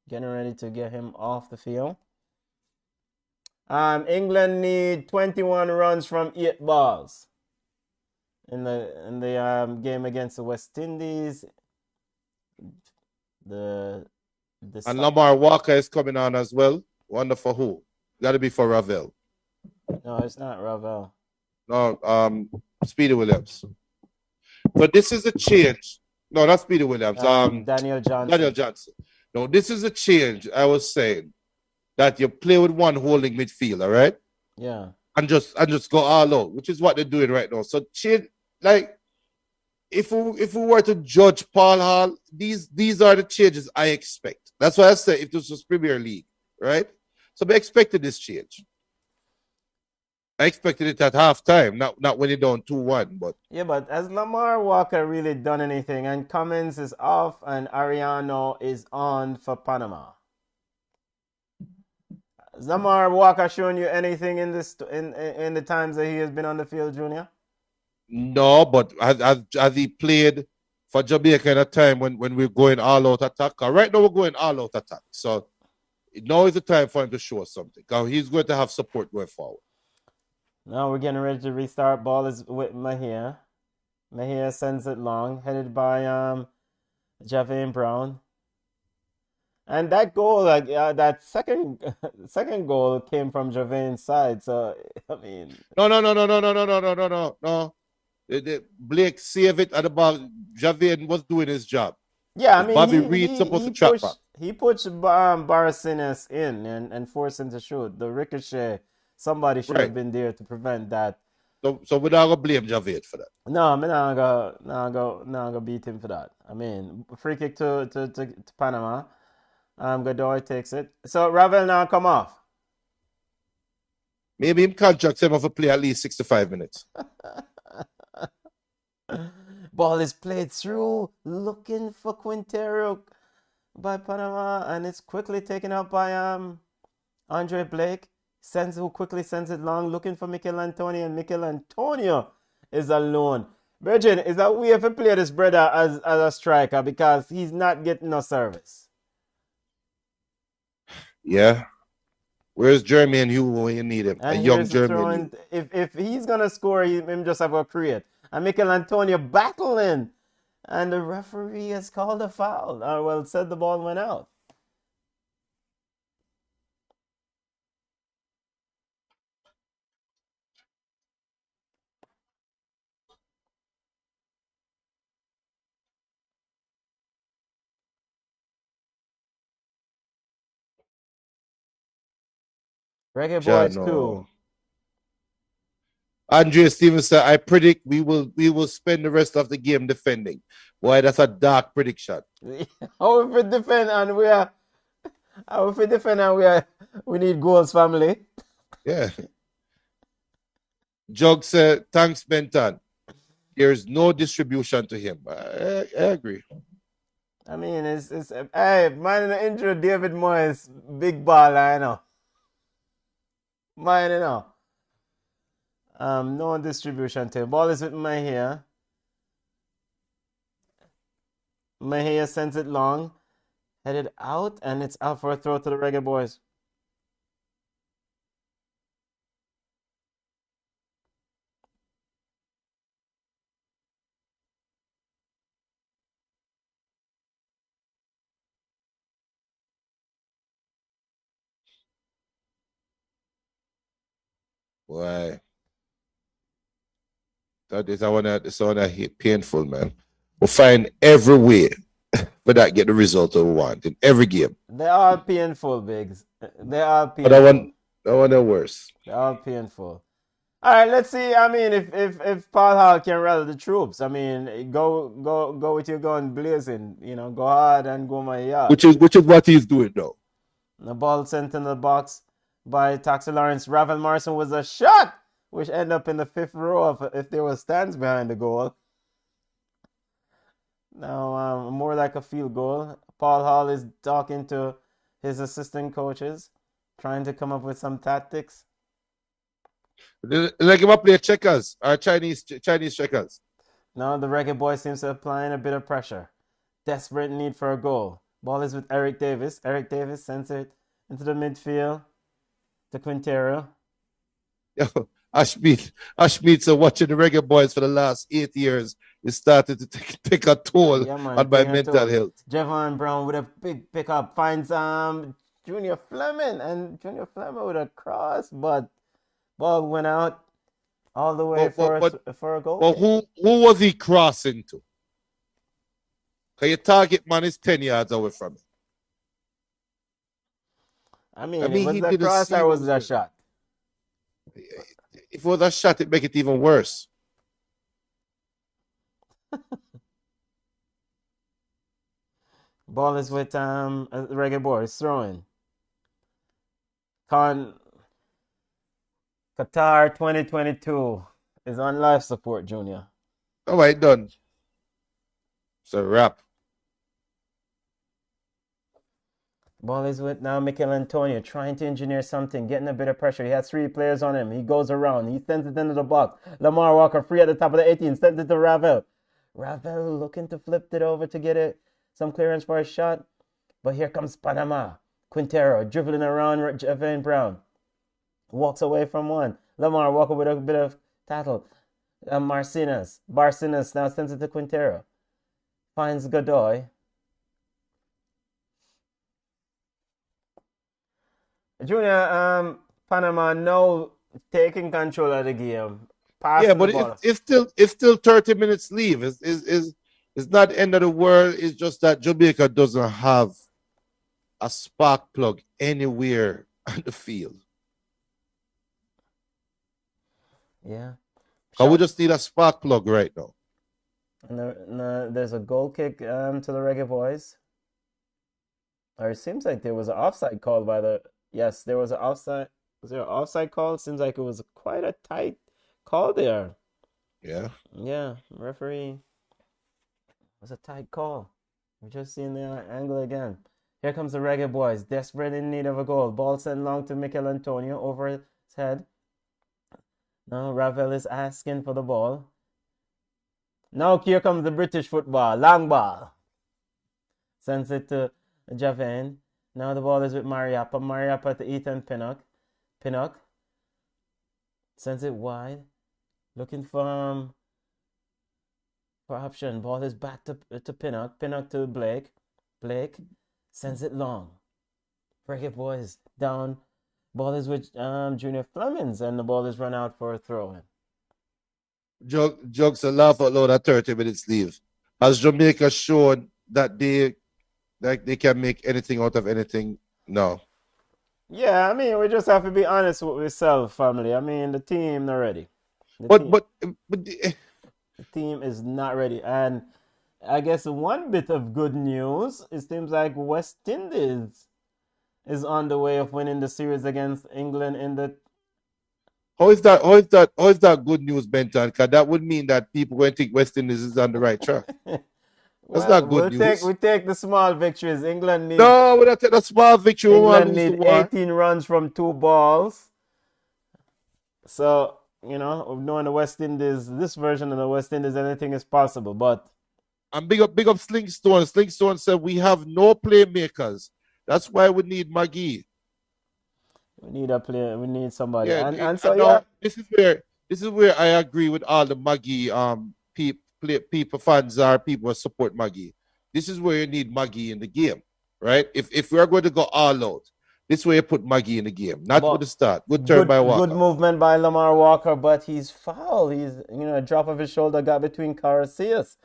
Getting ready to get him off the field. England need 21 runs from 8 balls in the game against the West Indies. And Lamar Walker is coming on as well. Wonder for who? Got to be for Ravel. No, it's not Ravel. No, Speedy Williams. But this is a change. No, not Speedy Williams. Daniel Johnson. No, this is a change. I was saying that you play with one holding midfield, all right? Yeah. And just go all out, which is what they're doing right now. So change, like, if we were to judge Paul Hall, these are the changes I expect. That's why I say if this was Premier League, right? So I expected this change. I expected it at halftime, not when you're down 2-1. But Yeah, but has Lamar Walker really done anything? And Cummins is off, and Ariano is on for Panama. Has Lamar Walker shown you anything in in the times that he has been on the field, Junior? no, but has he played for Jamaica in a time when we're going all out attack? Right now we're going all out attack. So now is the time for him to show us something. Because he's going to have support going forward. Now we're getting ready to restart. Ball is with Mahia. Mahia sends it long, headed by Javane Brown. And that goal, that second goal came from Javane's side. So I mean, No. Blake saved it at the ball. Javane was doing his job. yeah, I mean, Bobby Reed supposed to trap back. He pushed Barasinas in and forced him to shoot. The ricochet, somebody should have been there to prevent that. So we're not gonna blame Javed for that. No, I'm not gonna beat him for that. I mean, free kick to Panama. Godoy takes it. So Ravel now come off. Maybe him contract him to play at least 65 minutes. Ball is played through, looking for Quintero by Panama, and it's quickly taken out by Andre Blake. Who quickly sends it long, looking for Mikel Antonio, and Mikel Antonio is alone. Virgin, is that we have to play this brother as a striker because he's not getting no service? Yeah. Where's Jermaine Hugh when you need him? And a young Jermaine Hugh. If he's gonna score, him just have to create. And Mikel Antonio battling, and the referee has called a foul. Said the ball went out. Reggae Boys 2. Andre Stevens said, I predict we will spend the rest of the game defending. Boy, that's a dark prediction. How if we defend and we need goals, family? Yeah. Jug said, thanks, Benton. There's no distribution to him. I agree. I mean, hey, man, the injury, David Moyes, big ball, I know. Mine, you know. No distribution to ball is with Mahia. Mahia sends it long, headed out, and it's out for a throw to the Reggae Boys. Why? That is I hate painful, man. We'll find every way for that get the result we want in every game. They are painful, Biggs. They are painful. But I want the worse. They are painful. All right, let's see. I mean, if Paul Hall can rally the troops, I mean, go with your gun blazing. You know, go hard and go my yard. Which is what he's doing now. The ball sent in the box by Taxi Lawrence. Ravel Morrison was a shot, which ended up in the 5th row if there were stands behind the goal. Now, more like a field goal. Paul Hall is talking to his assistant coaches, trying to come up with some tactics. Like him up play checkers or Chinese checkers. Now the Reggae Boy seems to be applying a bit of pressure. Desperate need for a goal. Ball is with Eric Davis. Eric Davis sends it into the midfield to Quintero. Yo, Ashmead watching the Reggae Boys for the last 8 years. It started to take a toll on my mental health. Javon Brown with a big pickup finds Junior Fleming, and Junior Fleming with a cross, but ball went out all the way for a goal. But who was he crossing to? Because your target man is 10 yards away from him. I mean was that cross or was that shot? If it was a shot, it'd make it even worse. Ball is with Reggae Boys throwing. Qatar 2022 is on life support, Junior. All right, done. It's a wrap. Ball is with now Mikel Antonio trying to engineer something, getting a bit of pressure. He has 3 players on him. He goes around. He sends it into the box. Lamar Walker free at the top of the 18. Sends it to Ravel. Ravel looking to flip it over to get it. Some clearance for a shot. But here comes Panama. Quintero dribbling around Javane Brown. Walks away from one. Lamar Walker with a bit of tattle. Barcenas now sends it to Quintero. Finds Godoy. Junior, Panama now taking control of the game. Yeah, but it's still 30 minutes leave. It's not the end of the world. It's just that Jamaica doesn't have a spark plug anywhere on the field. Yeah. We just need a spark plug right now. And there's a goal kick to the Reggae Boys. Or it seems like there was an offside call by the... Yes, there was an offside. Was there an offside call? It seems like it was quite a tight call there. Yeah. Yeah, referee. It was a tight call. We're just seeing the angle again. Here comes the Reggae Boys, desperate in need of a goal. Ball sent long to Mikel Antonio over his head. Now Ravel is asking for the ball. Now here comes the British football. Long ball. Sends it to Javane. Now the ball is with Mariappa. Mariappa to Ethan Pinnock. Pinnock sends it wide. Looking for option. Ball is back to Pinnock. Pinnock to Blake. Blake sends it long. Reggae Boys down. Ball is with Junior Flemings, and the ball is run out for a throw-in. Jugs a laugh out loud at 30 minutes leave. Has Jamaica shown that they can make anything out of anything? No. Yeah, I mean, we just have to be honest with ourselves, family. I mean, the team not ready. The team is not ready. And I guess one bit of good news, it seems like West Indies is on the way of winning the series against England in the... How is that good news, Benton? Because that would mean that people will think West Indies is on the right track. That's not good news. We take the small victories. England need... No, we don't take the small victory. England need 18 runs from 2 balls. So, you know, knowing the West Indies, this version of the West Indies, anything is possible. But... And big up Slingstone. Slingstone said we have no playmakers. That's why we need Maggie. We need a player. We need somebody. Yeah, so this is where I agree with all the Maggie people fans are people who support Maggie. This is where you need Maggie in the game, right? If we are going to go all out, this way you put Maggie in the game, not with the start. Good turn by Walker. Good movement by Lamar Walker, but he's foul. He's a drop of his shoulder got between Carasias.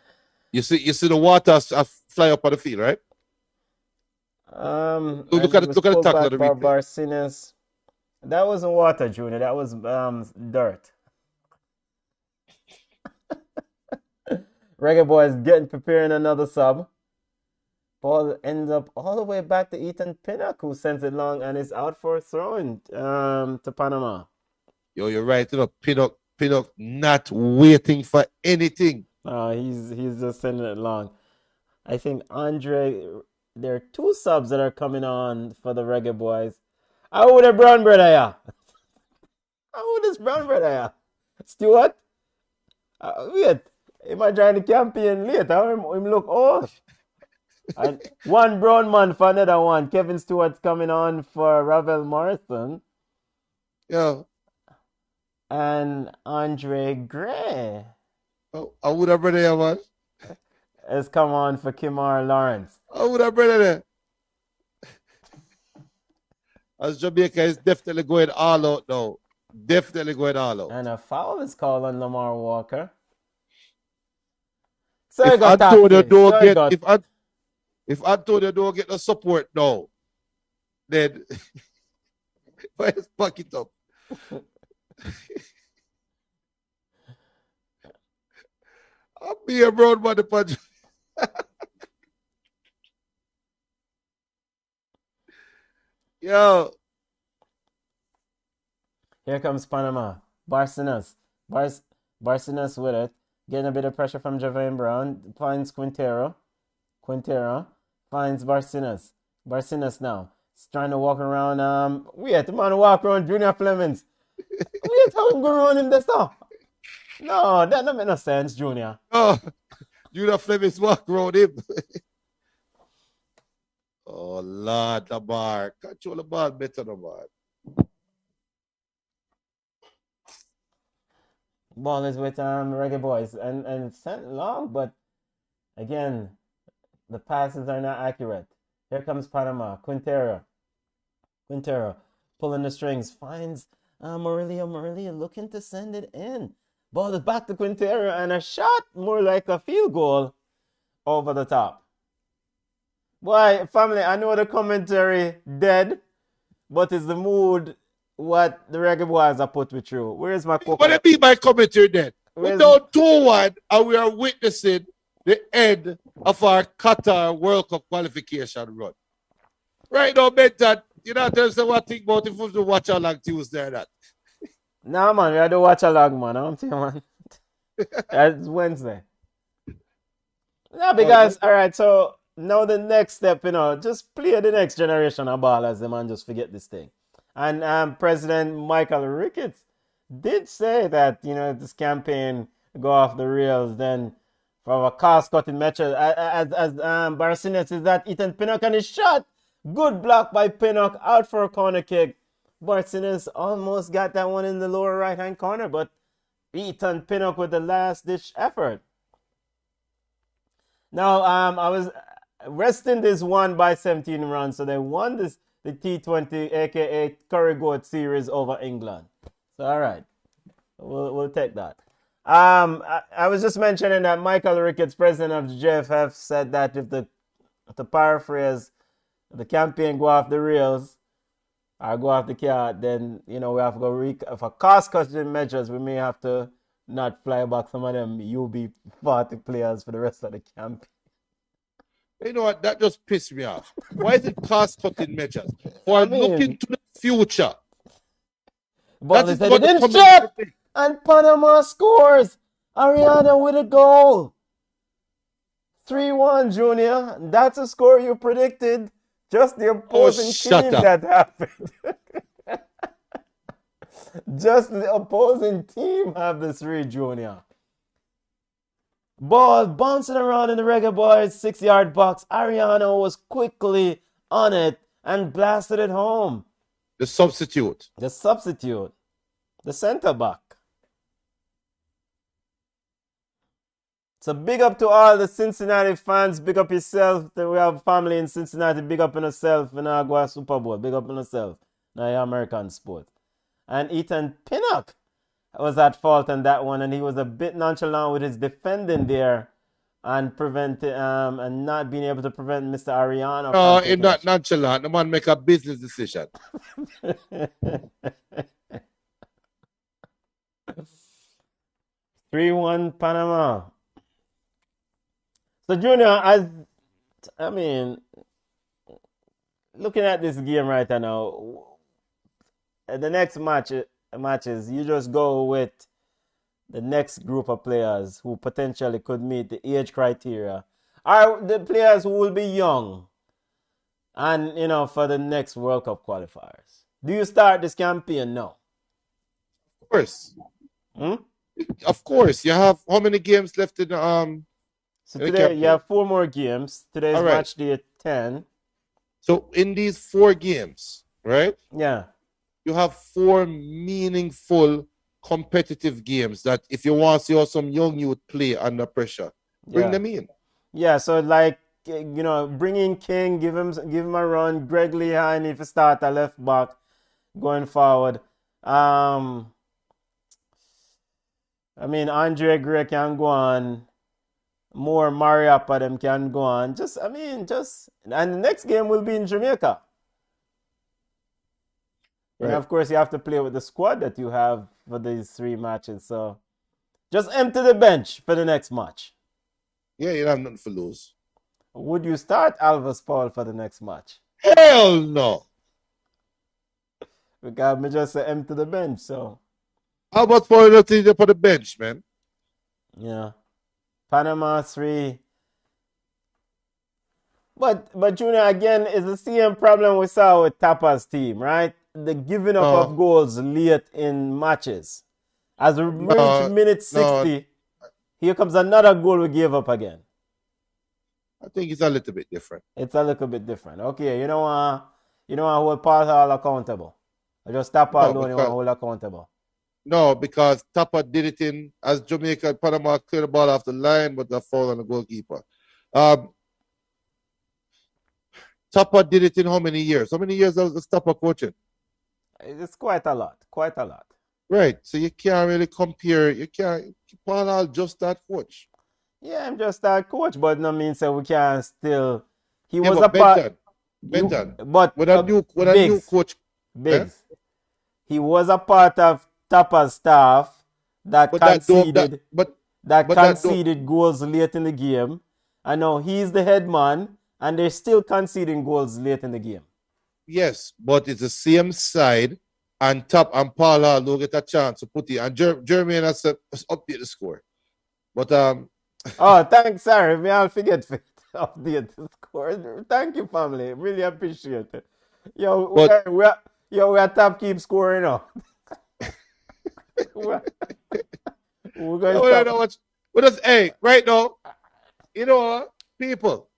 You see the water fly up on the field, right? Look at the tackle of the replay. Barcenas. That wasn't water, Junior. That was dirt. Reggae Boys preparing another sub. Ball ends up all the way back to Ethan Pinnock, who sends it long and is out for a throw-in to Panama. Yo, you're right. You know, Pinnock not waiting for anything. He's just sending it long. I think Andre... There are 2 subs that are coming on for the Reggae Boys. How would a brown bread here? How would this brown bread here? Stuart? Wait. Am I trying to campaign late? How him look old? And one brown man for another one. Kevin Stewart's coming on for Ravel Morrison. Yeah. And Andre Gray. Oh, I would have brother here, man. Has come on for Kimar Lawrence. I would have brother there. As Jamaica is definitely going all out now. Definitely going all out. And a foul is called on Lamar Walker. If Antonio don't get the support now, then let's fuck it up. I'll be a brown man the punch. Yo, Here comes Panama. Barcenas. Barcenas with it. Getting a bit of pressure from Javane Brown. Finds Quintero. Quintero finds Barcenas. Barcenas now. He's trying to walk around. Wait, the man walk around Junior Flemings. Wait, how go around him this stuff? No, that don't make no sense, Junior. Oh, Junior Flemings walk around him. Oh, Lord, the bar. Control the ball better, the bar. Ball is with Reggae Boys. And it's sent long, but again, the passes are not accurate. Here comes Panama. Quintero pulling the strings. Finds Murillo looking to send it in. Ball is back to Quintero and a shot more like a field goal over the top. Boy, family, I know the commentary dead, but it's the mood what the Reggae Boys are put me through. Where's my coconut? What do you mean by commentary dead? We're down 2-1 and we are witnessing the end of our Qatar World Cup qualification run. Right now, Benton, you know, tell us what think about if we watch along Tuesday or that. Nah, man, we don't watch along, man. I'm telling you, man. It's Wednesday. Yeah, because, all right, so now the next step, just play the next generation of ballers, the man, just forget this thing. And President Michael Ricketts did say that, if this campaign go off the rails, then for a cost-cutting measure, as Barcenas is that Ethan Pinnock and his shot. Good block by Pinnock, out for a corner kick. Barcenas almost got that one in the lower right-hand corner, but Ethan Pinnock with the last-ditch effort. Now, I was resting this one by 17 runs, so they won the T20, aka Curry Goat series over England. So, all right, we'll take that. I was just mentioning that Michael Ricketts, president of the JFF, said that if to paraphrase, the campaign go off the rails or go off the card, then we have to go for cost-cutting measures. We may have to not fly back some of them UB40 players for the rest of the campaign. You know what? That just pissed me off. Why is it cost-cutting measures? For looking to the future. But they said it didn't shot, and Panama scores. Ariana with a goal. 3-1, Junior. That's a score you predicted. Just the opposing team that happened. Just the opposing team have the 3, Junior. Ball bouncing around in the Reggae Boys 6-yard box. Ariano was quickly on it and blasted it home. The substitute. The center back. So big up to all the Cincinnati fans. Big up yourself. We have family in Cincinnati. Big up on yourself. In our Super Bowl. Big up on yourself. Now you're American sport. And Ethan Pinnock was at fault on that one, and he was a bit nonchalant with his defending there and and not being able to prevent Mr. Ariano. No, he's not nonchalant. The man make a business decision. 3-1 Panama. So, Junior, looking at this game right now, the next matches, you just go with the next group of players who potentially could meet the age criteria, are the players who will be young and, for the next World Cup qualifiers. Do you start this campaign? No. Of course. Of course. You have how many games left in So today you have 4 more games. Today's match day 10. So in these 4 games, right? Yeah. You have 4 meaningful competitive games that if you want to see how some young youth play under pressure, bring them in. Yeah, so like, bring in King, give him a run. Greg Lehine, if you start a left back going forward. Andre Gray can go on. More Mariappa them can go on. And the next game will be in Jamaica. Right. And of course, you have to play with the squad that you have for these 3 matches. So just empty the bench for the next match. Yeah, you have nothing to lose. Would you start Alvis Paul for the next match? Hell no. because me just say empty the bench. So How about for the team for the bench, man? yeah, Panama 3. But Junior, again, it's the same problem we saw with Tapa's team, right? The giving up of No, goals late in matches. As we reach no, minute no. 60, here comes another goal we gave up again. I think it's a little bit different. It's a little bit different. Okay, you know what? Hold Paul Hall accountable. I just Tapa No, alone, you want to hold accountable. no, because Tapa did it in as Jamaica and Panama cleared the ball off the line, but the foul on the goalkeeper. Tapa did it in how many years? How many years was Tapa coaching? It's quite a lot. Quite a lot. Right. So you can't really compare. You can't. Paul Hall just that coach. Yeah, I'm just that coach, but no means that we can still. He Yeah, was but a part. Benton. But When a new coach, Biggs. He was a part of Tapa's staff that but that don't conceded that but that don't conceded goals late in the game. I know he's the head man, and they're still conceding goals late in the game. yes, but it's the same side, and Paul Hall don't get a chance to put it, and Jermaine has to update the score. But Oh, thanks, sorry, me I'll forget to update the score. Thank you, family. Really appreciate it. Yo, But- we're top keep scoring now. we're going no, to no, no, but just, hey, right now, you know what, people,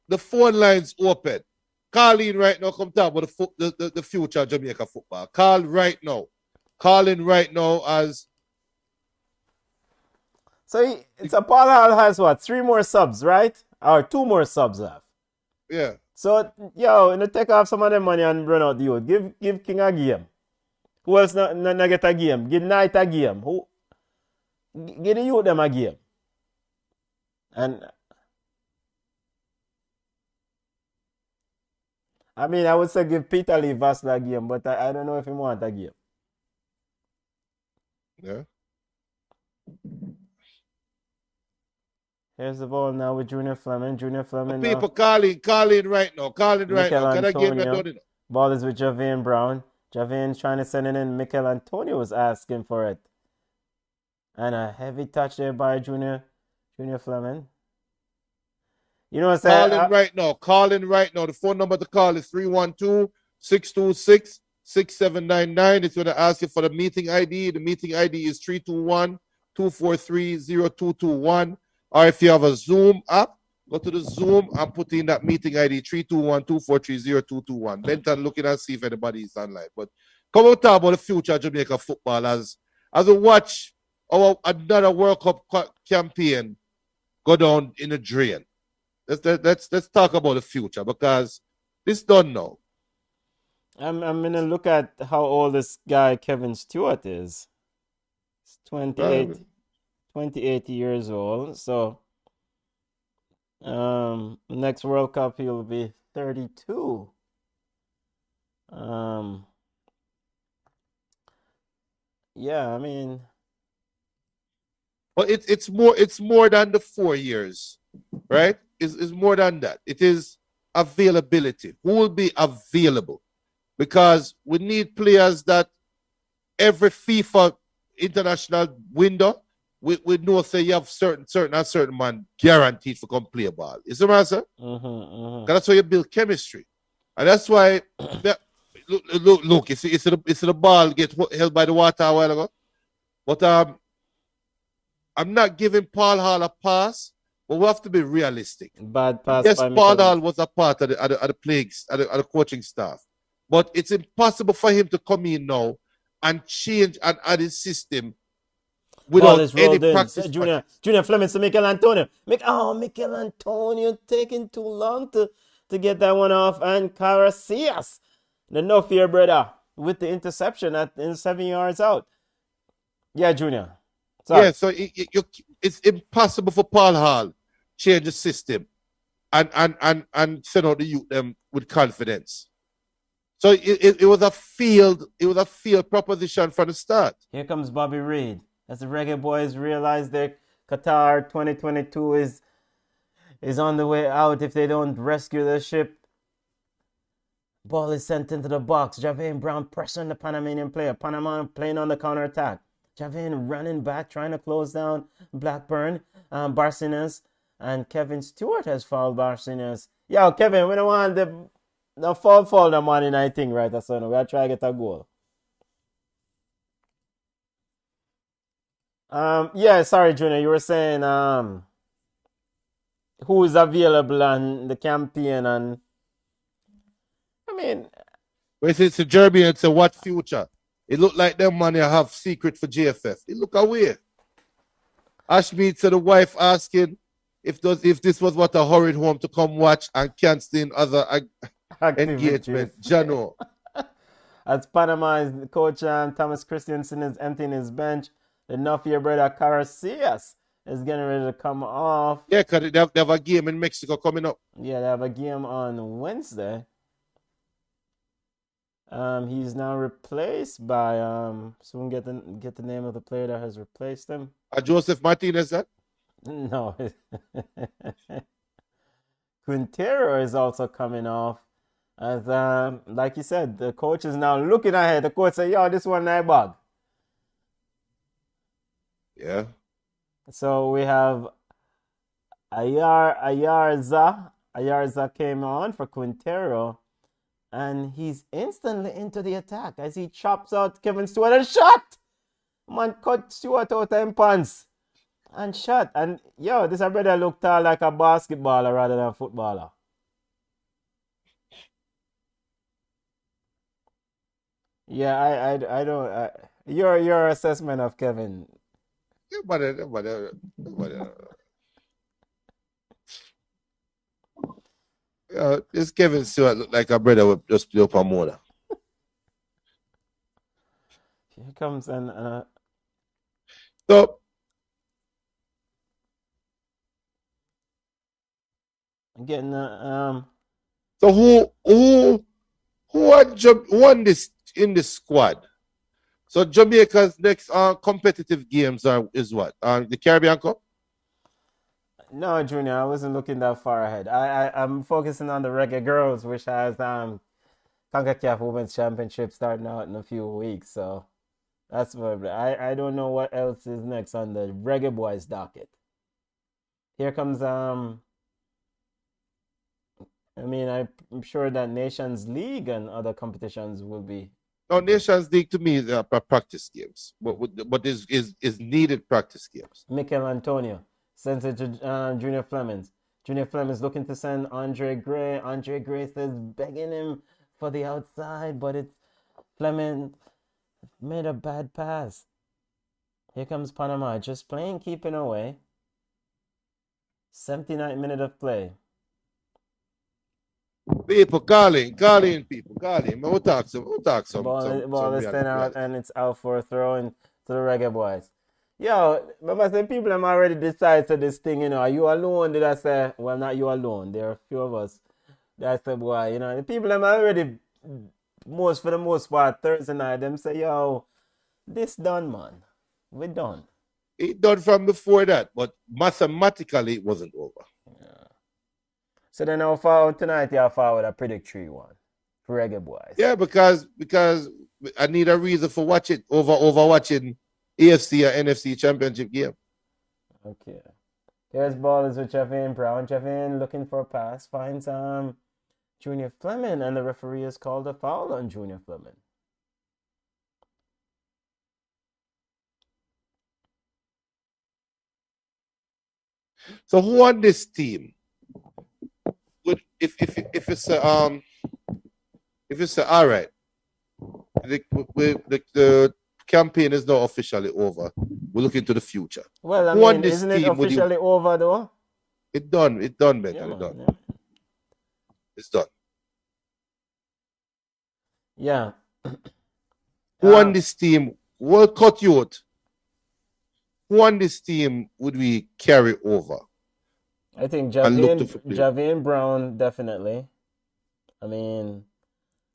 the phone lines open. Call in right now. Come talk about the future of Jamaica football. Call right now. Call in right now as So it's a Paul Hall has what? 3 more subs, right? Or 2 more subs left. yeah. So yo, take off some of the money and run out the youth. Give King a game. Who else not get a game? Give Knight a game. Give the youth them a game. And I mean, I would say give Peter Lee Vassler a game, but I don't know if he want a game. Yeah. Here's the ball now with Junior Fleming. Junior Fleming now. People call in right now. Call in right now. Can I get Antonio. done? Ball is with Javane Brown. Javane's trying to send it in. Mikel Antonio was asking for it. And a heavy touch there by Junior Fleming. You know what I'm saying? Call in right now. Call in right now. The phone number to call is 312-626-6799. It's going to ask you for the meeting ID. The meeting ID is 321-243-0221. Or if you have a Zoom app, go to the Zoom and put in that meeting ID 321-243-0221. Benton looking and see if anybody is online. But come on, talk about the future of Jamaica football as we watch another World Cup campaign go down in the drain. Let's talk about the future because this done now. I'm gonna look at how old this guy Kevin Stewart is. He's 28 years old. So next World Cup he'll be 32. Yeah, I mean, But it's more than the 4 years, right? It's more than that. It is availability. Who will be available? Because we need players that every FIFA international window, we know say you have certain man guaranteed for come play a ball. You see what I'm saying? That's how you build chemistry. And that's why look, you see the ball get held by the water a while ago. But I'm not giving Paul Hall a pass, but we have to be realistic. Bad pass. Yes, by Paul Mikel. Hall was a part of the players, of the coaching staff. But it's impossible for him to come in now and change and add his system Ball without is any rolled in. practice. Junior Fleming to Mikel Antonio. Mikel Antonio taking too long to get that one off. And Caracias, the knock here, brother, with the interception in 7 yards out. Yeah, Junior. Sorry. Yeah, so it's impossible for Paul Hall change the system and send out the youth them with confidence. So it was a field proposition from the start. Here comes Bobby Reid. As the Reggae Boys realize that Qatar 2022 is on the way out if they don't rescue the ship. Ball is sent into the box. Javane Brown pressing the Panamanian player. Panama playing on the counter attack. Javane running back, trying to close down Blackburn, Barcinas, and Kevin Stewart has fouled Barcinas. Yo, Kevin, we don't want the foul the Monday night thing, right? That's so we gotta try to get a goal. Yeah, sorry, Junior, you were saying who is available on the campaign, and I mean, When it's a Jeremy, it's a what future? It look like them money have secret for JFF. It look away. Ashmead to the wife asking if this was what a hurried home to come watch and canceling other engagement. Jano. As Panama, coach Thomas Christensen is emptying his bench. The Nofia brother Caracias is getting ready to come off. Yeah, because they have a game in Mexico coming up. Yeah, they have a game on Wednesday. He's now replaced by someone get the name of the player that has replaced him. Joseph Martinez, that? No. Quintero is also coming off. As like you said, the coach is now looking ahead. The coach said, yo, this one night bug. Yeah. So we have Ayarza. Ayarza came on for Quintero. And he's instantly into the attack as he chops out Kevin Stewart and shot. Man cut Stewart out of pants and shot. And yo, this brother looked like a basketballer rather than a footballer. Yeah, I don't. Your assessment of Kevin. This Kevin Stewart look like a brother would just play up a motor. Here comes and so getting So who won this in the squad? So Jamaica's next competitive games is what? The Caribbean Cup? No, Junior, I wasn't looking that far ahead. I'm focusing on the Reggae Girls, which has CONCACAF Women's Championship starting out in a few weeks. So that's what I don't know what else is next on the Reggae Boys docket. Here comes I'm sure that Nations League and other competitions will be. No, Nations League to me is practice games. What is needed practice games. Mikel Antonio sends it to Junior Flemings. Junior Flemings looking to send Andre Gray. Andre Gray says begging him for the outside, but it's Fleming made a bad pass. Here comes Panama, just playing, keeping away. 79th minute of play. People calling people. We'll talk some. Ball is sent out and it's out for a throw in to the Reggae Boys. Yo, remember say people have already decided to this thing, are you alone? Did I say, well, not you alone. There are a few of us. That's the boy, the people have already, for the most part, Thursday night, them say, yo, this done, man. We done. It done from before that, but mathematically it wasn't over. Yeah. So then I'll follow tonight, you'll follow a predict 3-1 for Reggae Boys. Yeah, because I need a reason for watching over watching AFC or NFC championship game. Okay. Here's ball is with Javane Brown. Javane looking for a pass. Finds Junior Fleming, and the referee has called a foul on Junior Fleming. So who on this team would if it's all right, the campaign is now officially over. We're looking to the future. Well, isn't it officially over though? It's done, Ben. Yeah, it's done. Yeah. It's done. Yeah. Who on this team will cut you out? Who on this team would we carry over? I think Javane Brown, definitely.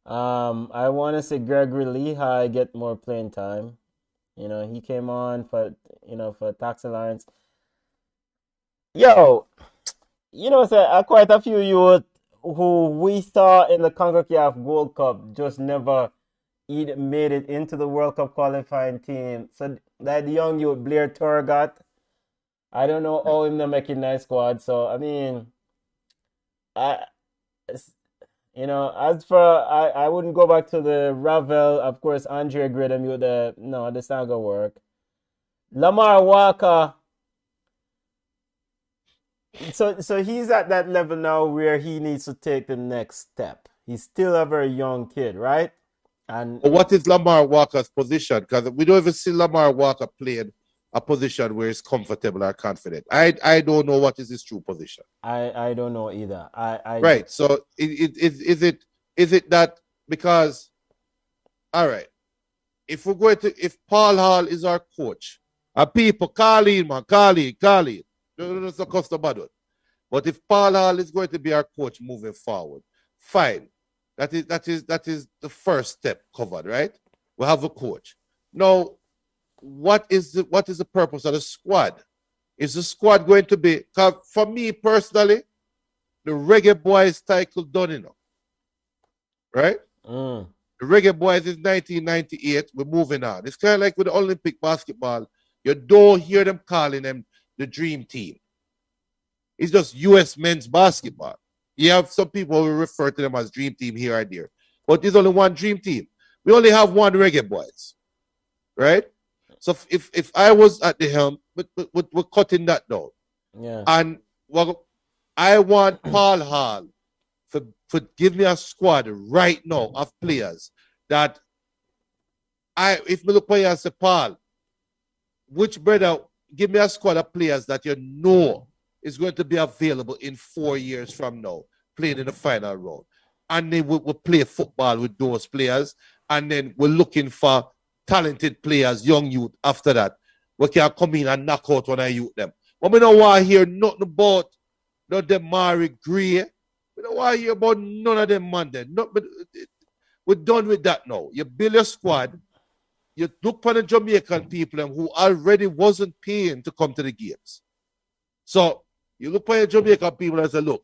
I want to see Gregory Lehigh get more playing time. He came on for Tax Alliance. Yo, quite a few youth who we saw in the CONCACAF Gold Cup just never made it into the World Cup qualifying team. So that young youth, Blair Turgot, I don't know how him not making nice squad. So I mean, I as for I wouldn't go back to the Ravel. Of course, Andre Gradam, you the no, this not gonna work. Lamar Walker. So he's at that level now where he needs to take the next step. He's still a very young kid, right? And What is Lamar Walker's position? Because we don't even see Lamar Walker playing a position where he's comfortable or confident. I don't know what is his true position. I don't know either. Right. So is it that because all right, if Paul Hall is our coach, and people call in, man, call in. That's a custom battle. But if Paul Hall is going to be our coach moving forward, fine. That is the first step covered, right? We have a coach. Now, what is the purpose of the squad? Is the squad going to be, for me personally, the Reggae Boys cycle done enough. Right? The Reggae Boys is 1998. We're moving on. It's kind of like with the Olympic basketball. You don't hear them calling them the dream team. It's just U.S. men's basketball. You have some people who refer to them as dream team here and there. But there's only one dream team. We only have one Reggae Boys. Right? So if I was at the helm, we're cutting that down. Yeah. And I want Paul Hall to give me a squad right now of players that if we look at you and say, Paul, which brother, give me a squad of players that you know is going to be available in 4 years from now, playing in the final round. And then we'll play football with those players. And then we're looking for talented players, young youth, after that. We can come in and knock out one of youth them. But we don't want to hear nothing about no Demari Gray. We don't want to hear about none of them, man. We're done with that now. You build your squad. You look for the Jamaican people who already wasn't paying to come to the games. So you look for the Jamaican people and say, look,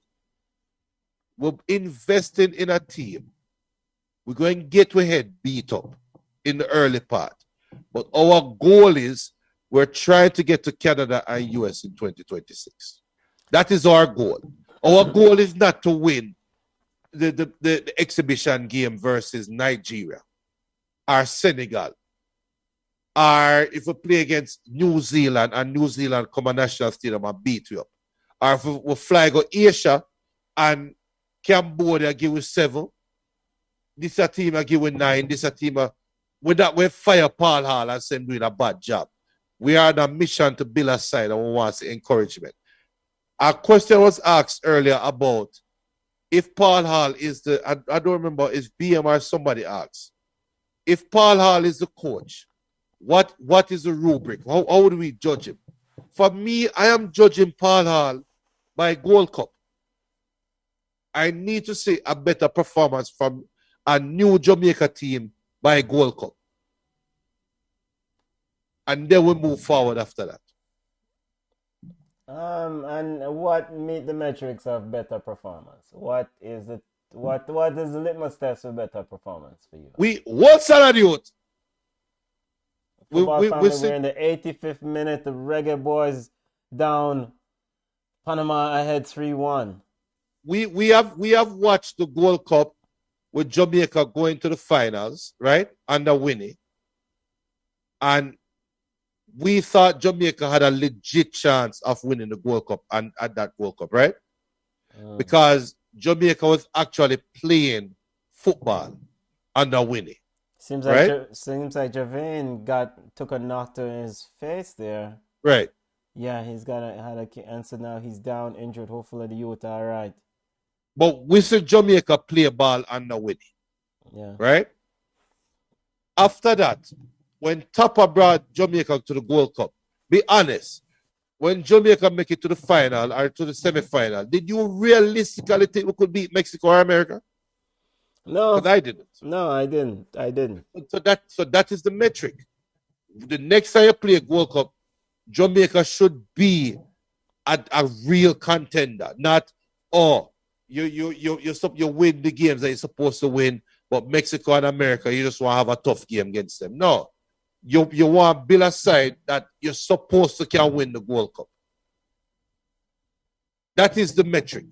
we're investing in a team. We're going to get our head beat up in the early part. But our goal is we're trying to get to Canada and US in 2026. That is our goal. Our goal is not to win the exhibition game versus Nigeria or Senegal. Or if we play against New Zealand and New Zealand come a national stadium and beat you up. Or if we fly go Asia and Cambodia give us 7. This is a team I give us 9. This is a team we fire Paul Hall and say him doing a bad job. We are on a mission to build a side and we want encouragement. A question was asked earlier about if Paul Hall is I don't remember, is BM or somebody asked. If Paul Hall is the coach, what is the rubric? How would we judge him? For me, I am judging Paul Hall by Gold Cup. I need to see a better performance from a new Jamaica team by Gold Cup. And then we move forward after that. And what meet the metrics of better performance? What is the litmus test for better performance for you? What salary youth? We're in the 85th minute. The Reggae Boys down. Panama ahead 3-1. We have watched the Gold Cup with Jamaica going to the finals, right? Under Winnie. And we thought Jamaica had a legit chance of winning the Gold Cup and at that Gold Cup, right? Because Jamaica was actually playing football under Winnie. Seems like Javane took a knock to his face there. Right. Yeah, he's had a answer now. He's down, injured. Hopefully the youth are all right. But we see Jamaica play ball under Winnie. Yeah. Right? After that, when Tapa brought Jamaica to the Gold Cup, be honest, when Jamaica make it to the final or to the semi-final, did you realistically think we could beat Mexico or America? No. Because I didn't. No, I didn't. So that is the metric. The next time you play a Gold Cup, Jamaica should be a real contender, not, you win the games that you're supposed to win, but Mexico and America, you just want to have a tough game against them. No. You want to build a side that you're supposed to can win the World Cup. That is the metric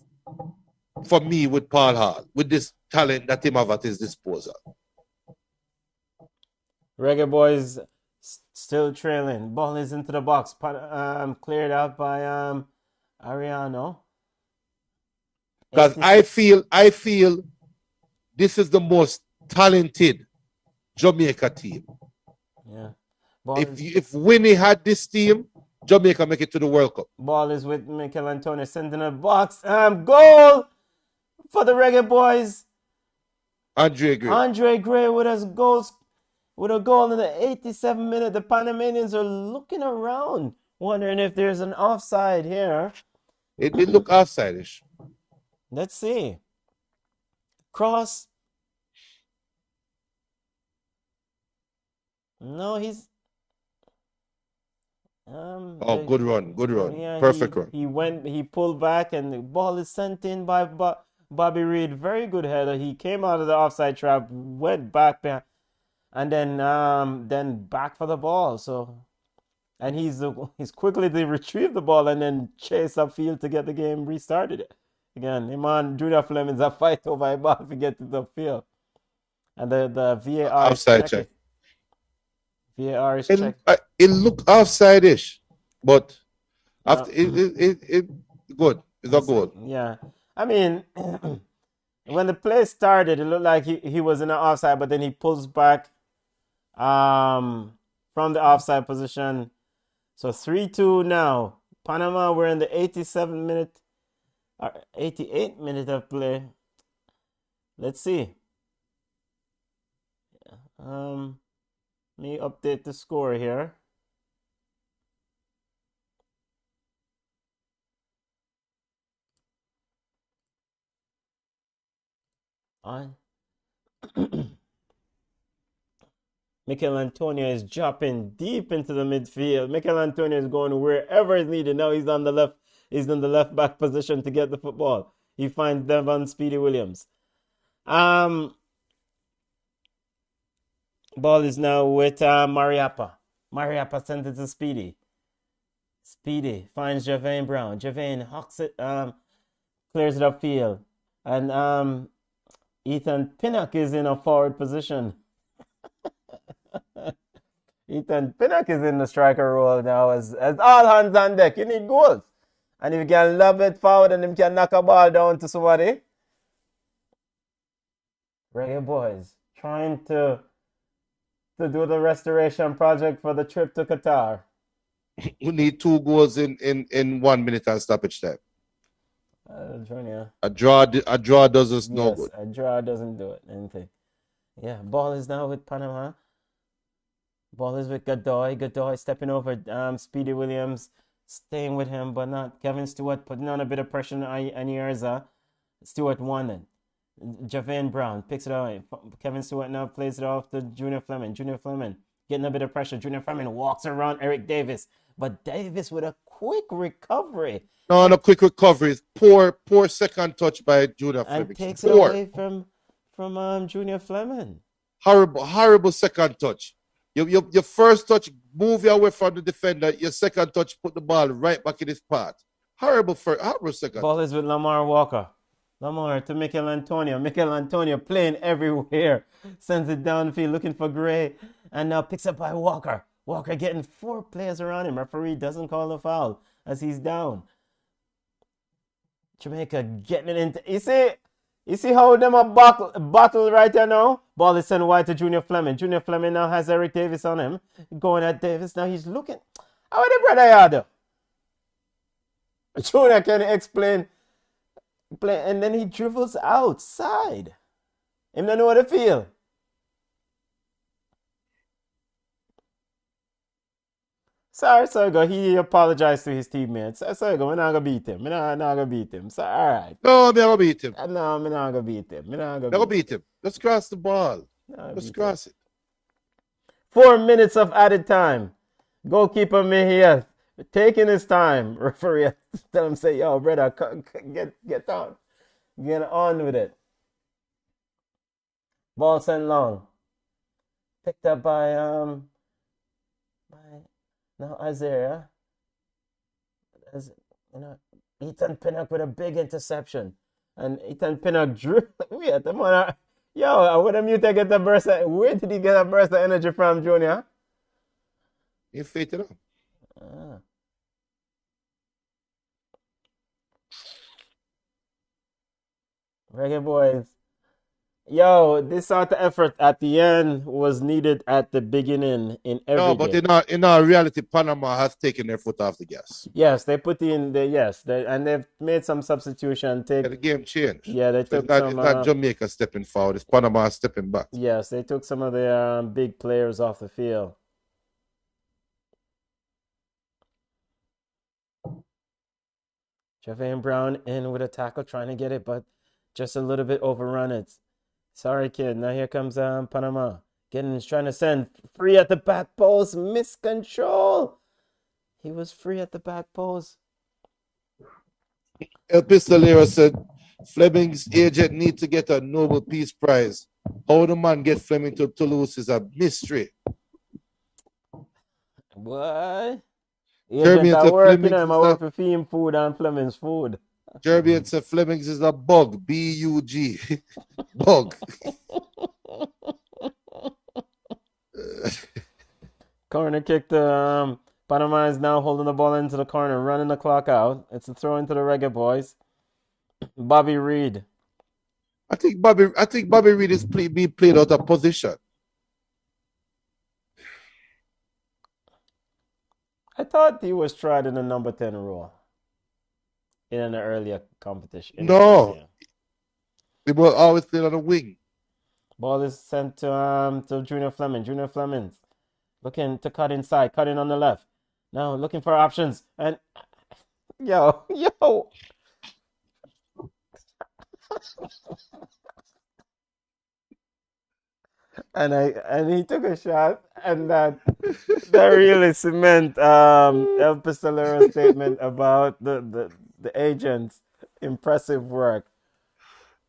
for me with Paul Hall, with this talent that he have at his disposal. Reggae Boys still trailing. Ball is into the box. Cleared out by Ariano. Because I feel this is the most talented Jamaica team. Yeah. If Winnie had this team, Jamaica make it to the World Cup. Ball is with Mikel Antonio, sending a box. Goal for the Reggae Boys. Andre Gray with a goal in the 87th minute. The Panamanians are looking around, wondering if there's an offside here. It did look offside-ish. Let's see. Cross. No, he's. Good run. Yeah, Perfect run. He pulled back, and the ball is sent in by Bobby Reed. Very good header. He came out of the offside trap, went back behind, and then back for the ball. So, and he's quickly to retrieve the ball and then chase upfield to get the game restarted. Again, him and Junior Fleming's a fight over a ball to get to the field, and the VAR offside check. VAR is checked. It looked offside-ish, but after it good. It's a goal. Yeah, I mean, when the play started, it looked like he was in the offside, but then he pulls back from the offside position. So 3-2 now. Panama, we're in the 87th minute, 88th minute of play. Let's see. Let me update the score here. Mikel Antonio is dropping deep into the midfield. Mikel Antonio is going wherever is needed. Now he's on the left. He's in the left back position to get the football. He finds Devon Speedy Williams. Ball is now with Mariappa. Mariappa sends it to Speedy. Speedy finds Javane Brown. Javane hawks it, clears it upfield. And Ethan Pinnock is in a forward position. Ethan Pinnock is in the striker role now as all hands on deck. You need goals. And if you can lob it forward and him can knock a ball down to somebody. Reggae Boys trying to do the restoration project for the trip to Qatar. We need 2 goals in 1 minute and stoppage time. Junior. A draw does us no good. A draw doesn't do it. Anything. Yeah, ball is now with Panama. Ball is with Godoy. Godoy stepping over Speedy Williams, staying with him, but not Kevin Stewart putting on a bit of pressure on Anierza. Stewart won it. Javane Brown picks it up. Kevin Stewart now plays it off to Junior Fleming. Junior Fleming getting a bit of pressure. Junior Fleming walks around Eric Davis, but Davis with a quick recovery. No, quick recovery. Poor second touch by Junior Fleming. And takes it away from Junior Fleming. Horrible second touch. Your first touch, move you away from the defender. Your second touch, put the ball right back in his path. Horrible second. Ball is with Lamar Walker. Lamar to Mikel Antonio. Mikel Antonio playing everywhere. Sends it downfield looking for Gray. And now picks up by Walker. Walker getting 4 players around him. Referee doesn't call the foul as he's down. Jamaica getting it into... You see how them are battle right there now? Ball is sent wide to Junior Fleming. Junior Fleming now has Eric Davis on him. Going at Davis. Now he's looking. How are the brother yard? Junior can explain. And then he dribbles outside. Him don't know what to feel. Sorry, Sergo. He apologized to his teammates. Sergo, we're not going to beat him. We're not going to beat him. So, all right. No, we're not going to beat him. No, we're not going to beat him. We're not going to beat him. Let's cross the ball. Let's cross it. 4 minutes of added time. Goalkeeper Mejia taking his time. Referee tell him, say, yo, brother, get down. Get on with it. Ball sent long. Picked up by Isaiah. As you know, Ethan Pinnock with a big interception. And Ethan Pinnock drew. Wait, the man. Yo, what him you take get the burst? Where did he get a burst of energy from, Junior? He faded up. Ah. Reggae boys. Yo, this sort of effort at the end was needed at the beginning in every No, but game. in our reality, Panama has taken their foot off the gas. Yes, they put in and they've made some substitution. Yeah, the game changed. Yeah, they So took it's some. not Jamaica stepping forward, it's Panama stepping back. Yes, they took some of their big players off the field. Javane Brown in with a tackle, trying to get it, but just a little bit overrun it. Sorry, kid. Now here comes Panama. Trying to send free at the back post. Miscontrol. He was free at the back post. El Pistolero said Fleming's agent need to get a Nobel Peace Prize. How the man get Fleming to Toulouse is a mystery. What? Jeremy, Agent it's at a work, you Fleming's know, I is work a- for Feme Food and Fleming's Food. Jeremy said Fleming's is a bug. B-U-G. Bug. Corner kick to Panama is now holding the ball into the corner, running the clock out. It's a throw into the Reggae boys. Bobby Reed. I think Bobby Reed is being played out of position. I thought he was tried in the number 10 role in an earlier competition. No. Yeah. They were always playing on the wing. Ball is sent to Junior Fleming. Junior Fleming looking to cut inside, cutting on the left. Now looking for options. And yo. and he took a shot, and that really cement El Pistolero's statement about the agent's impressive work.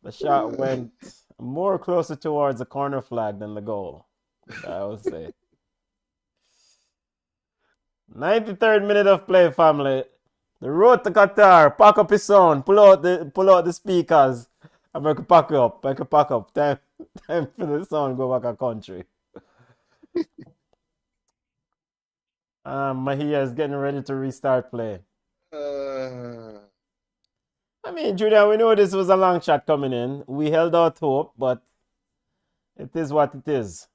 The shot went more closer towards the corner flag than the goal, I would say. 93rd minute of play, family. The road to Qatar. Pack up his sound. Pull out the speakers. And make it pack up. Time for the sound go back a country. Mahia is getting ready to restart play. I mean, Junior, we know this was a long shot coming in. We held out hope, but it is what it is.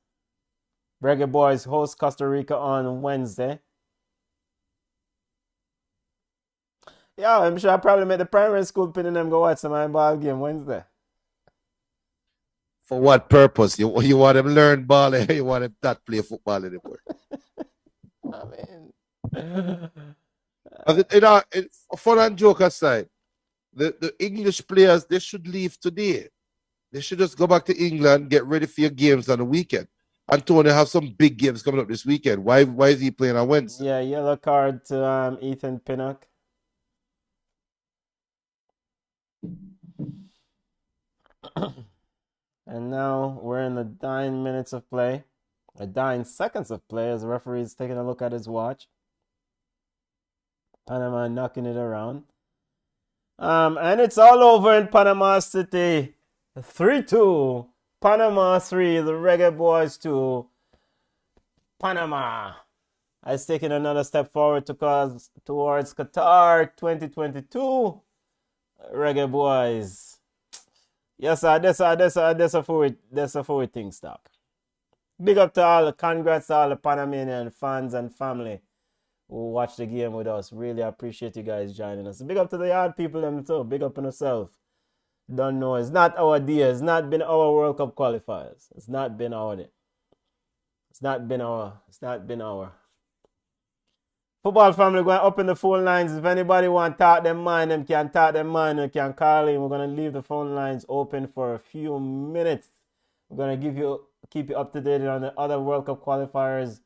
Reggae Boys host Costa Rica on Wednesday. Yeah, I'm sure I probably made the primary school pin and them go watch some ball game Wednesday. For what purpose? You want them learn ball, or you want them not play football anymore? I mean, fun and joke aside, the English players, they should leave today. They should just go back to England, get ready for your games on the weekend. Antonio have some big games coming up this weekend. Why is he playing on Wednesday? Yeah, yellow card to Ethan Pinnock. And now we're in the dying minutes of play, or dying seconds of play, as the referee is taking a look at his watch. Panama knocking it around. And it's all over in Panama City. 3-2. Panama 3, the Reggae Boys 2. Panama has taken another step forward towards Qatar 2022. Reggae Boys. Yes, sir. That's a forward thing stop. Big up to congrats to all the Panamanian fans and family who watch the game with us. Really appreciate you guys joining us. Big up to the yard people them too. Big up on yourself. Don't know. It's not our idea. It's not been our World Cup qualifiers. It's not been our. Football family going up in the phone lines. If anybody want to talk them mind, them can talk them mind. They can call in. We're going to leave the phone lines open for a few minutes. We're going to keep you up to date on the other World Cup qualifiers.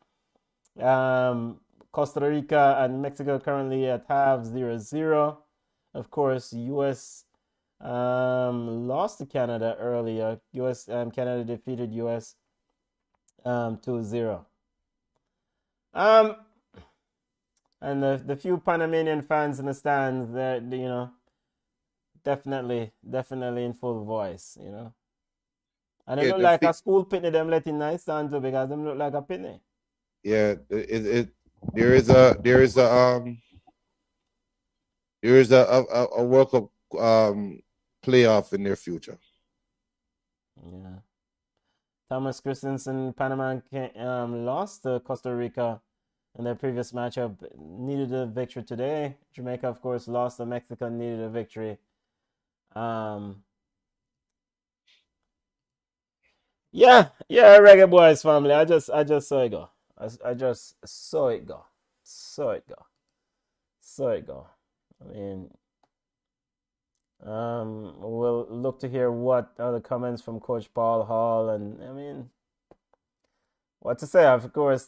Costa Rica and Mexico currently at half 0-0. Of course, US Lost to Canada earlier. Canada defeated US 2-0. And the few Panamanian fans in the stands, they're, definitely in full voice, And it Yeah, look like a school pitney them letting nice stand to because them look like a pitney. yeah. There is a World Cup playoff in their future. Yeah. Thomas Christensen, Panama lost to Costa Rica in their previous matchup. Needed a victory today. Jamaica, of course, lost to Mexico. Needed a victory. Yeah, Reggae Boys family. I just saw it go. I just saw it go. Saw it go. I mean, we'll look to hear what are the comments from Coach Paul Hall, and I mean, what to say? Of course,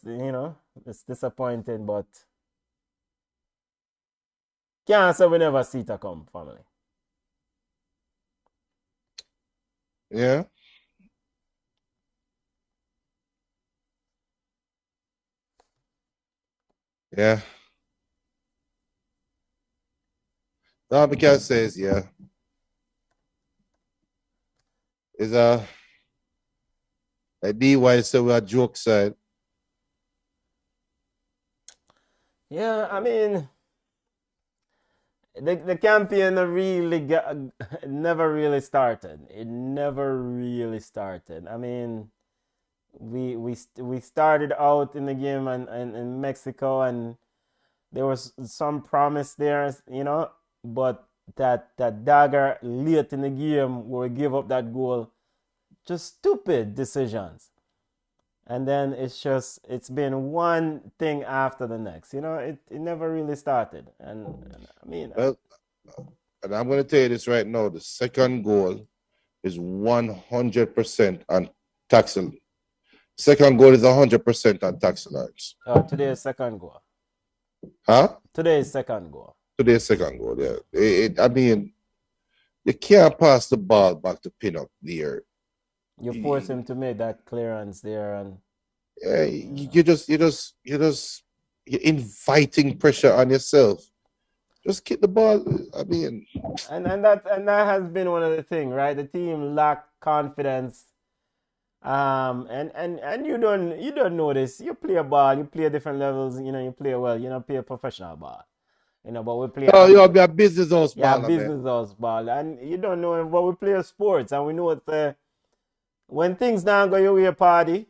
it's disappointing, but can't say we never see it come, family. Yeah. Yeah. No, because says yeah. Is a DY so we are joke side. Yeah, I mean, the campaign never really started. It never really started. I mean, we started out in the game and in Mexico, and there was some promise there, but that dagger late in the game where we give up that goal, just stupid decisions. And then it's been one thing after the next. It never really started. And I mean, well, and I'm going to tell you this right now. The second goal is 100% on tackle. Second goal is 100% on tackle lines. Today's second goal. Huh? Today's second goal. Yeah. I mean, you can't pass the ball back to pin up there. You force him to make that clearance there, and yeah, you're inviting pressure on yourself. Just kick the ball. I mean, and that has been one of the things, right? The team lacked confidence. And you don't know this. You play a ball, you play different levels. You play well. You don't play a professional ball. But we play. Oh, you'll be a business house ball. Yeah, business house ball, and you don't know. But we play sports, and we know it. When things now go your way, party.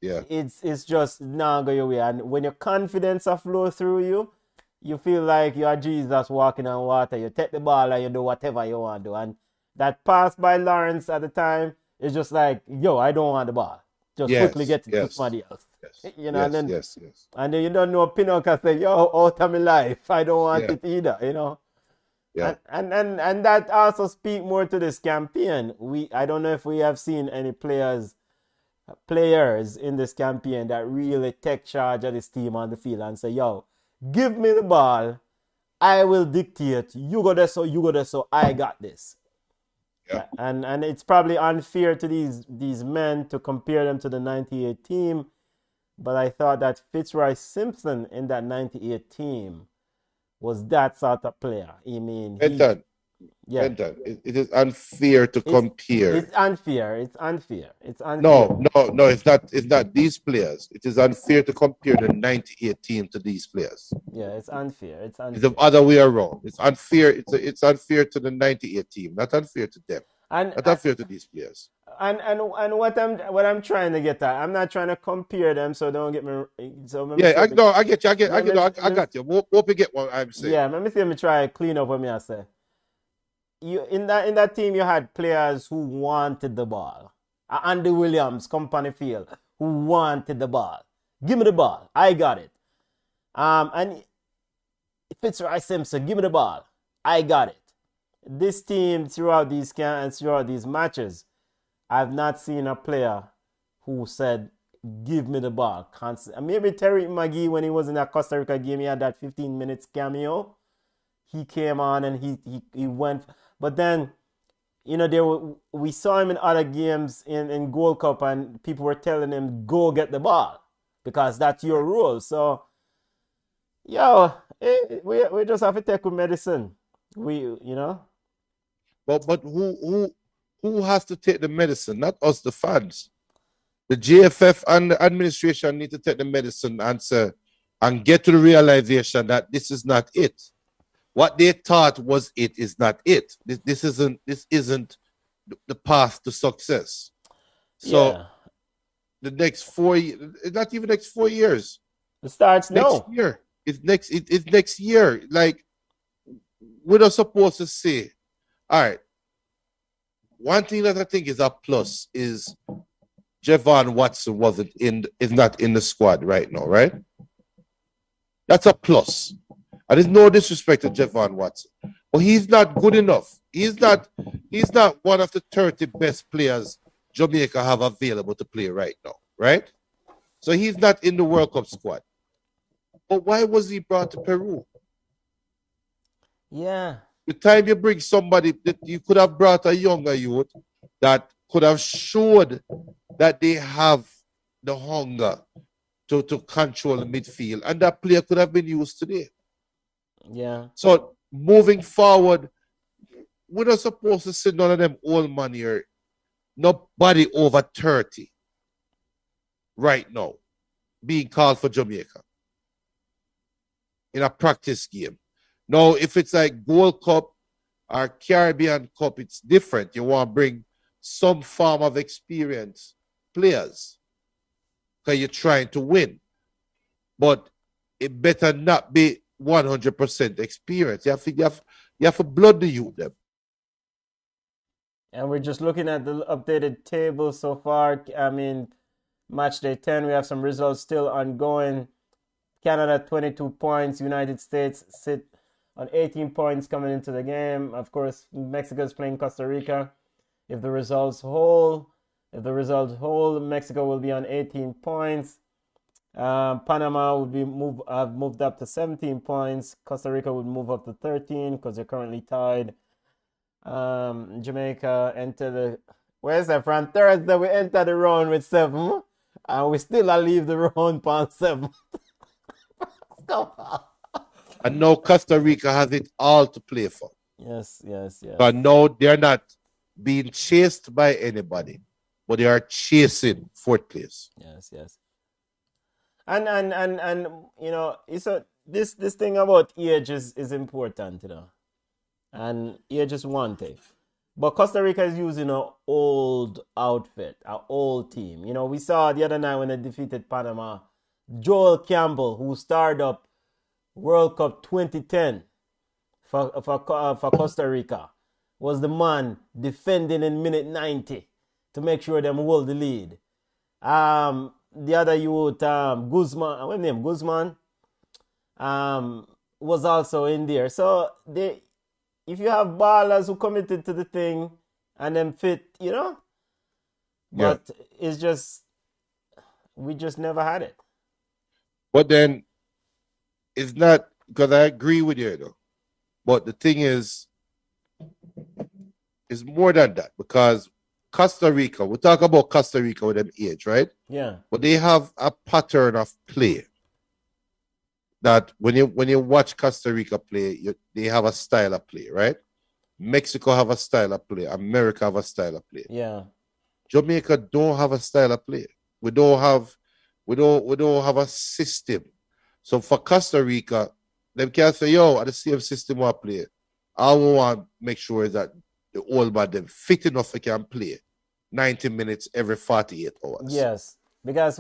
Yeah. It's just now go your way, and when your confidence flow through you, you feel like you are Jesus walking on water. You take the ball and you do whatever you want to do. And that pass by Lawrence at the time is just like, yo, I don't want the ball. Just quickly get it to somebody else. And then you don't know Pinocchio say, yo, out of my life. I don't want it either, Yeah. And that also speak more to this campaign. I don't know if we have seen any players in this campaign that really take charge of this team on the field and say, yo, give me the ball. I will dictate. You go there, so I got this. Yeah. And it's probably unfair to these men to compare them to the 98 team. But I thought that Fitzroy Simpson in that 98 team was that sort of player. I mean, Benton, it is unfair to compare. It's unfair. No, it's not. It's not these players. It is unfair to compare the 98 team to these players. Yeah, it's unfair. It's the other way around. It's unfair. It's unfair to the 98 team, not unfair to them. Not unfair to these players. And what I'm trying to get at, I'm not trying to compare them, so don't get me. I get you. I got you. Hope you get what I'm saying. Yeah, let me see. Let me try to clean up what I say. You in that team, you had players who wanted the ball. Andy Williams, company field, who wanted the ball. Give me the ball. I got it. And Fitzroy Simpson, give me the ball. I got it. This team throughout these matches, I've not seen a player who said, give me the ball. Maybe Terry McGee, when he was in that Costa Rica game, he had that 15 minutes cameo. He came on and he went But then, we saw him in other games in Gold Cup, and people were telling him, go get the ball because that's your role. So, we just have to take with medicine. But who has to take the medicine? Not us, the fans. The GFF and the administration need to take the medicine and get to the realization that this is not it. What they thought was it is not it. This isn't the path to success. So the next 4 years, not even next 4 years. It starts next year. It's next year. Like, we're not supposed to say, all right. One thing that I think is a plus is Javon Watson is not in the squad right now, right? That's a plus. And there's no disrespect to Javon Watson, but he's not good enough. He's not one of the 30 best players Jamaica have available to play right now, right? So he's not in the World Cup squad. But why was he brought to Peru? Yeah. The time you bring somebody that you could have brought a younger youth that could have showed that they have the hunger to control the midfield, and that player could have been used today. Yeah. So moving forward, we're not supposed to see none of them old man here. Nobody over 30 right now being called for Jamaica in a practice game. Now, if it's like Gold Cup or Caribbean Cup, it's different. You want to bring some form of experience players because you're trying to win. But it better not be 100% experience. You have to blood the youth them. And we're just looking at the updated table so far. I mean, match day 10, we have some results still ongoing. Canada, 22 points. United States sit on 18 points coming into the game. Of course, Mexico is playing Costa Rica. If the results hold, Mexico will be on 18 points. Panama would have moved up to 17 points. Costa Rica would move up to 13 because they're currently tied. Jamaica enter the... Where's that from? Thursday we enter the round with 7. And we still leave the round on 7. And now Costa Rica has it all to play for. Yes. But no, they're not being chased by anybody, but they are chasing fourth place. Yes. And this thing about age is important, And age is one thing. But Costa Rica is using an old outfit, an old team. We saw the other night when they defeated Panama, Joel Campbell, who starred up World Cup 2010 for Costa Rica, was the man defending in minute 90 to make sure them hold the lead. The other youth, Guzman, what's his name? Guzman, was also in there. So if you have ballers who committed to the thing and them fit, but it's just, we just never had it. But then it's not, because I agree with you though. But the thing is, it's more than that, because Costa Rica, we talk about Costa Rica with them age, right? Yeah. But they have a pattern of play that when you watch Costa Rica play, they have a style of play, right? Mexico have a style of play. America have a style of play. Yeah. Jamaica don't have a style of play. We don't have a system. So for Costa Rica, them can say, yo, at the same system I play, I want to make sure that the old man them fit enough they can play 90 minutes every 48 hours. Yes. Because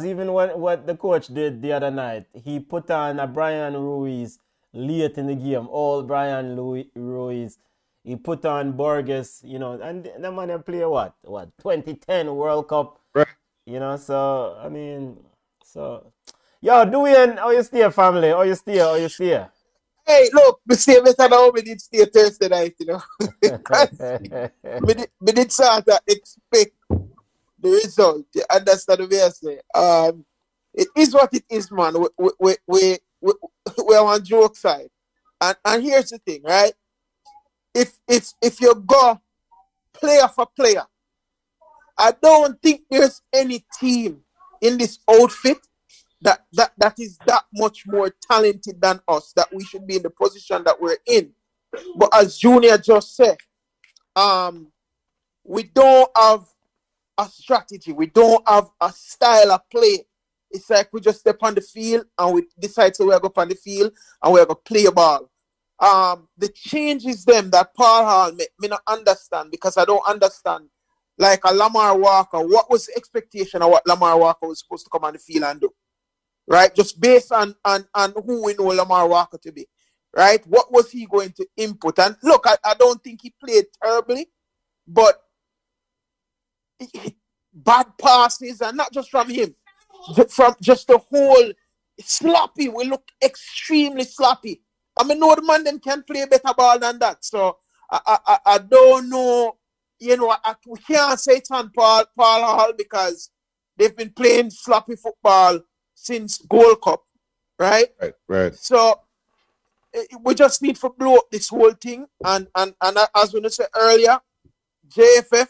even what the coach did the other night, he put on a Brian Ruiz late in the game, all Brian Ruiz. He put on Borges, and the man play what 2010 World Cup, right? So I mean, yo, Dwayne, how you stay, family? How you stay? Hey, look, we stay better now. We did stay Thursday night, we did sort of expect the result. You understand what I say? It is what it is, man. We're on joke side. And here's the thing, right? if you go player for player, I don't think there's any team in this outfit that is that much more talented than us, that we should be in the position that we're in. But as Junior just said, we don't have a strategy. We don't have a style of play. It's like we just step on the field and we decide to go up on the field and we're going to play a ball. The changes them that Paul Hall me not understand, because I don't understand. Like a Lamar Walker, what was the expectation of what Lamar Walker was supposed to come on the field and do? Right? Just based on who we know Lamar Walker to be. Right? What was he going to input? And look, I don't think he played terribly, but bad passes, and not just from him, from just the whole sloppy. We look extremely sloppy. I mean, no, the man them can play better ball than that. So I don't know. You know, we can't say it's on Paul Hall, because they've been playing sloppy football since Gold Cup, right? Right. So we just need to blow up this whole thing. And as we said earlier, JFF,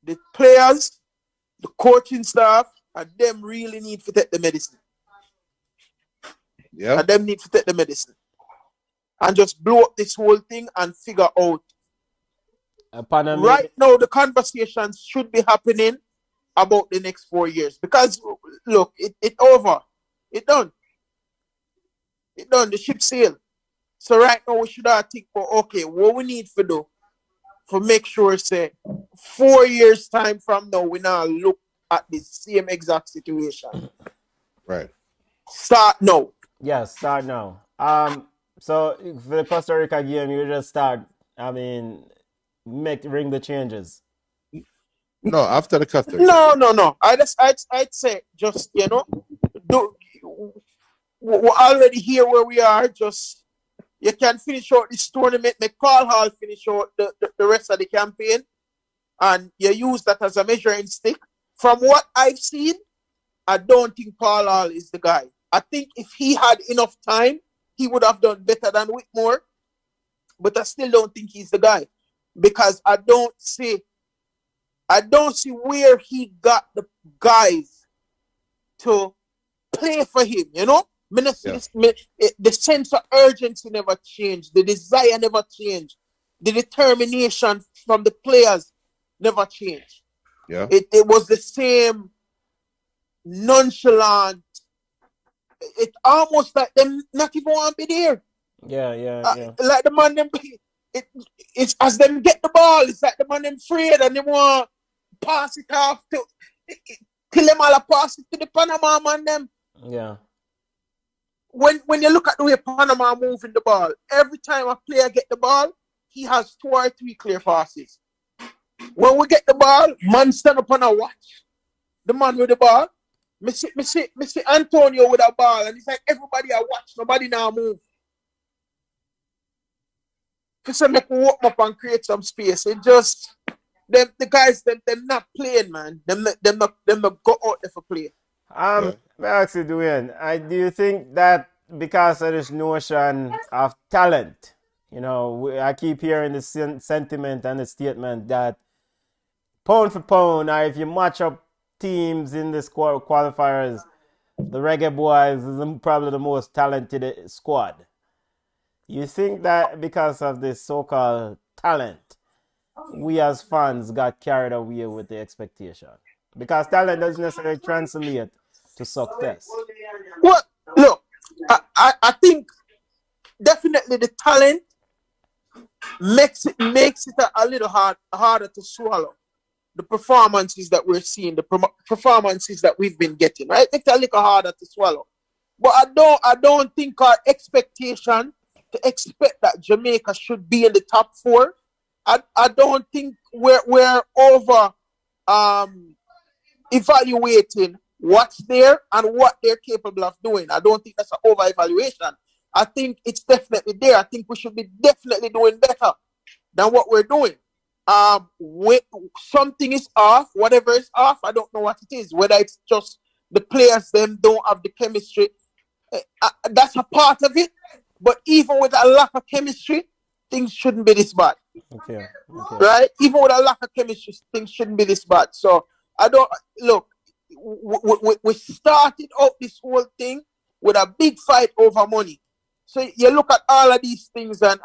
the players, the coaching staff, and them really need to take the medicine. Yeah. And them need to take the medicine. And just blow up this whole thing and figure out. Panama. Right now, the conversations should be happening about the next 4 years. Because, look, it over. It done. It done. The ship sailed. So right now, we should have think for, okay, what we need to do for make sure, say, 4 years time from now, we now look at the same exact situation. Right. Start now. So for the Costa Rica game, you just start, ring the changes. No, after the Costa Rica. No. I'd say just, we're already here where we are. Just, you can finish out this tournament. Make Paul Hall finish out the rest of the campaign. And you use that as a measuring stick. From what I've seen, I don't think Paul Hall is the guy. I think if he had enough time, he would have done better than Whitmore. But I still don't think he's the guy. Because I don't see where he got the guys to play for him, The sense of urgency never changed. The desire never changed. The determination from the players never changed. Yeah. It was the same nonchalant. It almost like them not even want to be there. Yeah. Like the man them, it's as them get the ball. It's like the man them afraid and they want to pass it off to kill them all, pass it to the Panama man them. Yeah. When you look at the way Panama moving the ball, every time a player get the ball, he has 2 or 3 clear passes. When we get the ball, man stand up and a watch the man with the ball. Me see Antonio with a ball, and it's like everybody I watch, nobody now move. So make me walk up and create some space. It just the guys them not playing, man. Them not go out there for play. May I ask you, Dwayne, do you think that because of this notion of talent, I keep hearing the sentiment and the statement that pound for pound, or if you match up teams in the qualifiers, the Reggae Boys is probably the most talented squad. You think that because of this so-called talent, we as fans got carried away with the expectation? Because talent doesn't necessarily translate to success. Well, look, I think definitely the talent makes it a little harder to swallow. The performances that we're seeing, the performances that we've been getting, right? It's a little harder to swallow. But I don't think our expectation to expect that Jamaica should be in the top 4. I don't think we're over evaluating what's there and what they're capable of doing. I don't think that's an over evaluation. I think it's definitely there. I think we should be definitely doing better than what we're doing. Something is off, whatever is off, I don't know what it is. Whether it's just the players them don't have the chemistry, that's a part of it. But even with a lack of chemistry, things shouldn't be this bad. Okay. Right? Even with a lack of chemistry, things shouldn't be this bad. So I don't look. We started out this whole thing with a big fight over money. So you look at all of these things and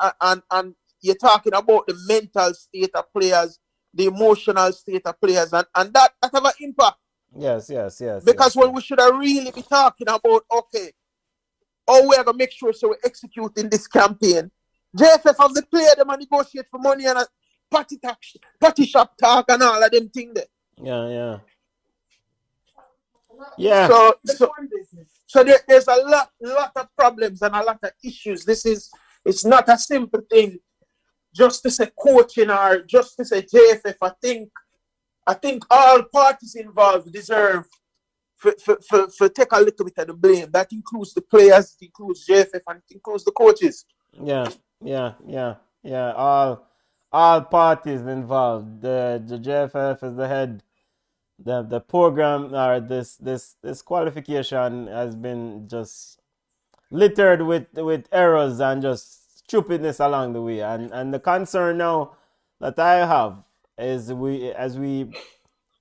you're talking about the mental state of players, the emotional state of players, and that have an impact. Yes. Because when we should have really be talking about, okay, how we're gonna make sure so we're executing this campaign. JFF have the player them and negotiate for money and a party shop talk and all of them things there. Yeah. So there's a lot of problems and a lot of issues. It's not a simple thing just to say coaching or just to say JFF. I think all parties involved deserve for take a little bit of the blame. That includes the players, it includes JFF, and it includes the coaches. Yeah. All parties involved. The JFF is the head. The program or this qualification has been just littered with errors and just stupidness along the way. And the concern now that I have is as we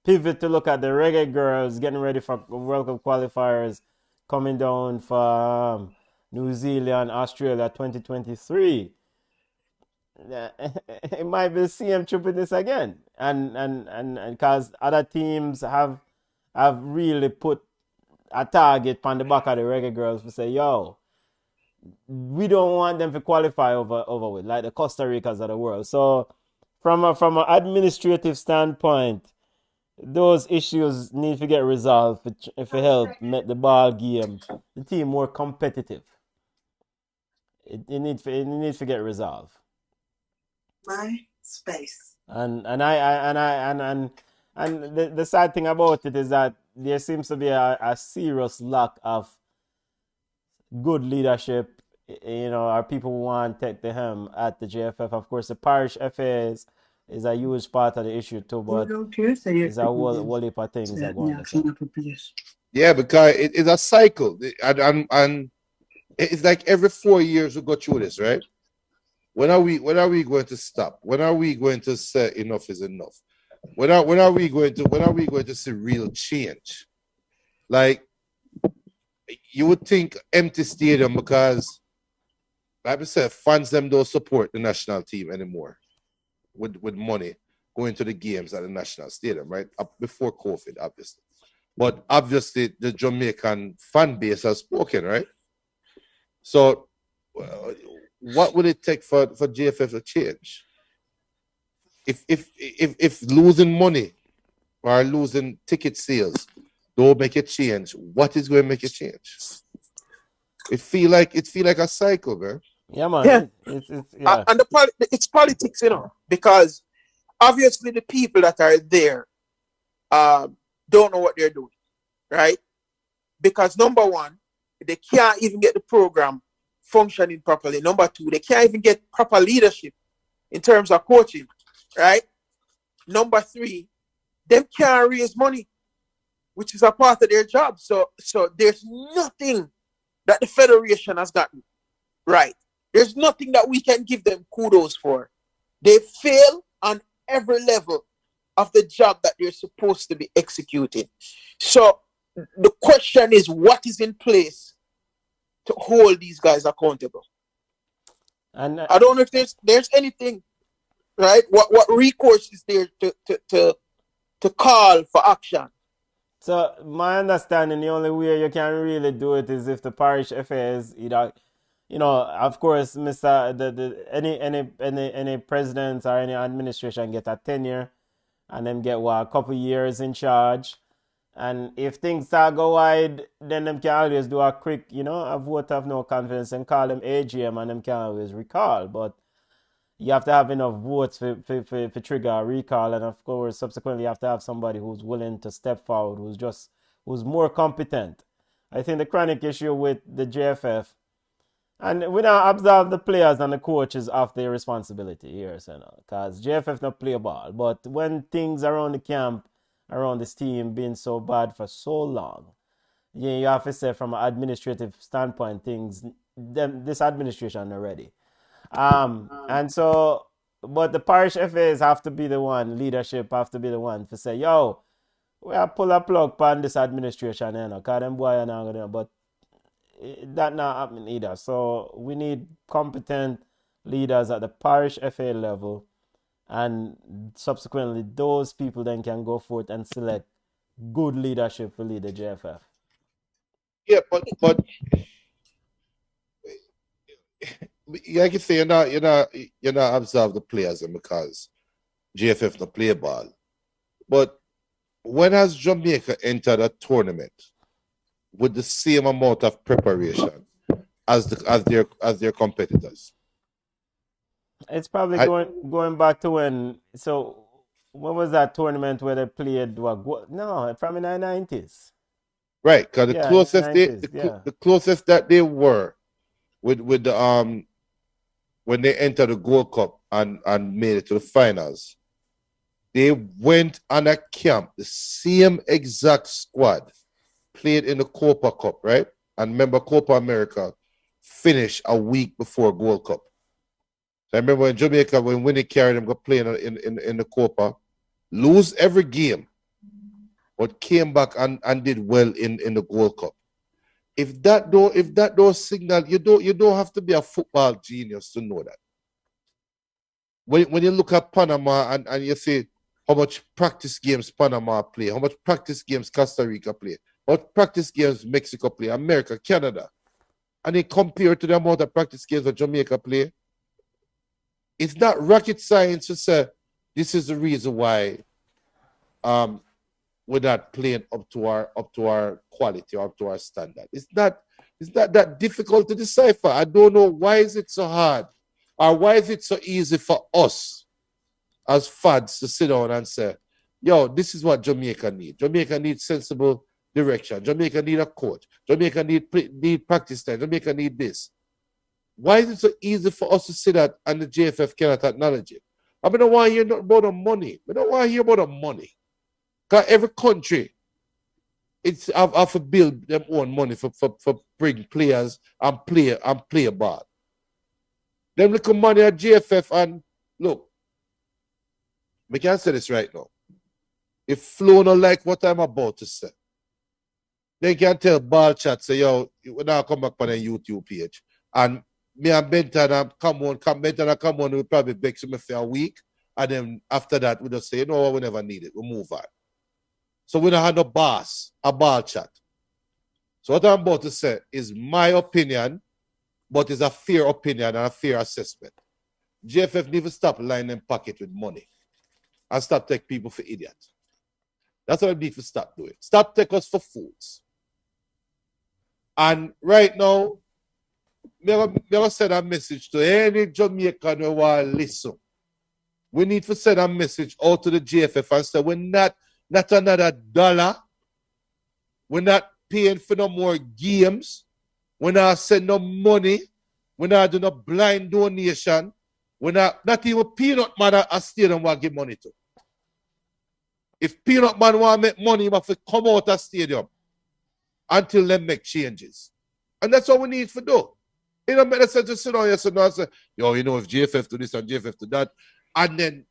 pivot to look at the reggae girls getting ready for World Cup qualifiers coming down from New Zealand, Australia 2023. It might be the same stupidness again, and because other teams have really put a target on the back of the reggae girls to say, yo, we don't want them to qualify over with, like the Costa Ricas of the world. So from an administrative standpoint, those issues need to get resolved if it help make the ball game, the team more competitive. It needs to get resolved. My space. And the sad thing about it is that there seems to be a serious lack of good leadership. Our people who want to take the helm at the JFF. Of course, the parish FA is a huge part of the issue too, but it's a whole heap of things that go on. Yeah, because it's a cycle, and it's like every 4 years we go through this, right? When are we going to stop? When are we going to say enough is enough? When are we going to see real change? Like, you would think empty stadium because, like I said, fans them don't support the national team anymore with money going to the games at the national stadium, right? Up before COVID, obviously. But obviously the Jamaican fan base has spoken, right? So what would it take for JFF to change? If losing money or losing ticket sales don't make a change, what is going to make a change? It feel like a cycle, man. Yeah, man. Yeah. Yeah. And it's politics, because obviously the people that are there don't know what they're doing, right? Because number one, they can't even get the program functioning properly. Number two, they can't even get proper leadership in terms of coaching, right? Number three, them can't raise money, which is a part of their job. So there's nothing that the federation has gotten right. There's nothing that we can give them kudos for. They fail on every level of the job that they're supposed to be executing. So the question is, what is in place to hold these guys accountable? And I don't know if there's anything, right? What recourse is there to call for action? So my understanding, the only way you can really do it is if the parish FA is either, of course, any presidents or any administration get a tenure, and then get a couple years in charge. And if things start go wide, then them can always do a quick, a vote of no confidence and call them AGM, and them can always recall. But you have to have enough votes for trigger a recall, and of course, subsequently, you have to have somebody who's willing to step forward, who's more competent. I think the chronic issue with the JFF, and we now absolve the players and the coaches of their responsibility here, because JFF not play ball. But when things around the camp, around this team being so bad for so long, you have to say from an administrative standpoint, this administration are ready. And so, but the parish FAs have to be the one, leadership have to be the one to say, yo, we have pull a plug on this administration, because them boy are not gonna, but that not happening either. So we need competent leaders at the parish FA level, and subsequently those people then can go forth and select good leadership to lead the JFF. Yeah, but like you say, you're not absolve the players because JFF not play ball. But when has Jamaica entered a tournament with the same amount of preparation as their competitors? It's probably going back to when was that tournament where they played no, from the 90s. Right, because the closest that they were with the when they entered the Gold Cup and made it to the finals, they went on a camp, the same exact squad played in the Copa Cup, right? And remember, Copa America finished a week before Gold Cup. So I remember in Jamaica, when Winnie carried them, go play in the Copa, lose every game, but came back and did well in the Gold Cup. If that don't signal, you don't have to be a football genius to know that. When you look at Panama and you see how much practice games Panama play, how much practice games Costa Rica play, how much practice games Mexico play, America, Canada, and they compare to the amount of practice games that Jamaica play, it's not rocket science to say this is the reason why we're not playing up to our quality or up to our standard. It's not that difficult to decipher. I don't know why is it so hard, or why is it so easy for us as fans to sit down and say, yo, this is what Jamaica needs. Jamaica needs sensible direction. Jamaica need a coach. Jamaica need practice time. Jamaica need this. Why is it so easy for us to say that and the JFF cannot acknowledge it? I don't want to hear about the money. I don't want to hear about the money. Because every country, it's have to build their own money for bring players and play ball. Them look at money at JFF and look, we can say this right now. If Flo not like what I'm about to say, they can tell Ball Chat, say, yo, we now come back on a YouTube page. And me and Benton come on, we probably beg me for a week. And then after that, we just say, no, we never need it. We move on. So we don't have no boss, a Ball Chat. So what I'm about to say is my opinion, but it's a fair opinion and a fair assessment. JFF need to stop lining them pocket with money and stop taking people for idiots. That's what I need to stop doing. Stop taking us for fools. And right now, never send a message to any Jamaican who want to listen. We need to send a message out to the JFF and say, we're not another dollar. We're not paying for no more games. We're not sending no money. We're not doing no blind donation. We're not even Peanut Man a stadium want to give money to. If Peanut Man want to make money, he have to come out of stadium until they make changes. And that's what we need to do. You know, make sense to sit down here and say, yo, you know, if JFF do this and JFF do that, and then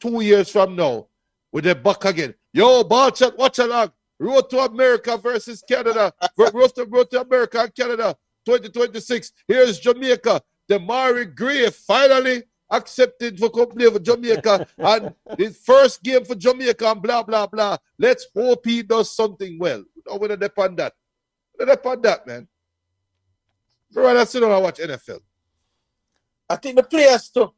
2 years from now, we're back again. Yo, Ball Chat, watch along. Road to America versus Canada. Road to America and Canada, 2026. Here's Jamaica. Damari Gray finally accepted for company for Jamaica. And his first game for Jamaica and blah, blah, blah. Let's hope he does something well. No, we're not depend that. We're not depend that, man. Bro, I sit down and watch NFL. I think the players too.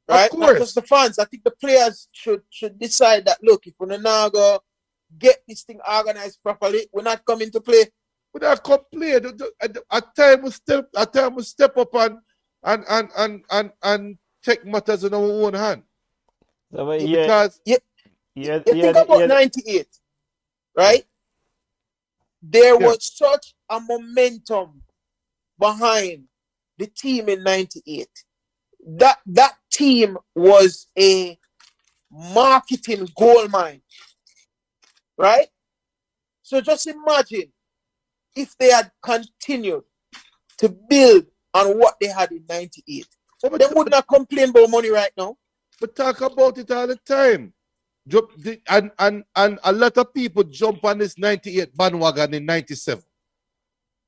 Right? Of course. Not just the fans. I think the players should decide that, look, if we're not going to get this thing organized properly, we're not coming to play. We're not coming to play. At times we step up and take matters in our own hand. So, because you think about 98, right? There was such a momentum behind the team in 98. That team was a marketing goldmine, right? So just imagine if they had continued to build on what they had in 98. They would not complain about money right now. But talk about it all the time. And a lot of people jump on this 98 bandwagon in 97.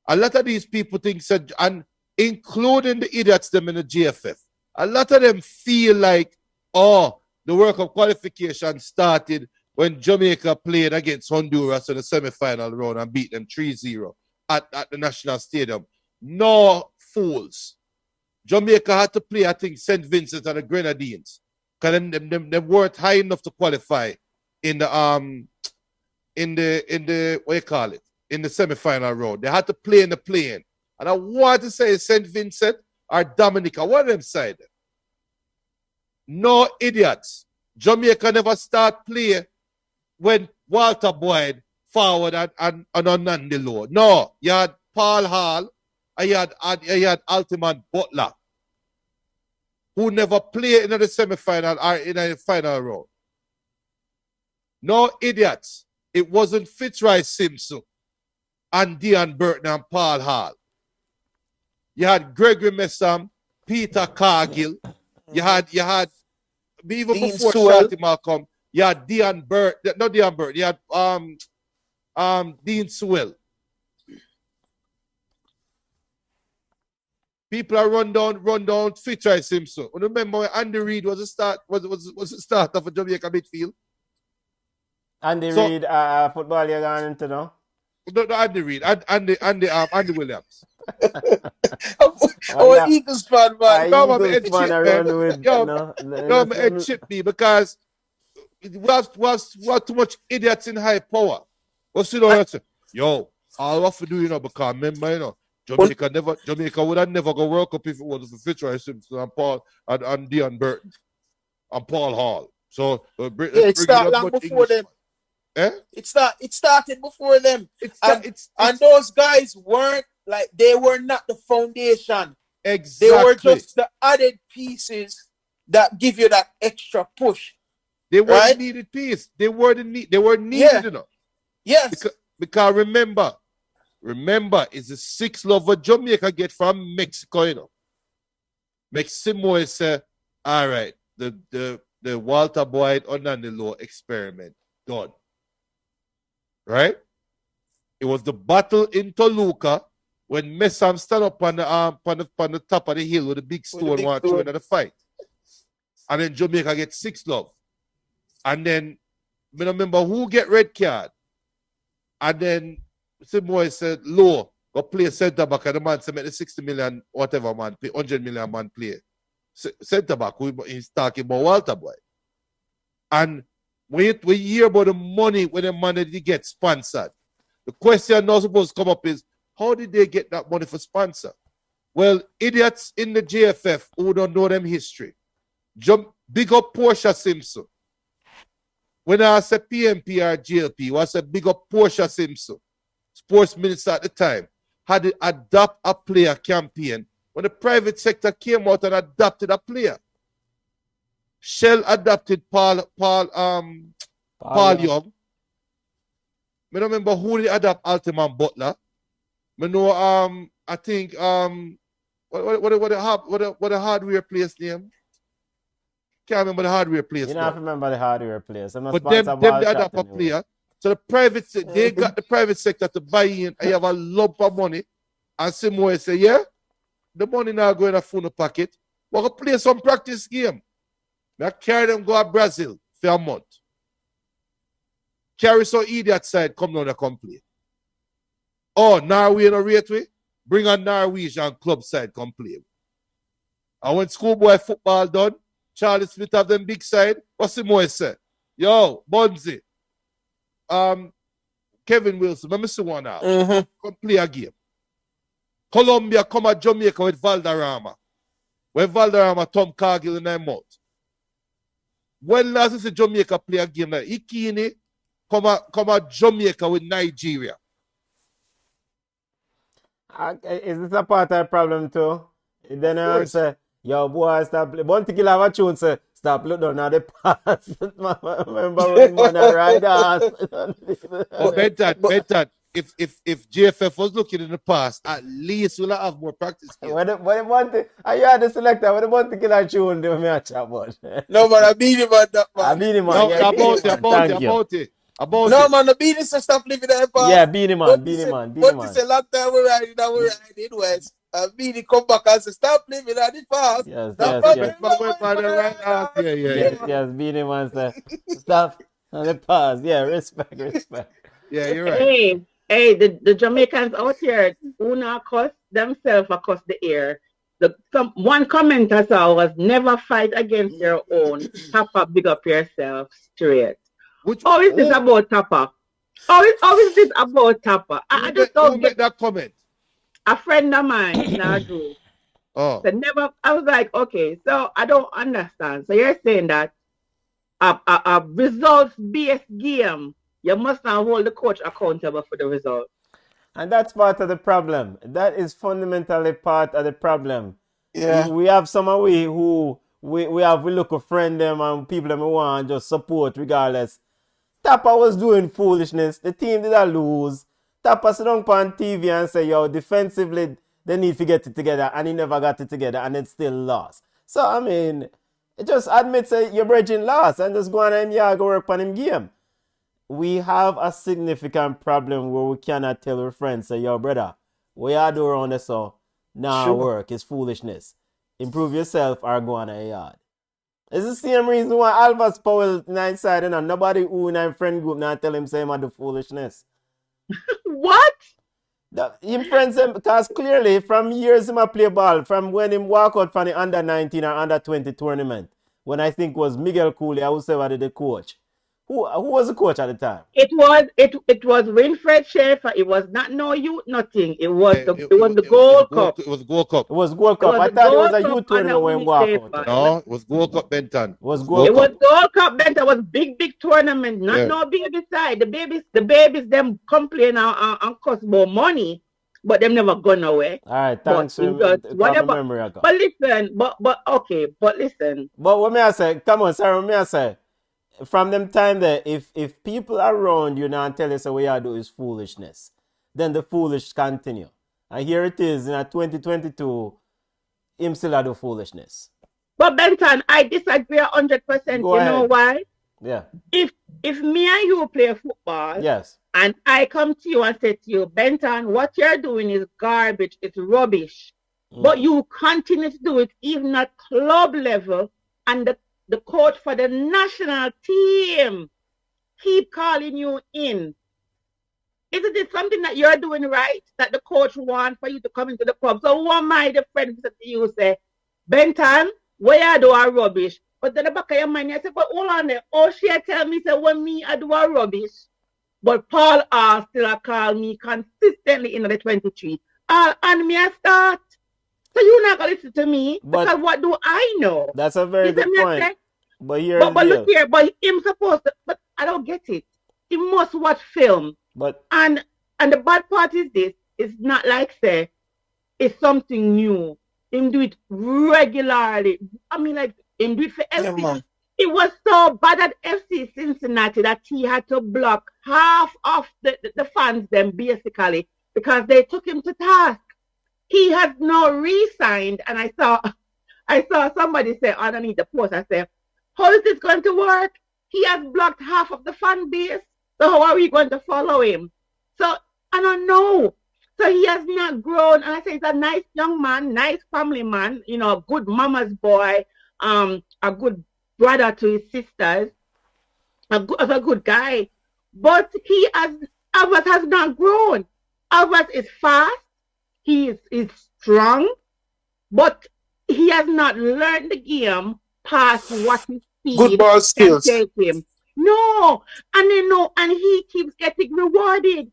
A lot of these people think, and including the idiots them in the GFF, a lot of them feel like, oh, the work of qualification started when Jamaica played against Honduras in the semi-final round and beat them 3-0 at the National Stadium. No, fools. Jamaica had to play, I think, St. Vincent and the Grenadines. Because they weren't high enough to qualify in the what you call it? In the semi-final round. They had to play in the play-in. And I want to say St. Vincent or Dominica, one of them side. No idiots. Jamaica never start play when Walter Boyd forward and on the low. No, you had Paul Hall and you had Altiman Butler, who never played in the semi-final or in the final round. No idiots. It wasn't Fitzroy Simpson and Dean Burton and Paul Hall. You had Gregory Messam, Peter Cargill. You had even Dean before Sewell. Shorty Malcolm, you had Dean Burton, not Dean Burton, you had Dean Sewell. People are run down Fitzroy Simpson. Remember when Andy Reid was the start of a Jamaica midfield? Andy So- Reid, football you're going into now? No, Andy Reid, Andy Williams. I'm an Eagles fan, man. No, man, Eagles it fan shit, around man. with, Yo, no, No, man, it shit me because we have too much idiots in high power. What's it all say? Yo, all we have to do, because remember, Jamaica would have never go World Cup if it wasn't for Fitzroy Simpson and Paul and Dean Burton and Paul Hall. So it started long before them. Eh? It started before them. It's And those guys they were not the foundation. exactly. They were just the added pieces that give you that extra push. They were right? the needed piece. They were needed, Yeah. Because remember, it's the 6 love what Jamaica get from Mexico, Mexico say, all right, the Walter Boyd under the law experiment done. Right? It was the battle in Toluca when Messam stand up on the top of the hill with a big stone want to throw in the fight. And then Jamaica get 6 love. And then I don't remember who get red card. And then Simoy said, Low, go play centre back. And the man said, make the 60 million, whatever man play, 100 million man play. Centre back, he's talking about Walter Boy. And when you hear about the money, when the money they get sponsored, the question now supposed to come up is, how did they get that money for sponsor? Well, idiots in the JFF who don't know them history. Big up Portia Simpson. When I say PMP or GLP, I said big up Portia Simpson, sports minister at the time, had to adopt a player campaign when the private sector came out and adopted a player. Shell adopted Paul Young. I don't remember who they adopt Altiman Butler. I know I think what the hardware place name? Can't remember the hardware place. You don't have to remember the hardware place. But them they adopt a player. So they got the private sector to buy in and you have a lump of money. And Simoy say, yeah, the money now going to phone pocket. We're going to play some practice game. I carry them go to Brazil for a month. Carry some idiot side come down and come play. Oh, Norway no rate way? Bring a Norwegian club side come play. And when schoolboy football done, Charlie Smith have them big side. What's the more say? Yo, Bunzi. Kevin Wilson, let me see one now. Come play a game. Colombia come at Jamaica with Valderrama. When Valderrama Tom Cargill in their mouth. When last you see Jamaica play a game like Ikini come at Jamaica with Nigeria. Is this a part of the problem too? Then I say, yo boy, stop. One thing you'll have a tune say, stop look down at the past. Remember when man ride ass. Benton, if JFF was looking in the past, at least we'll have more practice games. What one thing? Are you the selector? What one thing I tune do me a chat about? No, man, I beat him on that, man. I beat him No, on. Yeah, No, man, the beat is to stop living there, man. Yeah, beat him on, beat him on, beat him on. But it's a long time we're riding west. Beat it come back and say, stop living at the past. Yes, yes, beat him on, sir. Stop on the pause. Yeah, respect. Yeah, you're right. Hey, the Jamaicans out here who not cuss themselves across the air. One comment I saw was never fight against your own. Tapa, big up yourself straight. How is this about Tapa? How is this about Tapa? I just don't get that comment. A friend of mine in our group. Said never. I was like, okay, so I don't understand. So you're saying that a results-based game, you must not hold the coach accountable for the result. And that's part of the problem. That is fundamentally part of the problem. Yeah. We have some of we look a friend them and people that we want just support regardless. Tapa was doing foolishness. The team did not lose. Tapa sit down on TV and say, yo, defensively, they need to get it together. And he never got it together and it still lost. So, I mean, it just admits that you're bridging loss and just go on and go work on him game. We have a significant problem where we cannot tell our friends, say, yo, brother, what you do around this so now work. It's foolishness. Improve yourself or go on a yard. It's the same reason why Alvis Powell nine side and nobody who in a friend group now tell him say him do foolishness. What? Him friends him because clearly from years him a play ball, from when him walk out from the under 19 or under 20 tournament, when I think was Miguel Cooley, I would say was the coach. Who was the coach at the time? It was Winfred Schaefer. It was not no youth nothing. It was the Gold Cup. It was Gold Cup. It was Gold Cup. I thought it was a youth tournament when he walked out. No, it was Gold Cup Benton. It was Gold Cup Benton. It was big tournament. Not no baby side. The babies them complain and cost more money, but them never gone away. All right, thanks. Whatever. But listen, but listen. But what may I say? Come on, Sarah. What may I say? From them time there, if people around you now and tell you so what you do is foolishness, then the foolish continue. And here it is in 2022, him still do foolishness. But Benton, I disagree 100%. You know why? Yeah. If me and you play football, yes, and I come to you and say to you, Benton, what you're doing is garbage, it's rubbish. But you continue to do it even at club level, and the coach for the national team keep calling you in. Isn't it something that you're doing right, that the coach wants for you to come into the club? So who am I, the friend, to you say, Benton, where you do a rubbish? But then the back of your mind, I say, but hold on there. Oh, she tell me, say, when me, I do a rubbish. But Paul R still call me consistently in the 23. And me I start. So you're not going to listen to me, because what do I know? That's a very good point. But look here, but him supposed to, but I don't get it. He must watch film. But and the bad part is this, it's not like say it's something new. Him do it regularly. I mean, like him do it for FC. It was so bad at FC Cincinnati that he had to block half of the fans them basically because they took him to task. He has now re-signed, and I saw somebody say underneath the post, I said, how is this going to work? He has blocked half of the fan base. So how are we going to follow him? So I don't know. So he has not grown. And I say he's a nice young man, nice family man, you know, a good mama's boy, a good brother to his sisters, a good guy. But Alvarez has not grown. Alvarez is fast. He is strong. But he has not learned the game past what his speed good ball skills take him. No, and he keeps getting rewarded.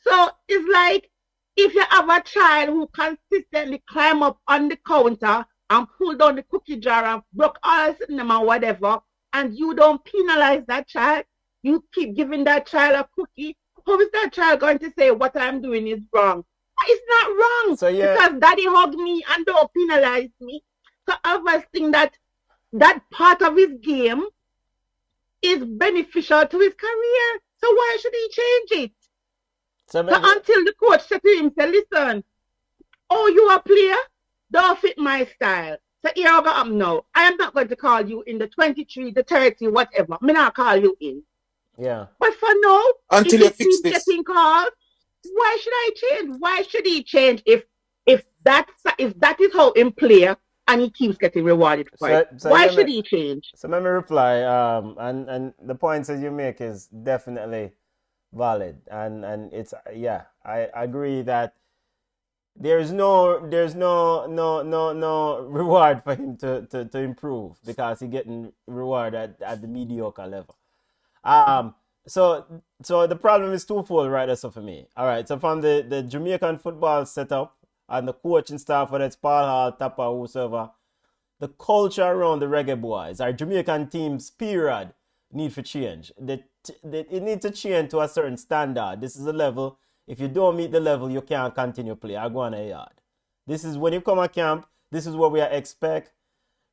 So it's like if you have a child who consistently climb up on the counter and pull down the cookie jar and broke all the cinema or whatever, and you don't penalize that child, you keep giving that child a cookie, how is that child going to say what I'm doing is wrong? It's not wrong. So, yeah. Because daddy hugged me and don't penalize me. So I was thinking that part of his game is beneficial to his career. So why should he change it? So So until the coach said to him, say, listen, oh, you a player? Don't fit my style. So here I go now. I am not going to call you in the 23, the 30, whatever. I'm not call you in. yeah. But for now, Until if you he fix keeps this. getting called, why should I change? Why should he change if that is how him play and he keeps getting rewarded for it? So Why should he change? So let me reply. And the points that you make is definitely valid, and it's I agree that there's no reward for him to improve because he's getting reward at the mediocre level. So the problem is twofold, right? So for me, all right. So from the Jamaican football setup and the coaching staff, whether it's Paul Hall, Tapa, whoever, the culture around the reggae boys, our Jamaican teams, period, need for change. It needs to change to a certain standard. This is a level. If you don't meet the level, you can't continue play. I go on a yard. This is when you come at camp. This is what we expect.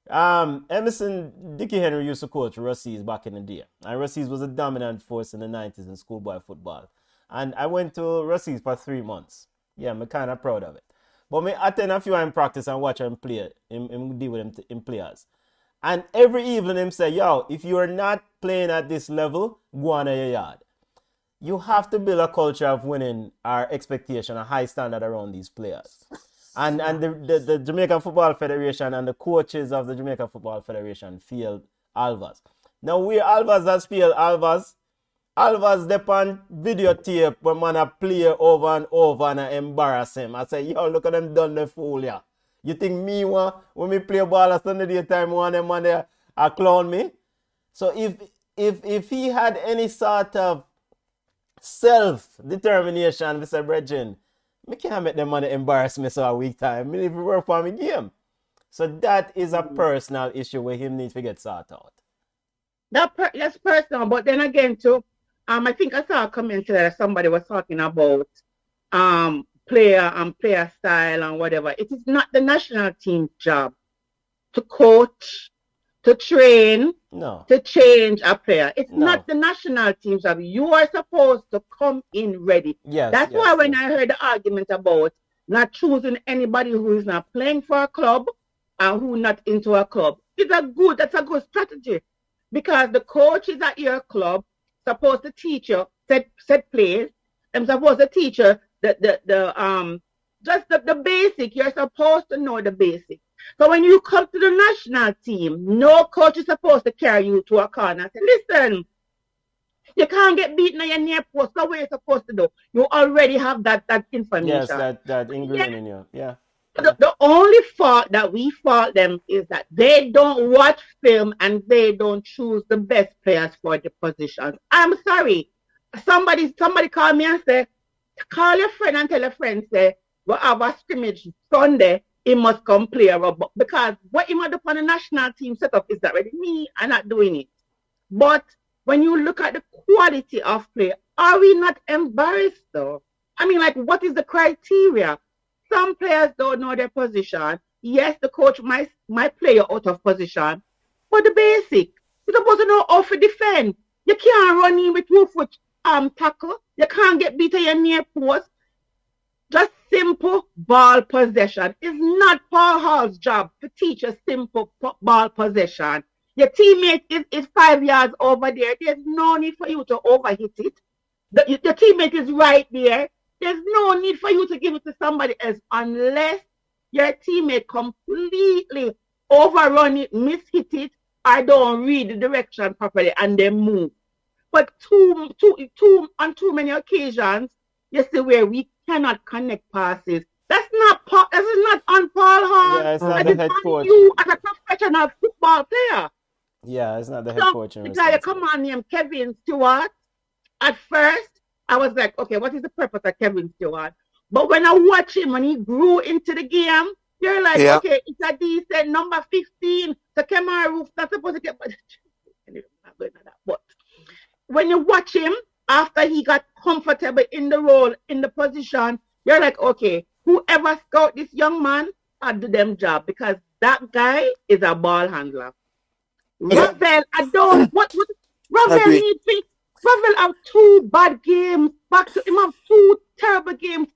Emerson Dickie Henry used to coach Russies back in the day. And Russies was a dominant force in the 90s in schoolboy football. And I went to Russies for 3 months. Yeah, I'm kind of proud of it. But I attend a few in practice and watch him play. Him deal with him players. And every evening him say, yo, if you are not playing at this level, go on your yard. You have to build a culture of winning our expectation, a high standard around these players. And the Jamaican Football Federation and the coaches of the Jamaican Football Federation failed Alvas. Now we Alvas has failed Alvas. Alvas depend videotape when man a play over and over and I embarrass him. I say, yo, look at them done the fool, yeah. You think me when me play ball at Sunday time one them man there a clown me? So if he had any sort of self-determination, Mr. Bredgen, me can't make them money embarrass me so a week time. Me need to work for me game. So that is a personal issue where him needs to get sorted out. That's personal, but then again too, I think I saw a comment today that somebody was talking about player and player style and whatever. It is not the national team's job to coach, to train, to change a player. It's not the national team's job. You are supposed to come in ready. That's why when I heard the argument about not choosing anybody who is not playing for a club and who not into a club, that's a good strategy. Because the coach is at your club, supposed to teach you set plays, and supposed to teach you the basic. You're supposed to know the basic. So when you come to the national team, no coach is supposed to carry you to a corner and say, listen, you can't get beaten on your near post. So what you're supposed to do? You already have that information. Yes, that ingredient in you. Yeah. The only fault that we fault them is that they don't watch film and they don't choose the best players for the positions. I'm sorry. Somebody call me and say, call your friend and tell your friend, say, we'll have a scrimmage Sunday, he must come play a rubber. Because what he might do on the national team setup is that already me, I'm not doing it. But when you look at the quality of play, are we not embarrassed though? I mean, like, what is the criteria? Some players don't know their position. Yes, the coach might play you out of position. But the basic, you're supposed to know how to defend. You can't run in with 2-foot tackle. You can't get beat at your near post. Just simple ball possession. It's not Paul Hall's job to teach a simple ball possession. Your teammate is 5 yards over there. There's no need for you to overhit it. Your teammate is right there. There's no need for you to give it to somebody else unless your teammate completely overrun it, mishit it, or don't read the direction properly and then move. But on too many occasions, you see where we cannot connect passes. That is not on Paul Hall. Yeah, it's not the head coach. You as a professional football player. Yeah, it's not the head coach. The guy come on named Kevin Stewart. At first, I was like, okay, what is the purpose of Kevin Stewart? But when I watch him, when he grew into the game, you're like, okay, it's a decent number 15. So Kemar Roof not supposed to get, but when you watch him, after he got comfortable in the role, in the position, you're like, okay, whoever scout this young man, I'll do them job because that guy is a ball handler. Ravel, Ravel needs fix. Pavel have 2 bad games. Back to him have 2 terrible games.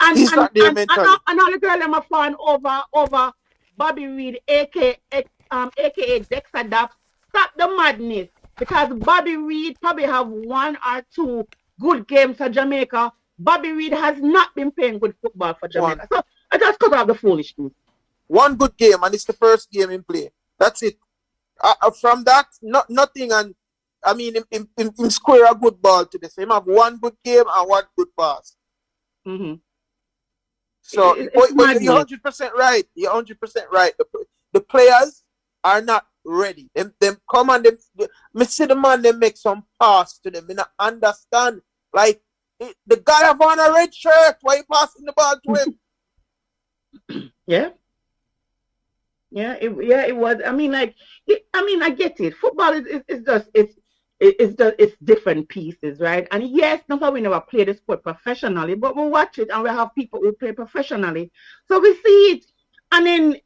And He's not there mentally. and all the girl them are falling over Bobby Reed, aka Dexter Daps. Stop the madness. Because Bobby Reed probably have 1 or 2 good games for Jamaica. Bobby Reed has not been playing good football for Jamaica. So I just cut off the foolishness. 1 good game, and it's the first game in play. That's it. From that, nothing. And I mean, him square a good ball today. So him have 1 good game and 1 good pass. Mm-hmm. So you're 100% right. You're 100% right. The players are not ready. Them come and me see the man, they make some pass to them. Me not understand. Like, the guy have on a red shirt. Why you passing the ball to him? Yeah. Yeah, it was. I mean, like, I get it. Football is just different pieces, right? And yes, not that we never play the sport professionally, but we watch it and we have people who play professionally, so we see it. And then,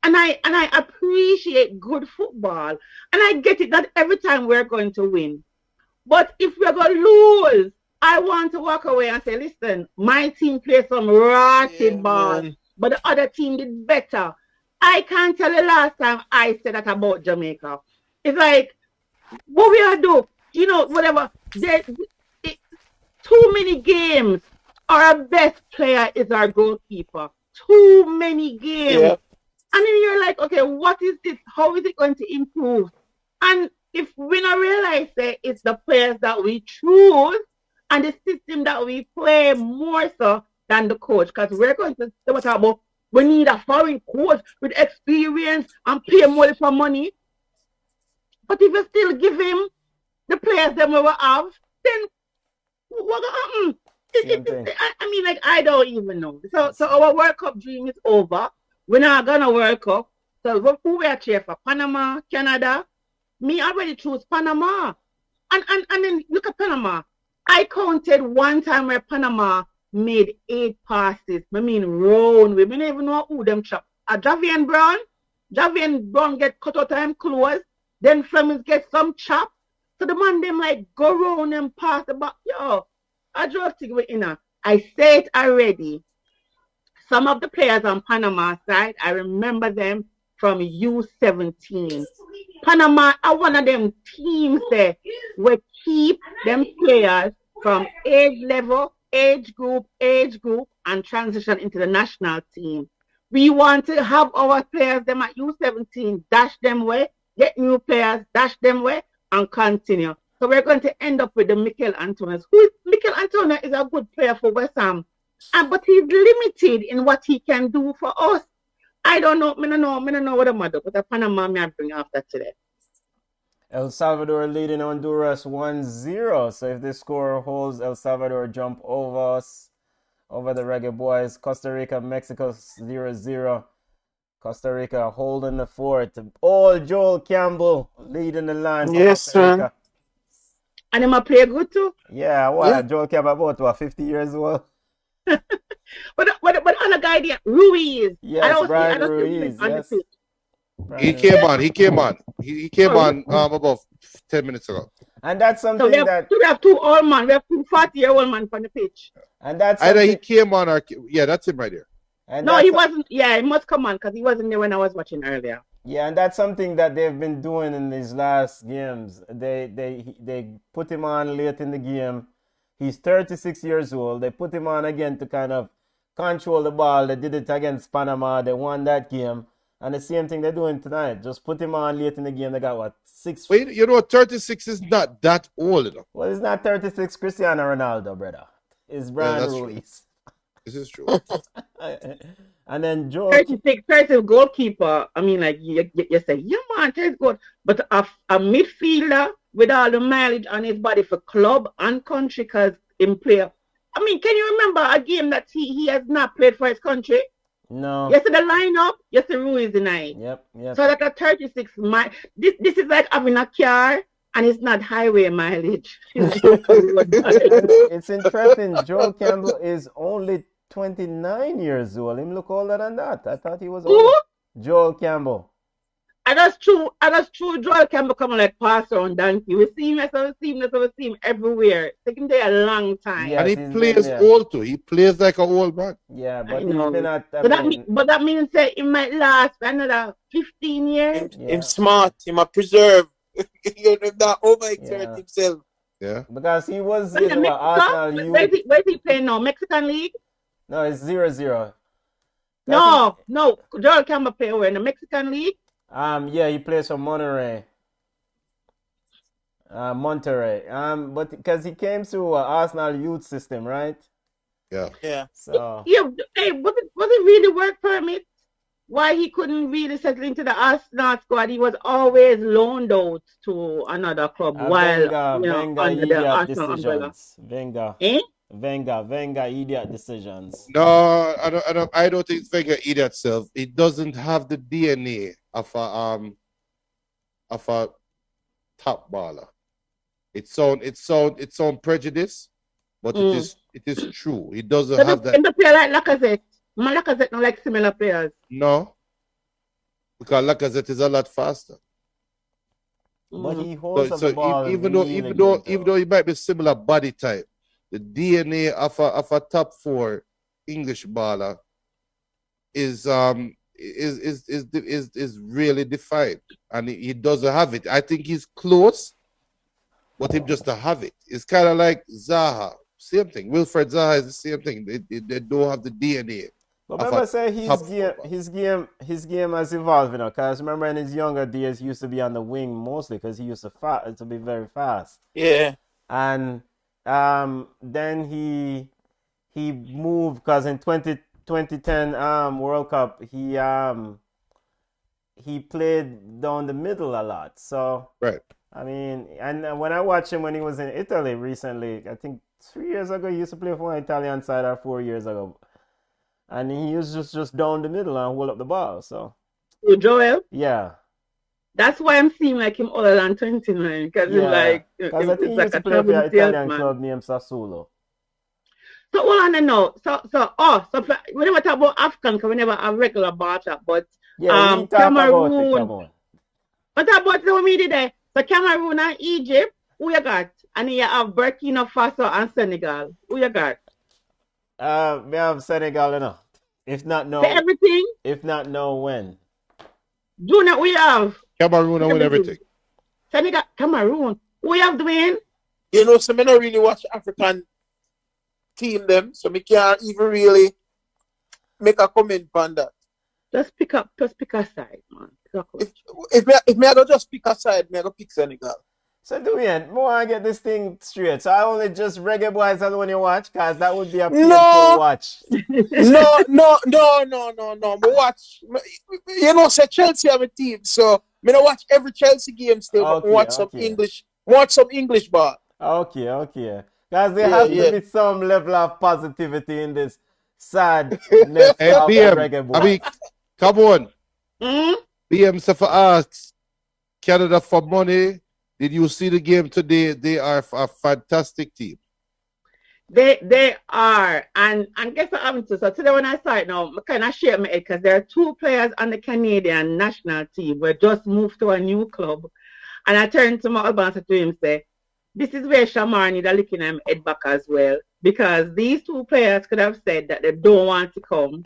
and I appreciate good football, and I get it that every time we're going to win, but if we're going to lose, I want to walk away and say, listen, my team played some rotted ball, but the other team did better. I can't tell the last time I said that about Jamaica. It's like, what we are do, whatever. Too many games. Our best player is our goalkeeper. Too many games. Yeah. And then you're like, okay, what is this? How is it going to improve? And if we not realize that it's the players that we choose and the system that we play more so than the coach, because we're going to talk about we need a foreign coach with experience and pay more for money. But if you still give him the players that we will have, then what going to happen? I mean, like, I don't even know. So our World Cup dream is over. We're not going to World Cup. So who we are cheering for? Panama, Canada? Me already choose Panama. And then look at Panama. I counted one time where Panama made 8 passes. I mean, round. We didn't even know who them chop. Javian Brown get cut out of him close. Then Flemings get some chop. So the man them like go round and pass the back. Yo, I just think I say it already. Some of the players on Panama side, I remember them from U17. Panama are one of them teams there where keep them players from age level, age group, and transition into the national team. We want to have our players them at U17, dash them way, get new players, dash them way, and continue. So we're going to end up with the Mikel Antonio. Mikel Antonio is a good player for West Ham, but he's limited in what he can do for us. I don't know. I don't know what the matter, but the Panama may bring after today. El Salvador leading Honduras 1-0. So if this score holds, El Salvador jump over us, over the Reggae Boys. Costa Rica, Mexico 0-0. Costa Rica holding the fort. Old Joel Campbell leading the line for Costa Rica. And him a play good too? Yeah, what? Yeah. Joel Campbell about 50 years old? but on a guy there, Ruiz. Yes, Brian Ruiz. Yes. He came on. He came on about 10 minutes ago. And that's something we have 2 old men. We have 2 40-year-old men on the pitch. And that's either he came on or that's him right there. And no, he wasn't. Yeah, he must come on because he wasn't there when I was watching earlier. Yeah, and that's something that they've been doing in these last games. They put him on late in the game. He's 36 years old. They put him on again to kind of control the ball. They did it against Panama. They won that game. And the same thing they're doing tonight. Just put him on late in the game. They got what? 6. Wait, 36 is not that old enough. Well, it's not 36 Cristiano Ronaldo, brother. It's Brian Ruiz. This is true. And then Joe 36 goalkeeper. I mean, like you say, yeah man, that's good. But a midfielder with all the mileage on his body for club and country because in player. I mean, can you remember a game that he has not played for his country? No. Yes, the lineup. Yes, the Ruiz tonight. Yep. So like a 36 mile. This is like having a car and it's not highway mileage. It's interesting. Joel Campbell is only 29 years old. Him look older than that. I thought he was older. Joel Campbell. I just true Joel can become like passer on donkey. We see him everywhere. It's taking there a long time. Yes, And he he's been plays there. old too. He plays like an old man. Yeah, I but he's know. been at. But that means that it might last for another 15 years. Him smart. Him a preserve. You know, that overexert Yeah. himself. Yeah. Because he was But in Mexico, Arsenal where's youth. he playing now? Mexican League? No, it's 0-0. No. Joel Campbell play where in the Mexican League? Yeah, he plays for Monterrey. But because he came through Arsenal youth system, right? Yeah. Yeah. So Yeah. Hey, was it really work permit? Why he couldn't really settle into the Arsenal squad? He was always loaned out to another club while Wenger under the idiot Arsenal umbrella. decisions. Wenger idiot decisions. No, I don't think Wenger idiot self. It doesn't have the DNA of a top baller. It sound prejudice, but it is true. It doesn't have that. Him to play like Lacazette. Lacazette not like similar players. No, because Lacazette is a lot faster. But he holds up So the ball even really though good, he might be similar body type, the DNA of a top 4 English baller is really defined, and he doesn't have it. I think he's close, but he just don't have it. It's kind of like Zaha, same thing. Wilfred Zaha is the same thing. They don't have the DNA. But remember, say his game has evolved, because remember in his younger days, he used to be on the wing mostly because he used to be very fast. Yeah. And then he moved because in 2010 World Cup he played down the middle a lot. So Right. I mean, and when I watched him when he was in Italy recently, I think 3 years ago, he used to play for an Italian side, or 4 years ago. And he was just down the middle and hold up the ball. So Joel? yeah. That's why I'm seeing like him older than 29. Because I think he used to play for an Italian club named Sassuolo. So hold on now. So we never talk about AFCON because we never have regular bar chat, but Yeah, we talk Cameroon. about it, come on. What about the media there? So Cameroon and Egypt, who you got? And you have Burkina Faso and Senegal. Who you got? We have Senegal enough. If not no, For everything? If not no, when? Junior, we have Cameroon win everything. Senegal, Cameroon. We have Dwayne. You know, so I don't really watch African team them, so I can't even really make a comment on that. Just pick a side, man. If me I go just pick a side, me I go pick Senegal. So Dwayne, I want to get this thing straight. So I only just reggae boys are the one you watch, because that would be a painful watch. No. Me watch. You know, say Chelsea have a team, so me don't watch every Chelsea game still. Okay, watch some English ball. Okay. Because there has to be some level of positivity in this sadness of reggae boys. I mean, come on. Mm-hmm. BM said for us, Canada for money. Did you see the game today? They are a fantastic team. They are. And guess what happened to? So today when I saw it now, I kind of shake my head because there are 2 players on the Canadian national team who just moved to a new club. And I turned to my husband and said to him, say, this is where Shamar need a licking him head back as well. Because these 2 players could have said that they don't want to come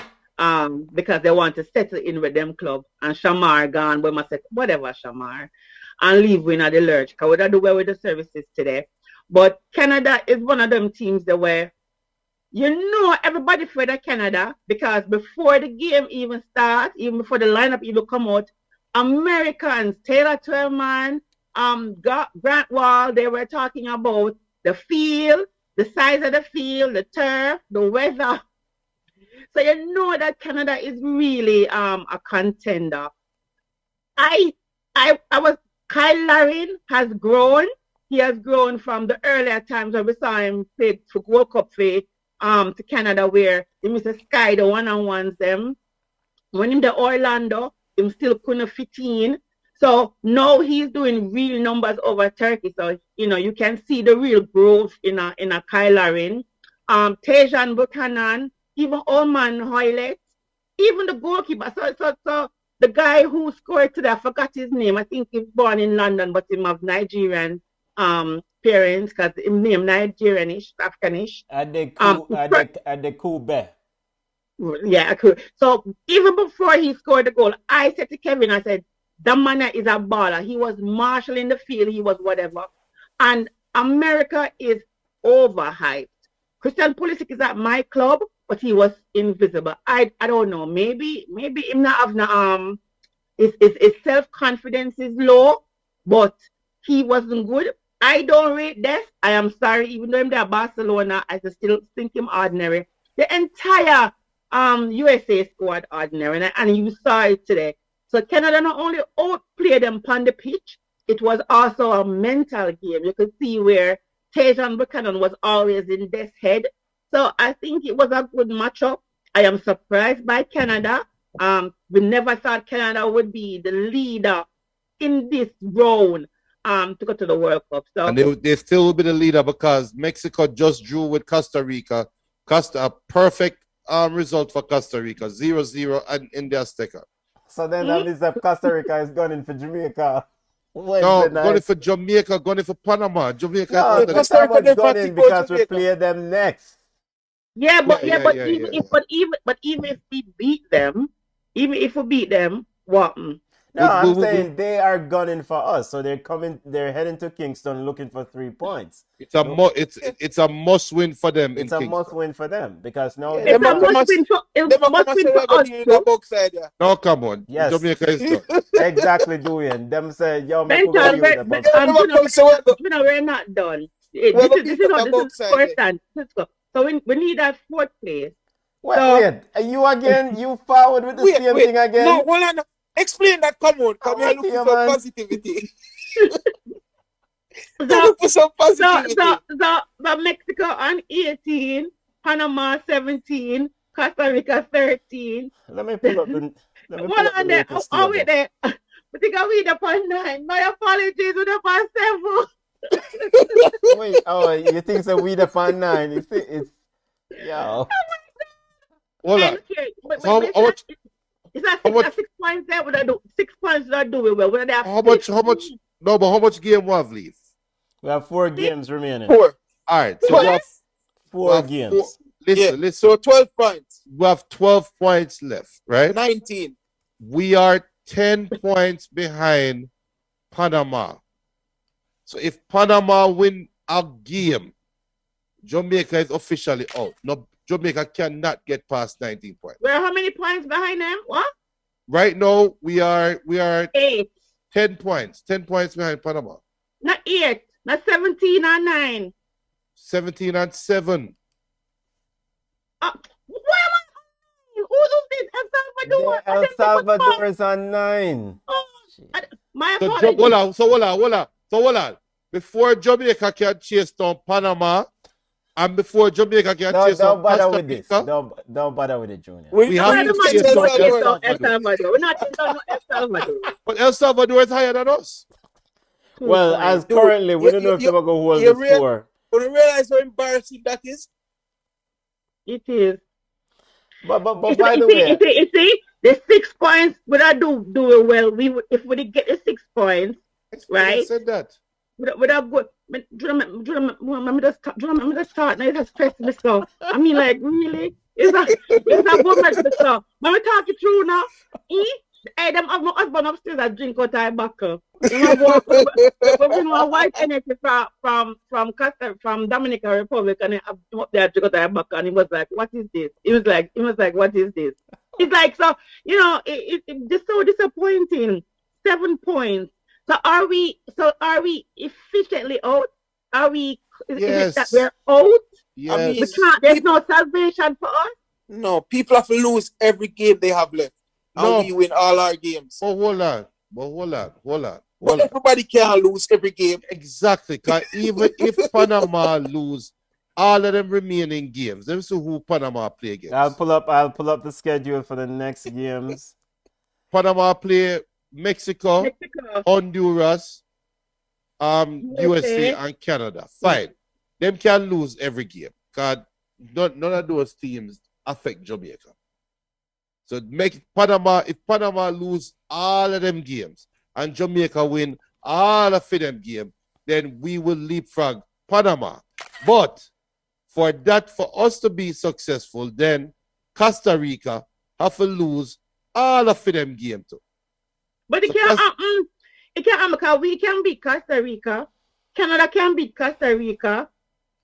because they want to settle in with them club. And Shamar gone, but I said, whatever, Shamar. And leave we in the lurch because we don't do well with the services today. But Canada is one of them teams that where everybody afraid of Canada because before the game even starts, even before the lineup even come out, Americans, Taylor Twellman, Grant Wall, they were talking about the field, the size of the field, the turf, the weather. So you know that Canada is really a contender. Kyle Larin has grown. He has grown from the earlier times when we saw him play for World Cup to Canada, where he missed a sky the one-on-ones them. When him the Orlando, him still couldn't fit in. So now he's doing real numbers over Turkey. So you can see the real growth in a Kyle Larin. Tejan Buchanan, even Oman Hoylet, even the goalkeeper. So the guy who scored today, I forgot his name. I think he's born in London, but him have Nigerian parents, because his name Nigerianish, Africanish. Adekube. Yeah, cool. So even before he scored the goal, I said to Kevin, I said, the man is a baller. He was marshalling the field, he was whatever. And America is overhyped. Christian Pulisic is at my club, but he was invisible. I don't know. Maybe him not have his self-confidence is low, but he wasn't good. I don't rate this. I am sorry, even though I'm there Barcelona, I still think him ordinary. The entire USA squad ordinary, and you saw it today. So Canada not only outplayed them on the pitch, it was also a mental game. You could see where Tajon Buchanan was always in this head. So I think it was a good matchup. I am surprised by Canada. We never thought Canada would be the leader in this round to go to the World Cup. So, and they still will be the leader because Mexico just drew with Costa Rica. A perfect result for Costa Rica, 0-0 in the Azteca. So then that means that Costa Rica is going for Jamaica. No, going for Jamaica, going for Panama. Jamaica. No, Costa Rica going because we play them next. Yeah, but even if we beat them, what? No, I'm saying they are gunning for us, so they're heading to Kingston looking for 3 points. It's a must win for them. It's a must win for them because now it's a must win for us. No, come on. Yes. Jamaica is done. Exactly, Julian. Them say, yo, we're not done. This is important. So we need that fourth place. Wait, you again? You forward with the same thing again? No, hold on. Explain that. Come on. Come here, look for some positivity. Look for some positivity. The Mexico on 18, Panama 17, Costa Rica 13. Let me pull up the. Hold on there. Oh, wait there. I think I read upon 9. My apologies with upon 7. Wait, you think it's a weed upon 9? It's yo. Hold on. It's not 6 points there. Would I do 6 points? Not doing well. How much? No, but how much game we have left? We have 4 games remaining. 4. All right. So we have 4 games. Listen. So 12 points. We have 12 points left, right? 19. We are 10 points behind Panama. So if Panama win a game, Jamaica is officially out. No, Jamaica cannot get past 19 points. We're how many points behind them? What? Right now, we are 8. 10 points. 10 points behind Panama. Not 8. Not 17 or 9. 17 and 7. Where am I? Who's this? El Salvador. El Salvador is on 9. Oh, my apologies. Hold on. Before Jamaica can chase down Panama, and before Jamaica can chase down Costa Rica, don't bother with it, Junior. We have to chase down El Salvador. We're not chasing down El Salvador. But El Salvador is higher than us. Well, as currently, we don't know if they're going to hold the score. You realize how embarrassing that is? It is. But by the way, you see, the 6 points, would I do it well? If we get the 6 points, right? I said that. Would I go? Let me just start now. It has stressed me so. I mean, like, really? It's a woman to so. Let me talk it through now. Hey, them have my husband upstairs that drink out of buckle. We know white energy from Dominican Republic, and I up there drink out of buckle, and he was like, "What is this?" He was like, "What is this?" It's like, so it's just so disappointing. 7 points. So are we efficiently out? Are we? Yes. Is it that we're out? Yes. I mean, There's no salvation for us. No, people have to lose every game they have left. And we win all our games. But hold on. But everybody can't lose every game. Exactly. Because even if Panama lose all of them remaining games, let's see who Panama play against. I'll pull up the schedule for the next games. Panama play Mexico, Honduras, USA, and Canada. Fine. Them can lose every game. Because none of those teams affect Jamaica. So make Panama, if Panama lose all of them games and Jamaica win all of them games, then we will leapfrog Panama. But for us to be successful, then Costa Rica have to lose all of them games too. But it can't happen. It can't happen because we can beat Costa Rica. Canada can beat Costa Rica.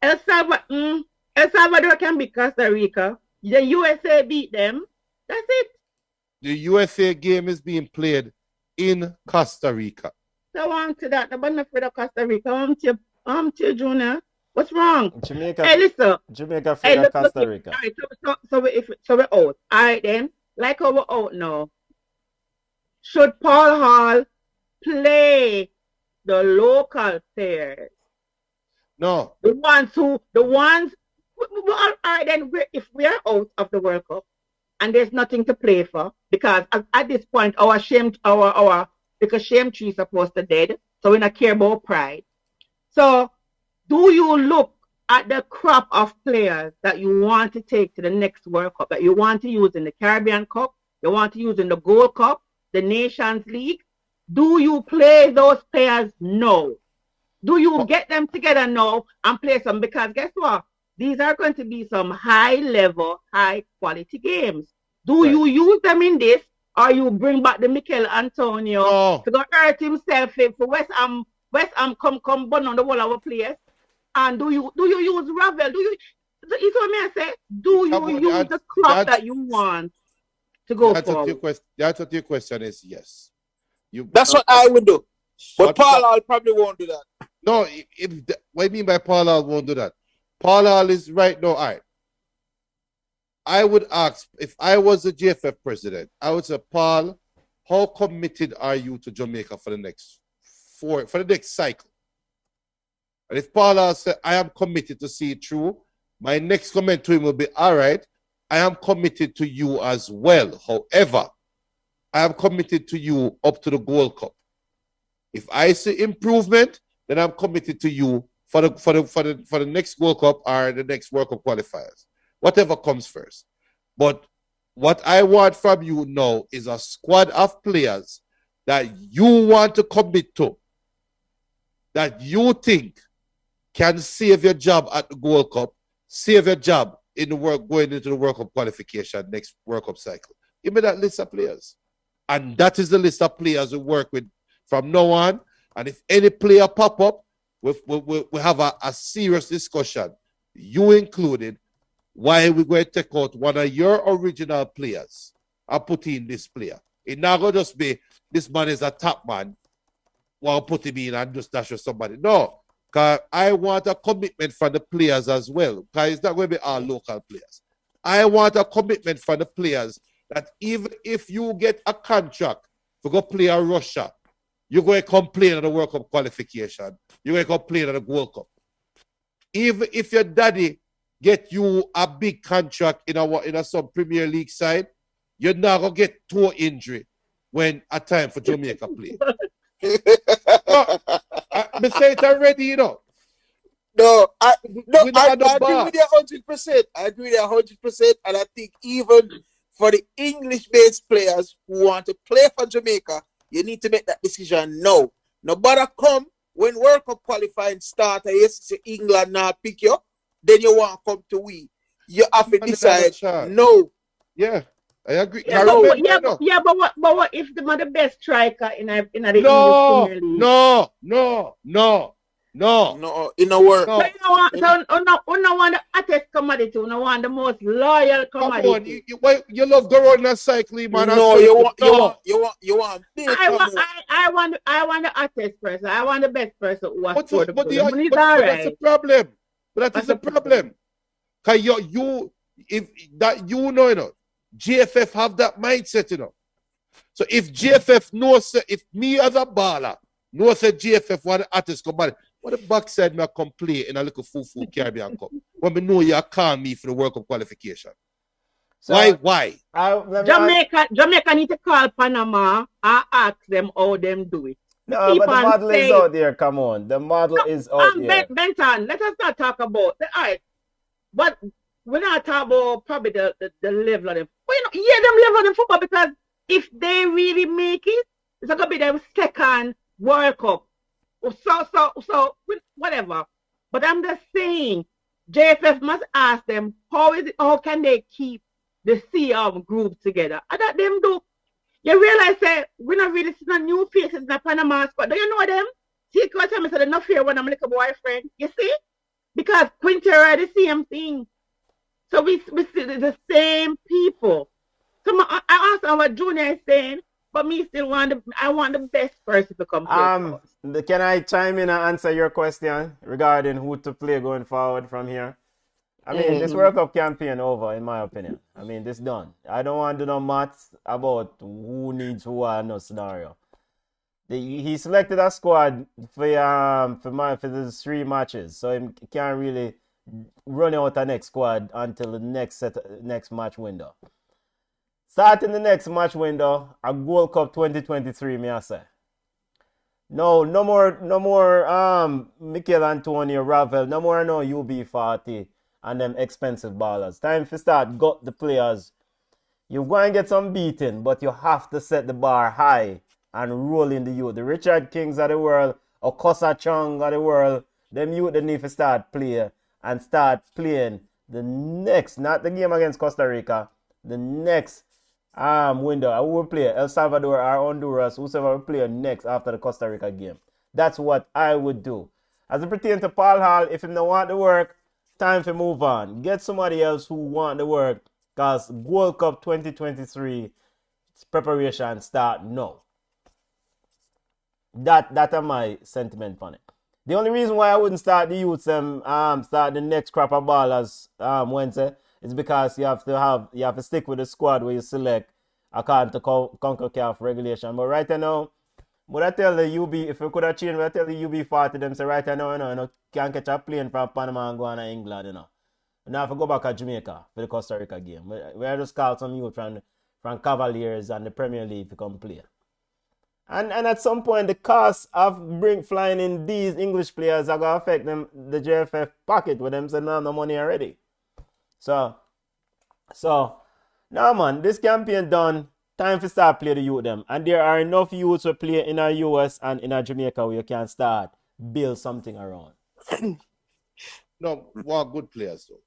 El Salvador can beat Costa Rica. The USA beat them. That's it. The USA game is being played in Costa Rica. So on to that. I'm not afraid of Costa Rica. I'm to Junior. What's wrong? Jamaica. Hey, listen. Jamaica afraid of Costa Rica. All right, so we're out. All right then. Like how we're out now. Should Paul Hall play the local players? No. The ones. All right then. If we are out of the World Cup and there's nothing to play for, because at this point because shame tree is supposed to dead, so we don't care about pride. So do you look at the crop of players that you want to take to the next World Cup, that you want to use in the Caribbean Cup, you want to use in the Gold Cup, the Nations League? Do you play those players? No. Do you get them together now and play some? Because guess what? These are going to be some high-level, high-quality games. Do you use them in this, or you bring back the Mikel Antonio to go hurt himself for West Ham come burn on the wall of our players? And do you use Ravel? You see what I say? Do you use the crop that you want to go forward? That's what your question is, yes. That's what I would do. But Paul Hall probably won't do that. No, what do you mean by Paul Hall won't do that? Paul Hall is right now, all right. I would ask, if I was the JFF president, I would say, Paul, how committed are you to Jamaica for the next cycle? And if Paul Hall said, I am committed to see it through, my next comment to him will be, all right, I am committed to you as well. However, I am committed to you up to the Gold Cup. If I see improvement, then I'm committed to you for the next World Cup or the next World Cup qualifiers. Whatever comes first. But what I want from you now is a squad of players that you want to commit to, that you think can save your job at the Gold Cup, save your job in the going into the World Cup qualification next World Cup cycle. Give me that list of players. And that is the list of players we work with from now on. And if any player pop up, we have a serious discussion, you included, why we're going to take out one of your original players and put in this player. It's not going to just be, this man is a top man, well, put him in and just dash with somebody. No, because I want a commitment from the players as well, because it's not going to be all local players. I want a commitment from the players that even if you get a contract to go play in Russia, you're going to complain on the World Cup qualification. You're going to complain on the World Cup. Even if your daddy get you a big contract in some Premier League side, you're not going to get toe injury when a time for Jamaica play. I say it already, you know. I agree with you 100%. I agree with you 100%. And I think even for the English-based players who want to play for Jamaica, you need to make that decision now. No matter come when World Cup qualifying start, yes, England now pick you, then you want to come to we. You have to decide no. Yeah, I agree. But what if the best striker in the English Premier League? No, in a word. So you don't want the hottest commodity, you don't want the most loyal commodity. Come on, you love going on cycling, man. No, you want big. I want the hottest person. I want the best person who has scored the goal. That's the problem. But that is the problem. Because you know, GFF have that mindset, you know. So if GFF knows, if me as a baller knows that GFF want the hottest commodity, what the backside me come play in a little full Caribbean Cup when me know you call me for the World Cup qualification? So why? Jamaica need to call Panama and ask them how them do it. No, but the model is out there. Come on, the model is out there. Benton, let us not talk about all right. But we're not talking about probably the level of them. But them level of them football because if they really make it, it's gonna be their second World Cup. So whatever. But I'm just saying, JFF must ask them how can they keep the C group together? And that them do. You realize that we're not really seeing a new faces in the Panama squad. Do you know them? See, because I said enough here when I'm like a boyfriend. You see? Because Quintero the same thing. So we see the same people. So I asked what Junior is saying, but me still want the best person to come play. Can I chime in and answer your question regarding who to play going forward from here? I mean, this World Cup campaign over, in my opinion. I mean, this done. I don't want to do no maths about who needs who in no scenario. He selected a squad for the 3 matches, so he can't really run out the next squad until the next match window. Starting the next match window, a World Cup 2023, may I say. No more Mikel Antonio, Ravel, no more no UB40 and them expensive ballers. Time to start got the players. You're going to get some beating, but you have to set the bar high and roll in the youth. The Richard Kings of the world, or Kosa Chung of the world, them youth they need to start playing the next, not the game against Costa Rica, the next window. I will play El Salvador or Honduras, whoever will play next after the Costa Rica game. That's what I would do. As it pertains to Paul Hall, if he don't want the work, time to move on. Get somebody else who want the work, because World Cup 2023 preparation start now. That are my sentiment on it. The only reason why I wouldn't start the youths start the next crop of ballers Wednesday is because you have to stick with the squad where you select according to CONCACAF regulation. But right now, would I tell the UB, if we could have changed, would I tell the UB40 them say right now, you know, can't catch a plane from Panama and go on to England, you know. Now if we go back to Jamaica for the Costa Rica game, we just call some youth from Cavaliers and the Premier League to come play. And at some point, the cost of flying in these English players are going to affect them, the JFF pocket with them saying no money already. So, now man, this campaign done. Time to start play the youth them. And there are enough youths to play in our US and in our Jamaica where you can start build something around. No, more good players though.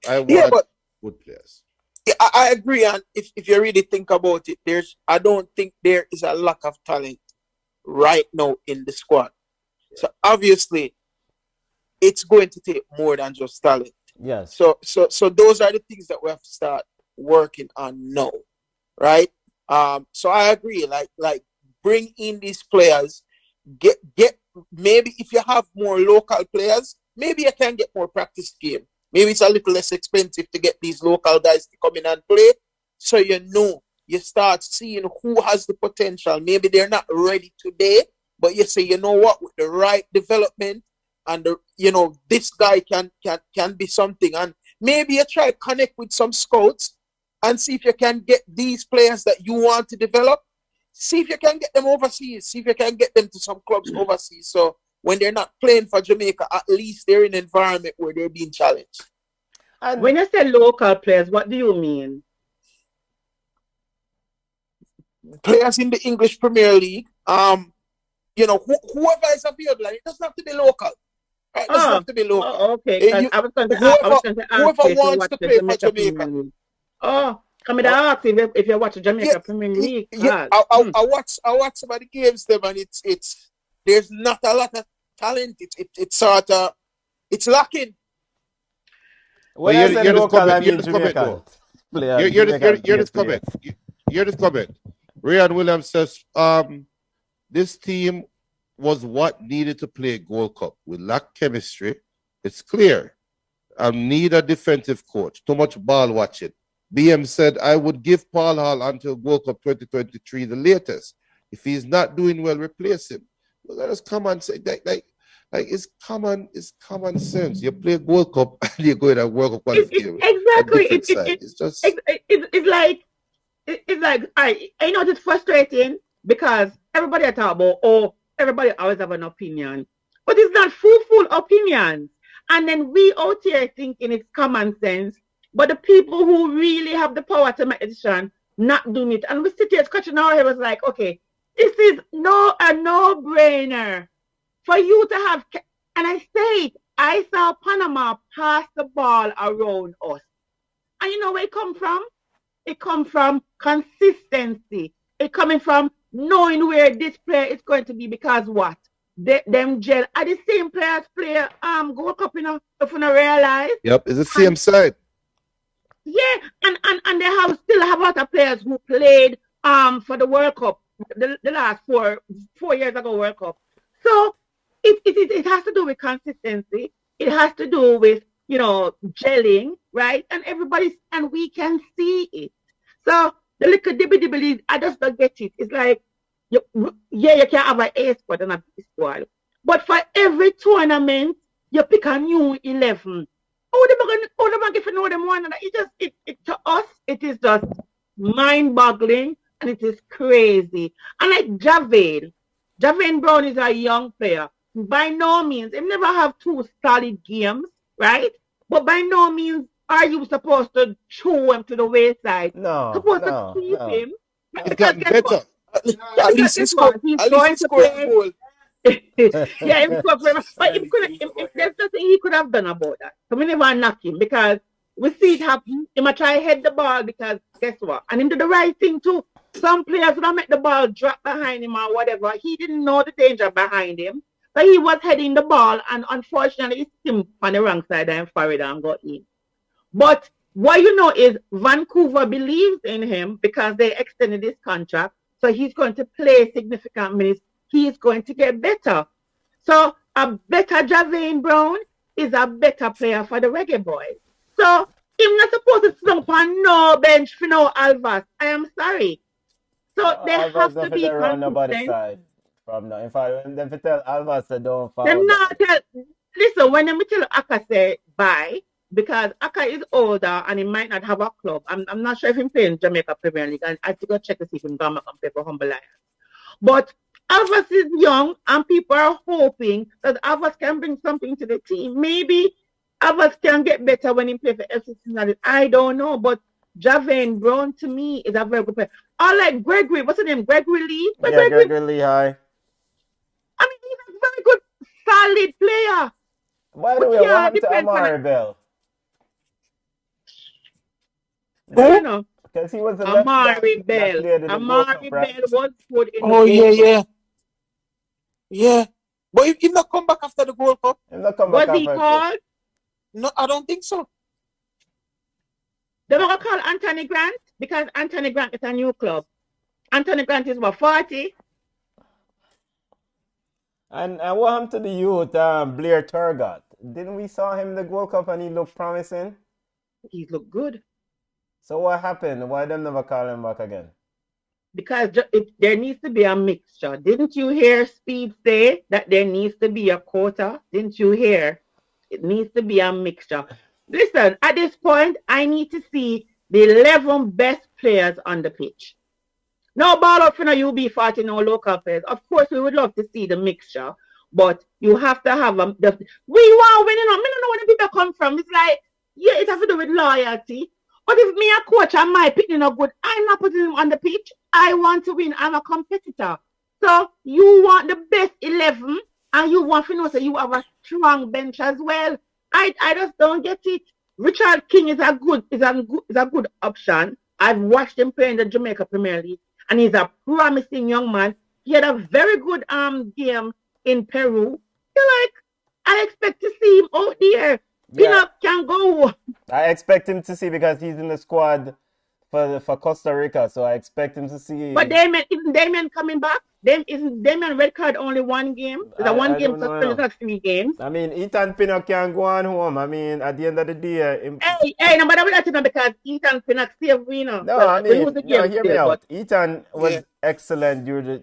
I want good players. Yeah, I agree, and if you really think about it, I don't think there is a lack of talent right now in the squad. So obviously, it's going to take more than just talent. Yes. So those are the things that we have to start working on now, right? So I agree. Like bring in these players. Get maybe if you have more local players, maybe you can get more practice game. Maybe it's a little less expensive to get these local guys to come in and play. So you start seeing who has the potential. Maybe they're not ready today, but you say, you know what, with the right development and this guy can be something. And maybe you try to connect with some scouts and see if you can get these players that you want to develop. See if you can get them overseas. See if you can get them to some clubs overseas. So when they're not playing for Jamaica, at least they're in an environment where they're being challenged. And when you say local players, what do you mean? Players in the English Premier League, whoever is available, it doesn't have to be local. Right? It doesn't have to be local. Oh, okay. I was going to ask whoever wants to play for Jamaica. Oh, come in ask if you watch the Jamaica Premier League. Yeah, I watch some of the games them, and it's there's not a lot of talent. It's sort of lacking. When I say local, I mean Jamaican. Hear this comment. Ryan Williams says, this team was what needed to play Gold Cup. We lack chemistry. It's clear. I need a defensive coach. Too much ball watching. BM said, I would give Paul Hall until Gold Cup 2023 the latest. If he's not doing well, replace him. Let us come and say like it's common sense. You play World Cup and you go in a World Cup qualification. Exactly. It's like I know it's frustrating because everybody talk about everybody always have an opinion, but it's not full opinions. And then we out here thinking it's common sense But the people who really have the power to make a decision, not doing it. And we sit here scratching our head, was like, okay, this is a no-brainer for you to have. And I say it, I saw Panama pass the ball around us. And you know where it come from? It come from consistency. It coming from knowing where this player is going to be, because what? Them gel are the same players play Gold Cup, if you not realize. Yep, it's the same side. Yeah, and they still have a lot of players who played for the World Cup, the last 4 years ago World Cup. So it has to do with consistency. It has to do with gelling, right? And we can see it. So the little dibby, I just don't get it. It's like, you can have an A squad and a B squad, but for every tournament you pick a new 11. How they going to know them one another? It to us it is just mind-boggling, and it is crazy. And like Javane Brown is a young player. By no means, he never have 2 solid games, right? But by no means are you supposed to throw him to the wayside. Supposed to keep him. It's gotten better. At least he scored a goal. Yeah, but if there's nothing he could have done about that. So we never knock him, because we see it happen. He might try to head the ball, because guess what? And he did the right thing too. Some players would make the ball drop behind him or whatever. He didn't know the danger behind him, but he was heading the ball, and unfortunately he skipped on the wrong side and fired and got in. But what you know is Vancouver believes in him because they extended his contract. So he's going to play significant minutes. He is going to get better. So a better Javane Brown is a better player for the Reggae Boys. So I'm not supposed to slump on no bench for no Alvas. I am sorry. So they have to be consistent. From now. In fact, when them tell Alvas they don't follow. Them not tell. Listen, when them tell Aka say bye, because Aka is older and he might not have a club. I'm not sure if he's playing Jamaica Premier League, and I have to go check to see if he can come and play for Humble Lions. But Alvas is young, and people are hoping that Alvas can bring something to the team. Maybe Alvas can get better when he plays for FC Cincinnati. I don't know, but Javane Brown to me is a very good player. I like Gregory. What's his name? Gregory Lee. Gregory Lee. Hi. I mean, he's a very good, solid player. By the way, what happened to Amari Bell? No. Because he was Amari Bell. Amari Bell was good in the Yeah. But he not come back after the Gold Cup. Was he called? No, I don't think so. They were going to call Anthony Grant, because Anthony Grant is a new club. Anthony Grant is what, 40? And what happened to the youth, Blair Turgott? Didn't we saw him in the Gold Cup and he looked promising? He looked good. So what happened? Why them never call him back again? Because there needs to be a mixture. Didn't you hear Speed say that there needs to be a quota? Didn't you hear? It needs to be a mixture. Listen, at this point, I need to see the 11 best players on the pitch. No ball up for no UB40, no local players. Of course, we would love to see the mixture, but you have to have we want winning. I don't know where the people come from. It's like, yeah, it has to do with loyalty. But if me a coach and my picking up good, I'm not putting him on the pitch. I want to win. I'm a competitor. So you want the best 11, and you want to know that you have a strong bench as well. I just don't get it. Richard King is a good option. I've watched him play in the Jamaica Premier League, and he's a promising young man. He had a very good game in Peru. I expect to see him out there. Yeah. Can go. I expect him to see, because he's in the squad for Costa Rica, so I expect him to see. But isn't Damien coming back? Isn't Damien red card only one game? It's a one game suspended, not 3 games. I mean, Ethan Pinnock can go on home. I mean, at the end of the day. Hey, no, but I will let you know, because Ethan Pinnock saved me, No, I mean, hear me out. Ethan was excellent during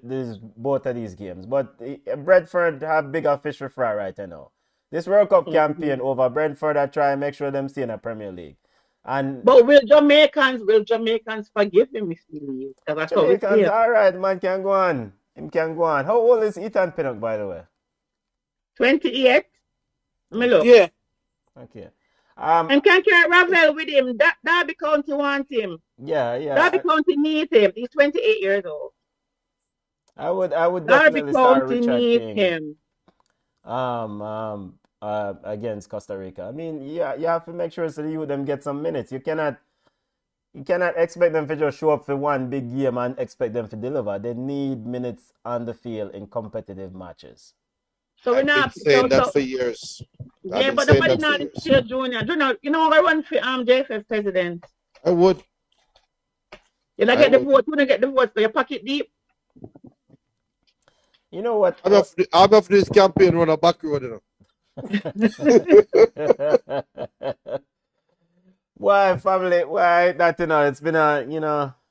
both of these games, but Brentford have bigger fish to fry right now. This World Cup campaign over, Brentford are trying to make sure them stay in the Premier League. But will Jamaicans forgive him if he leaves? Jamaicans, all right, man, can go on. Him can go on. How old is Ethan Pinnock, by the way? 28. Yeah. Okay. And can't carry Ravel with him. Derby County wants him. Yeah, yeah. Derby County needs him. He's 28 years old. I would Derby definitely start County Richard needs King. him. Against Costa Rica. I mean, yeah, you have to make sure so you them get some minutes. You cannot expect them to just show up for one big game and expect them to deliver. They need minutes on the field in competitive matches. So we're I've been not saying that for years. Yeah, but nobody not still Junior. Junior, you know, I run for JFF president. I would. You not get the vote. You don't get the vote for your pocket deep. You know what? I'm off this campaign run a back road, you know. Why, family? Why that? You know, it's been a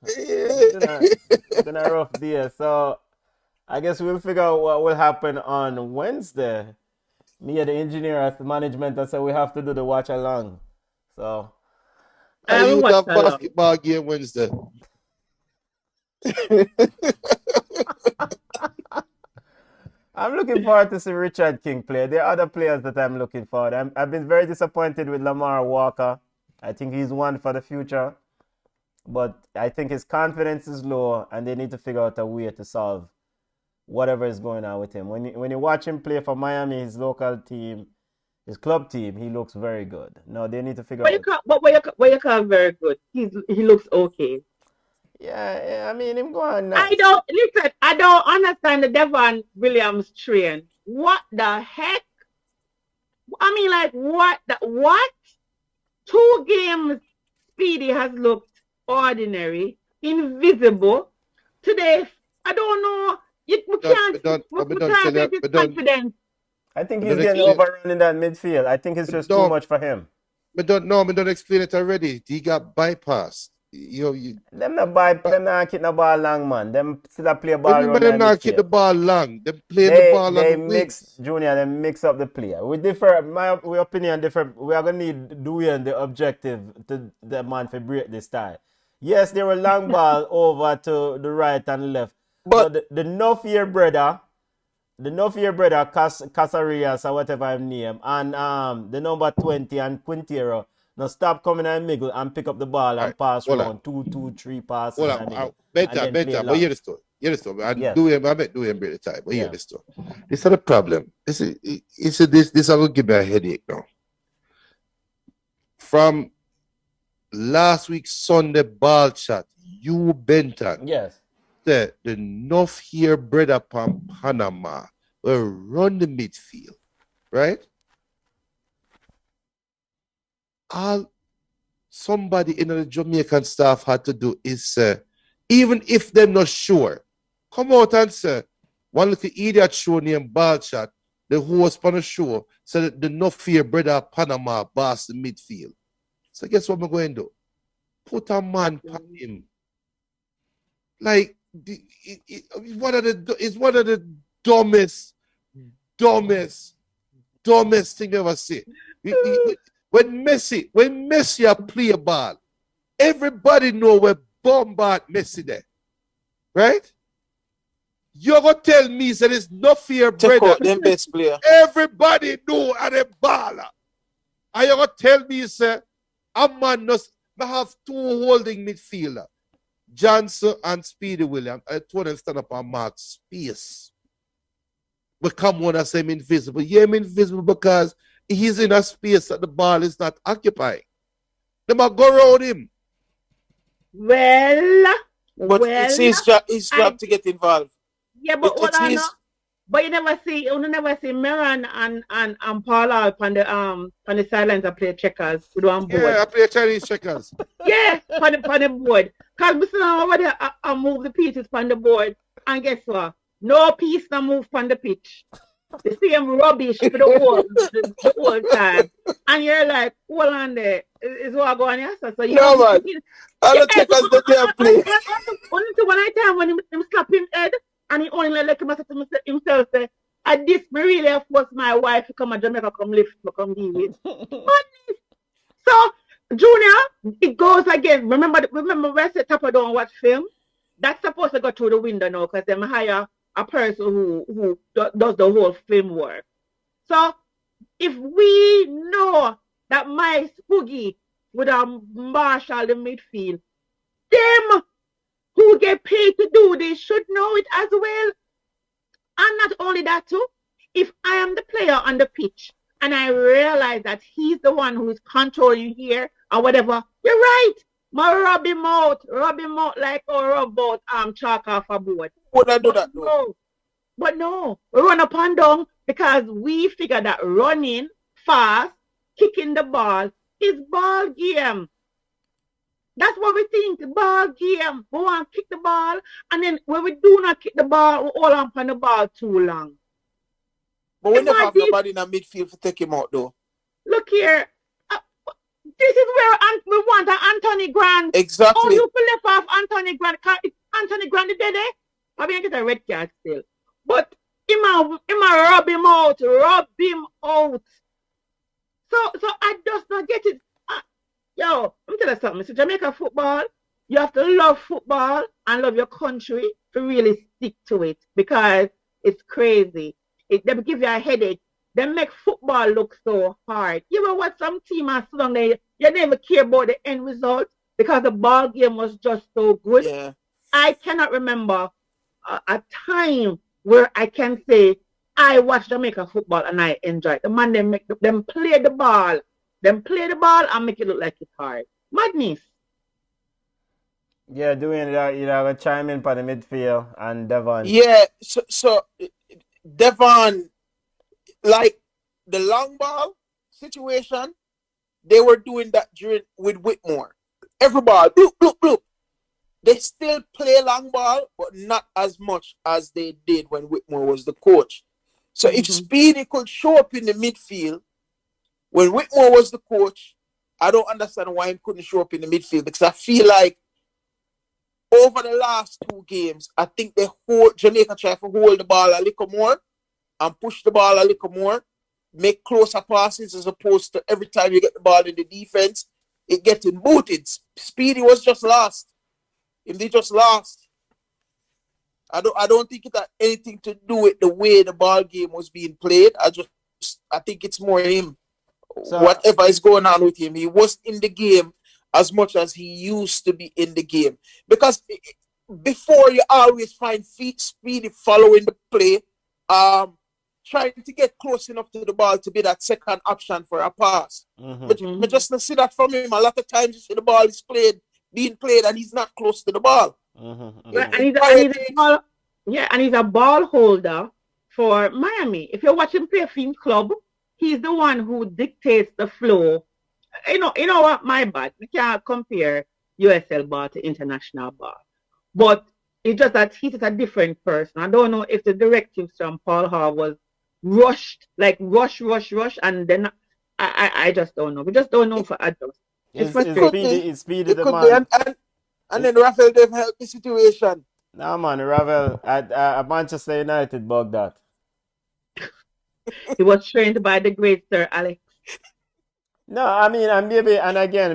it's been a rough day. So I guess we'll figure out what will happen on Wednesday. Me and the engineer as the management, I said we have to do the watch along. So I would have basketball game Wednesday. I'm looking forward to see Richard King play. There are other players that I'm looking forward. I've been very disappointed with Lamar Walker. I think he's one for the future. But I think his confidence is low and they need to figure out a way to solve whatever is going on with him. When you watch him play for Miami, his local team, his club team, he looks very good. No, they need to figure out. But what you call very good? He looks okay. Yeah, I mean him going. I don't understand the Devon Williams train. What the heck? I mean, like what? 2 games, Speedy has looked ordinary, invisible. Today, I don't know. We can't get confidence. I think he's getting overrun in that midfield. I think it's just too much for him. But don't explain it already. He got bypassed. Them not kick the ball long, man. Them still play ball around. Them not kick the ball long. Them play the ball long. They mix up the player. We differ. My opinion different. We are gonna need doing the objective to the man for break this time. Yes, there were long ball over to the right and left. But the no-fear brother, Casarias or whatever I'm name, and the number 20 and Quintero, now stop coming and miggle and pick up the ball and pass around 2, 3 passes. Better. But hear the story. I bet do him break the time. But hear the story. This is the problem. This I will give me a headache now. From last week's Sunday ball chat, you Benton. Yes. The North here bred upon Panama will run the midfield, right? All somebody in the Jamaican staff had to do is even if they're not sure, come out and say, one little idiot show named Balchat, the host on the show, said that the North here bred up Panama boss the midfield. So guess what I'm going to do? Put a man on him. Like, it's one of the dumbest thing you ever see. When Messi play a ball, everybody know where bombard Messi there, right? You're gonna tell me that it's no fear, brother. Them best player. Everybody know at a baller. And you're gonna tell me, sir, a man must have 2 holding midfielder. Johnson and Speedy Williams, I told them stand up and mark space. But come on, I say I'm invisible. Yeah, I'm invisible because he's in a space that the ball is not occupying. They might go around him. It's his job to get involved. Yeah, but but you never see Meran and Paula on the sidelines and play checkers with one board. Yeah, I play Chinese checkers. Yeah, on the board. Because we see over there I move the pieces on the board. And guess what? No piece no move on the pitch. The same rubbish for the whole time. And you're like, hold on there. Is what going on? So you no, man. All the checkers that they are playing. Only to one time when him slap him head and he only like himself say, at this me really force my wife to come to Jamaica, come lift me, come give it. So Junior, it goes again. Remember when I said Tapa don't watch film? That's supposed to go through the window now because they hire a person who does the whole film work. So if we know that my Spoogie would have marshal the midfield. Them who get paid to do this should know it as well. And not only that too, if I am the player on the pitch and I realize that he's the one who is controlling here or whatever, you're right. My rub him out like a rub out chalk off a board. Would I do that though? No. But no, we run up and down because we figure that running fast, kicking the ball is ball game. That's what we think, ball game. We want to kick the ball, and then when we do not kick the ball, we hold on the ball too long. But we never have nobody in the midfield to take him out though. Look here. This is where we want an Anthony Grant. Exactly. How you left off Anthony Grant? Anthony Grant is dead, eh? I mean, get a red card still. But him rub him out. So I just don't get it. Yo, let me tell you something. So Jamaica football, you have to love football and love your country to really stick to it because it's crazy. They give you a headache. They make football look so hard. You ever watch some team and sit down there, you never care about the end result because the ball game was just so good. Yeah. I cannot remember a time where I can say I watch Jamaica football and I enjoy it. The man them play the ball. And make it look like it's hard. Madness. Yeah, doing that, you know, chime in for the midfield and Devon. Yeah, so Devon, like the long ball situation, they were doing that with Whitmore. Every ball, bloop, bloop, bloop. They still play long ball, but not as much as they did when Whitmore was the coach. So if Speedy could show up in the midfield, when Whitmore was the coach, I don't understand why he couldn't show up in the midfield because I feel like over the last 2 games, I think Jamaica tried to hold the ball a little more and push the ball a little more, make closer passes as opposed to every time you get the ball in the defense, it getting booted. Speedy was just lost. If they just lost, I don't think it had anything to do with the way the ball game was being played. I think it's more him. So, whatever is going on with him, he wasn't in the game as much as he used to be in the game. Because before you always find Speedy following the play, trying to get close enough to the ball to be that second option for a pass. But you just don't see that from him. A lot of times you see the ball is being played and he's not close to the ball. And he's a ball holder for Miami. If you're watching play for club, he's the one who dictates the flow. You know what? My bad. We can't compare USL ball to international ball. But it's just that he's a different person. I don't know if the directives from Paul Hall was rushed, like rush, and then I just don't know. We just don't know for adults. It's speedy the man. And then Rafael Dave helped the situation. Nah, man, Ravel at Manchester United bugged that. He was trained by the great Sir Alex. No, I mean,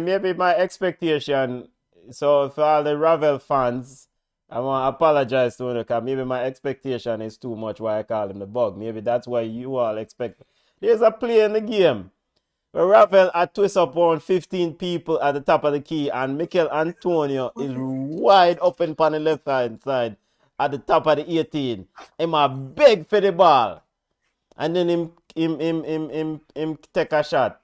maybe my expectation. So for all the Ravel fans, I want to apologize to him because maybe my expectation is too much why I call him the bug. Maybe that's why you all expect. There's a play in the game where Ravel had twist up on 15 people at the top of the key and Mikel Antonio is wide open on the left hand side at the top of the 18. Him a beg for the ball. And then him take a shot,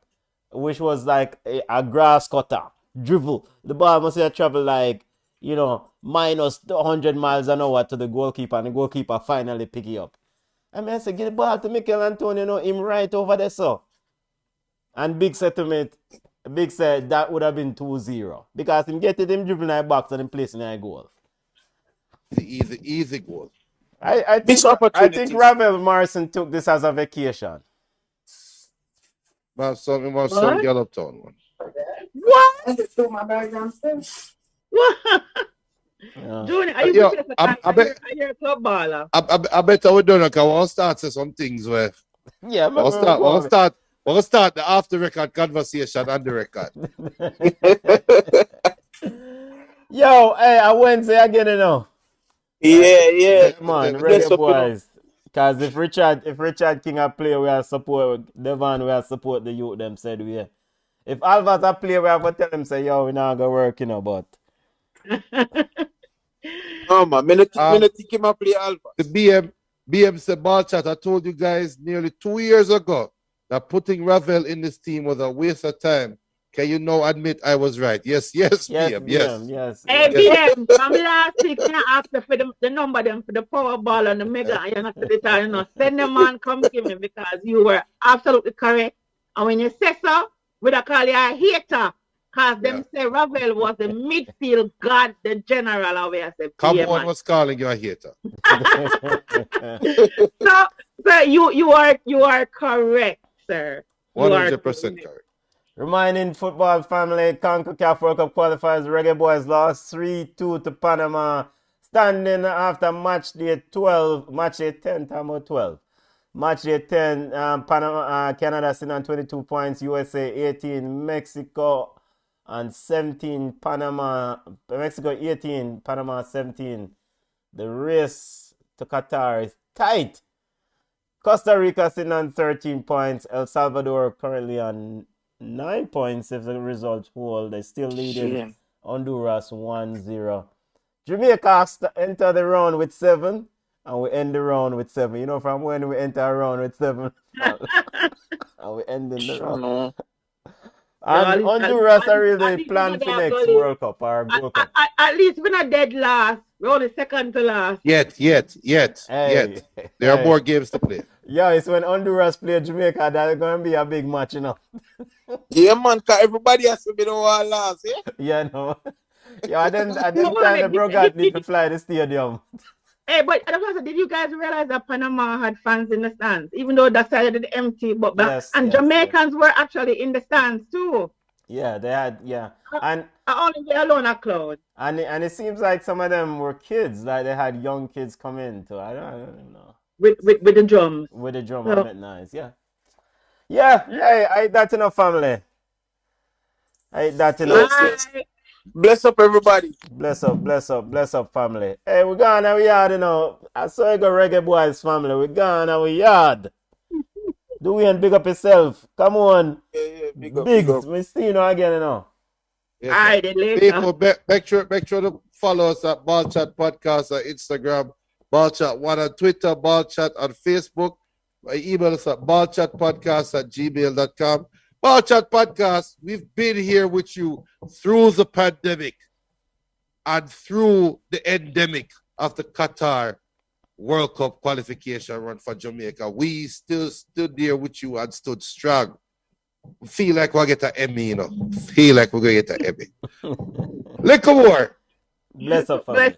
which was like a grass cutter, dribble. The ball must have traveled like, minus 100 miles an hour to the goalkeeper, and the goalkeeper finally pick it up. And I said, get the ball to Mikel Antonio, him right over there, so. And Big said to me, that would have been 2-0. Because him get it, him dribbling in the box and him placing in a goal. The easy goal. I think Ravel Morrison took this as a vacation. Some girl uptown one. What? I just threw my bag downstairs. What? Yeah. Junior, are you a club baller? I bet I would do because I want to start some things where Yeah, we'll start the after record conversation on the record. Yo, hey, I Wednesday again, Yeah. Come on, reggae boys. Because if Richard King a play, we are support Devon, we are support the youth them said we. If Alva's a player, we have to tell him, say, yo, we're not going to work, but. No, man. Me not think him a play Alva. The BM said ball chat. I told you guys nearly 2 years ago that putting Ravel in this team was a waste of time. Can you now admit I was right? Yes, BM, yes. Hey, BM, from last week, I asked for the number them for the Powerball and the Mega, and you know, send them on, come give me, because you were absolutely correct. And when you say so, we don't call you a hater, because them say Ravel was the midfield god, the general, away. I said, Come on, was calling you a hater. so you are correct, sir. 100% correct. Reminding football family, CONCACAF World Cup qualifiers, Reggae Boys lost 3-2 to Panama, standing after match day 10, time out 12. Match day 10, Panama, Canada sitting on 22 points, USA 18, Mexico and 17, Mexico 18, Panama 17. The race to Qatar is tight. Costa Rica sitting on 13 points, El Salvador currently on 9 points if the results hold. They still leading Honduras 1-0. Jamaica enter the round with 7 and we end the round with 7. You know from when we enter a round with 7 and we end in the round. And Honduras are really planned for next World Cup or Gold Cup. At least we're not dead last. We're only second to last. Yet. There are more games to play. Yeah, it's when Honduras play Jamaica that's going to be a big match, Yeah, man, because everybody has to be the one last, yeah? Yeah, no. Yeah, I didn't time the broadcast need to fly the stadium. Hey, but did you guys realize that Panama had fans in the stands? Even though that side is empty, but Jamaicans were actually in the stands too. Yeah, they had, and only they alone are closed. And it seems like some of them were kids, like they had young kids come in too. I don't know. With the drums. With the drum, I nice, yeah. Yeah, hey, I ain't that enough, family. I ain't that enough. Bless up, everybody. Bless up, family. Hey, we gone and we yard, I saw you go Reggae Boys, family. We gone and we yard. Do we and big up yourself? Come on. Yeah, big up. We see you again, Yeah. All right, then later. People, make sure to follow us at Ball Chat Podcast on Instagram, Ball Chat 1 on Twitter, Ball Chat on Facebook. Email us at ballchatpodcast@gmail.com. Ball Chat Podcast, we've been here with you through the pandemic and through the endemic of the Qatar World Cup qualification run for Jamaica. We still stood there with you and stood strong. Feel like we'll get an Emmy, Feel like we're going to get an Emmy. Little more. Bless up, family.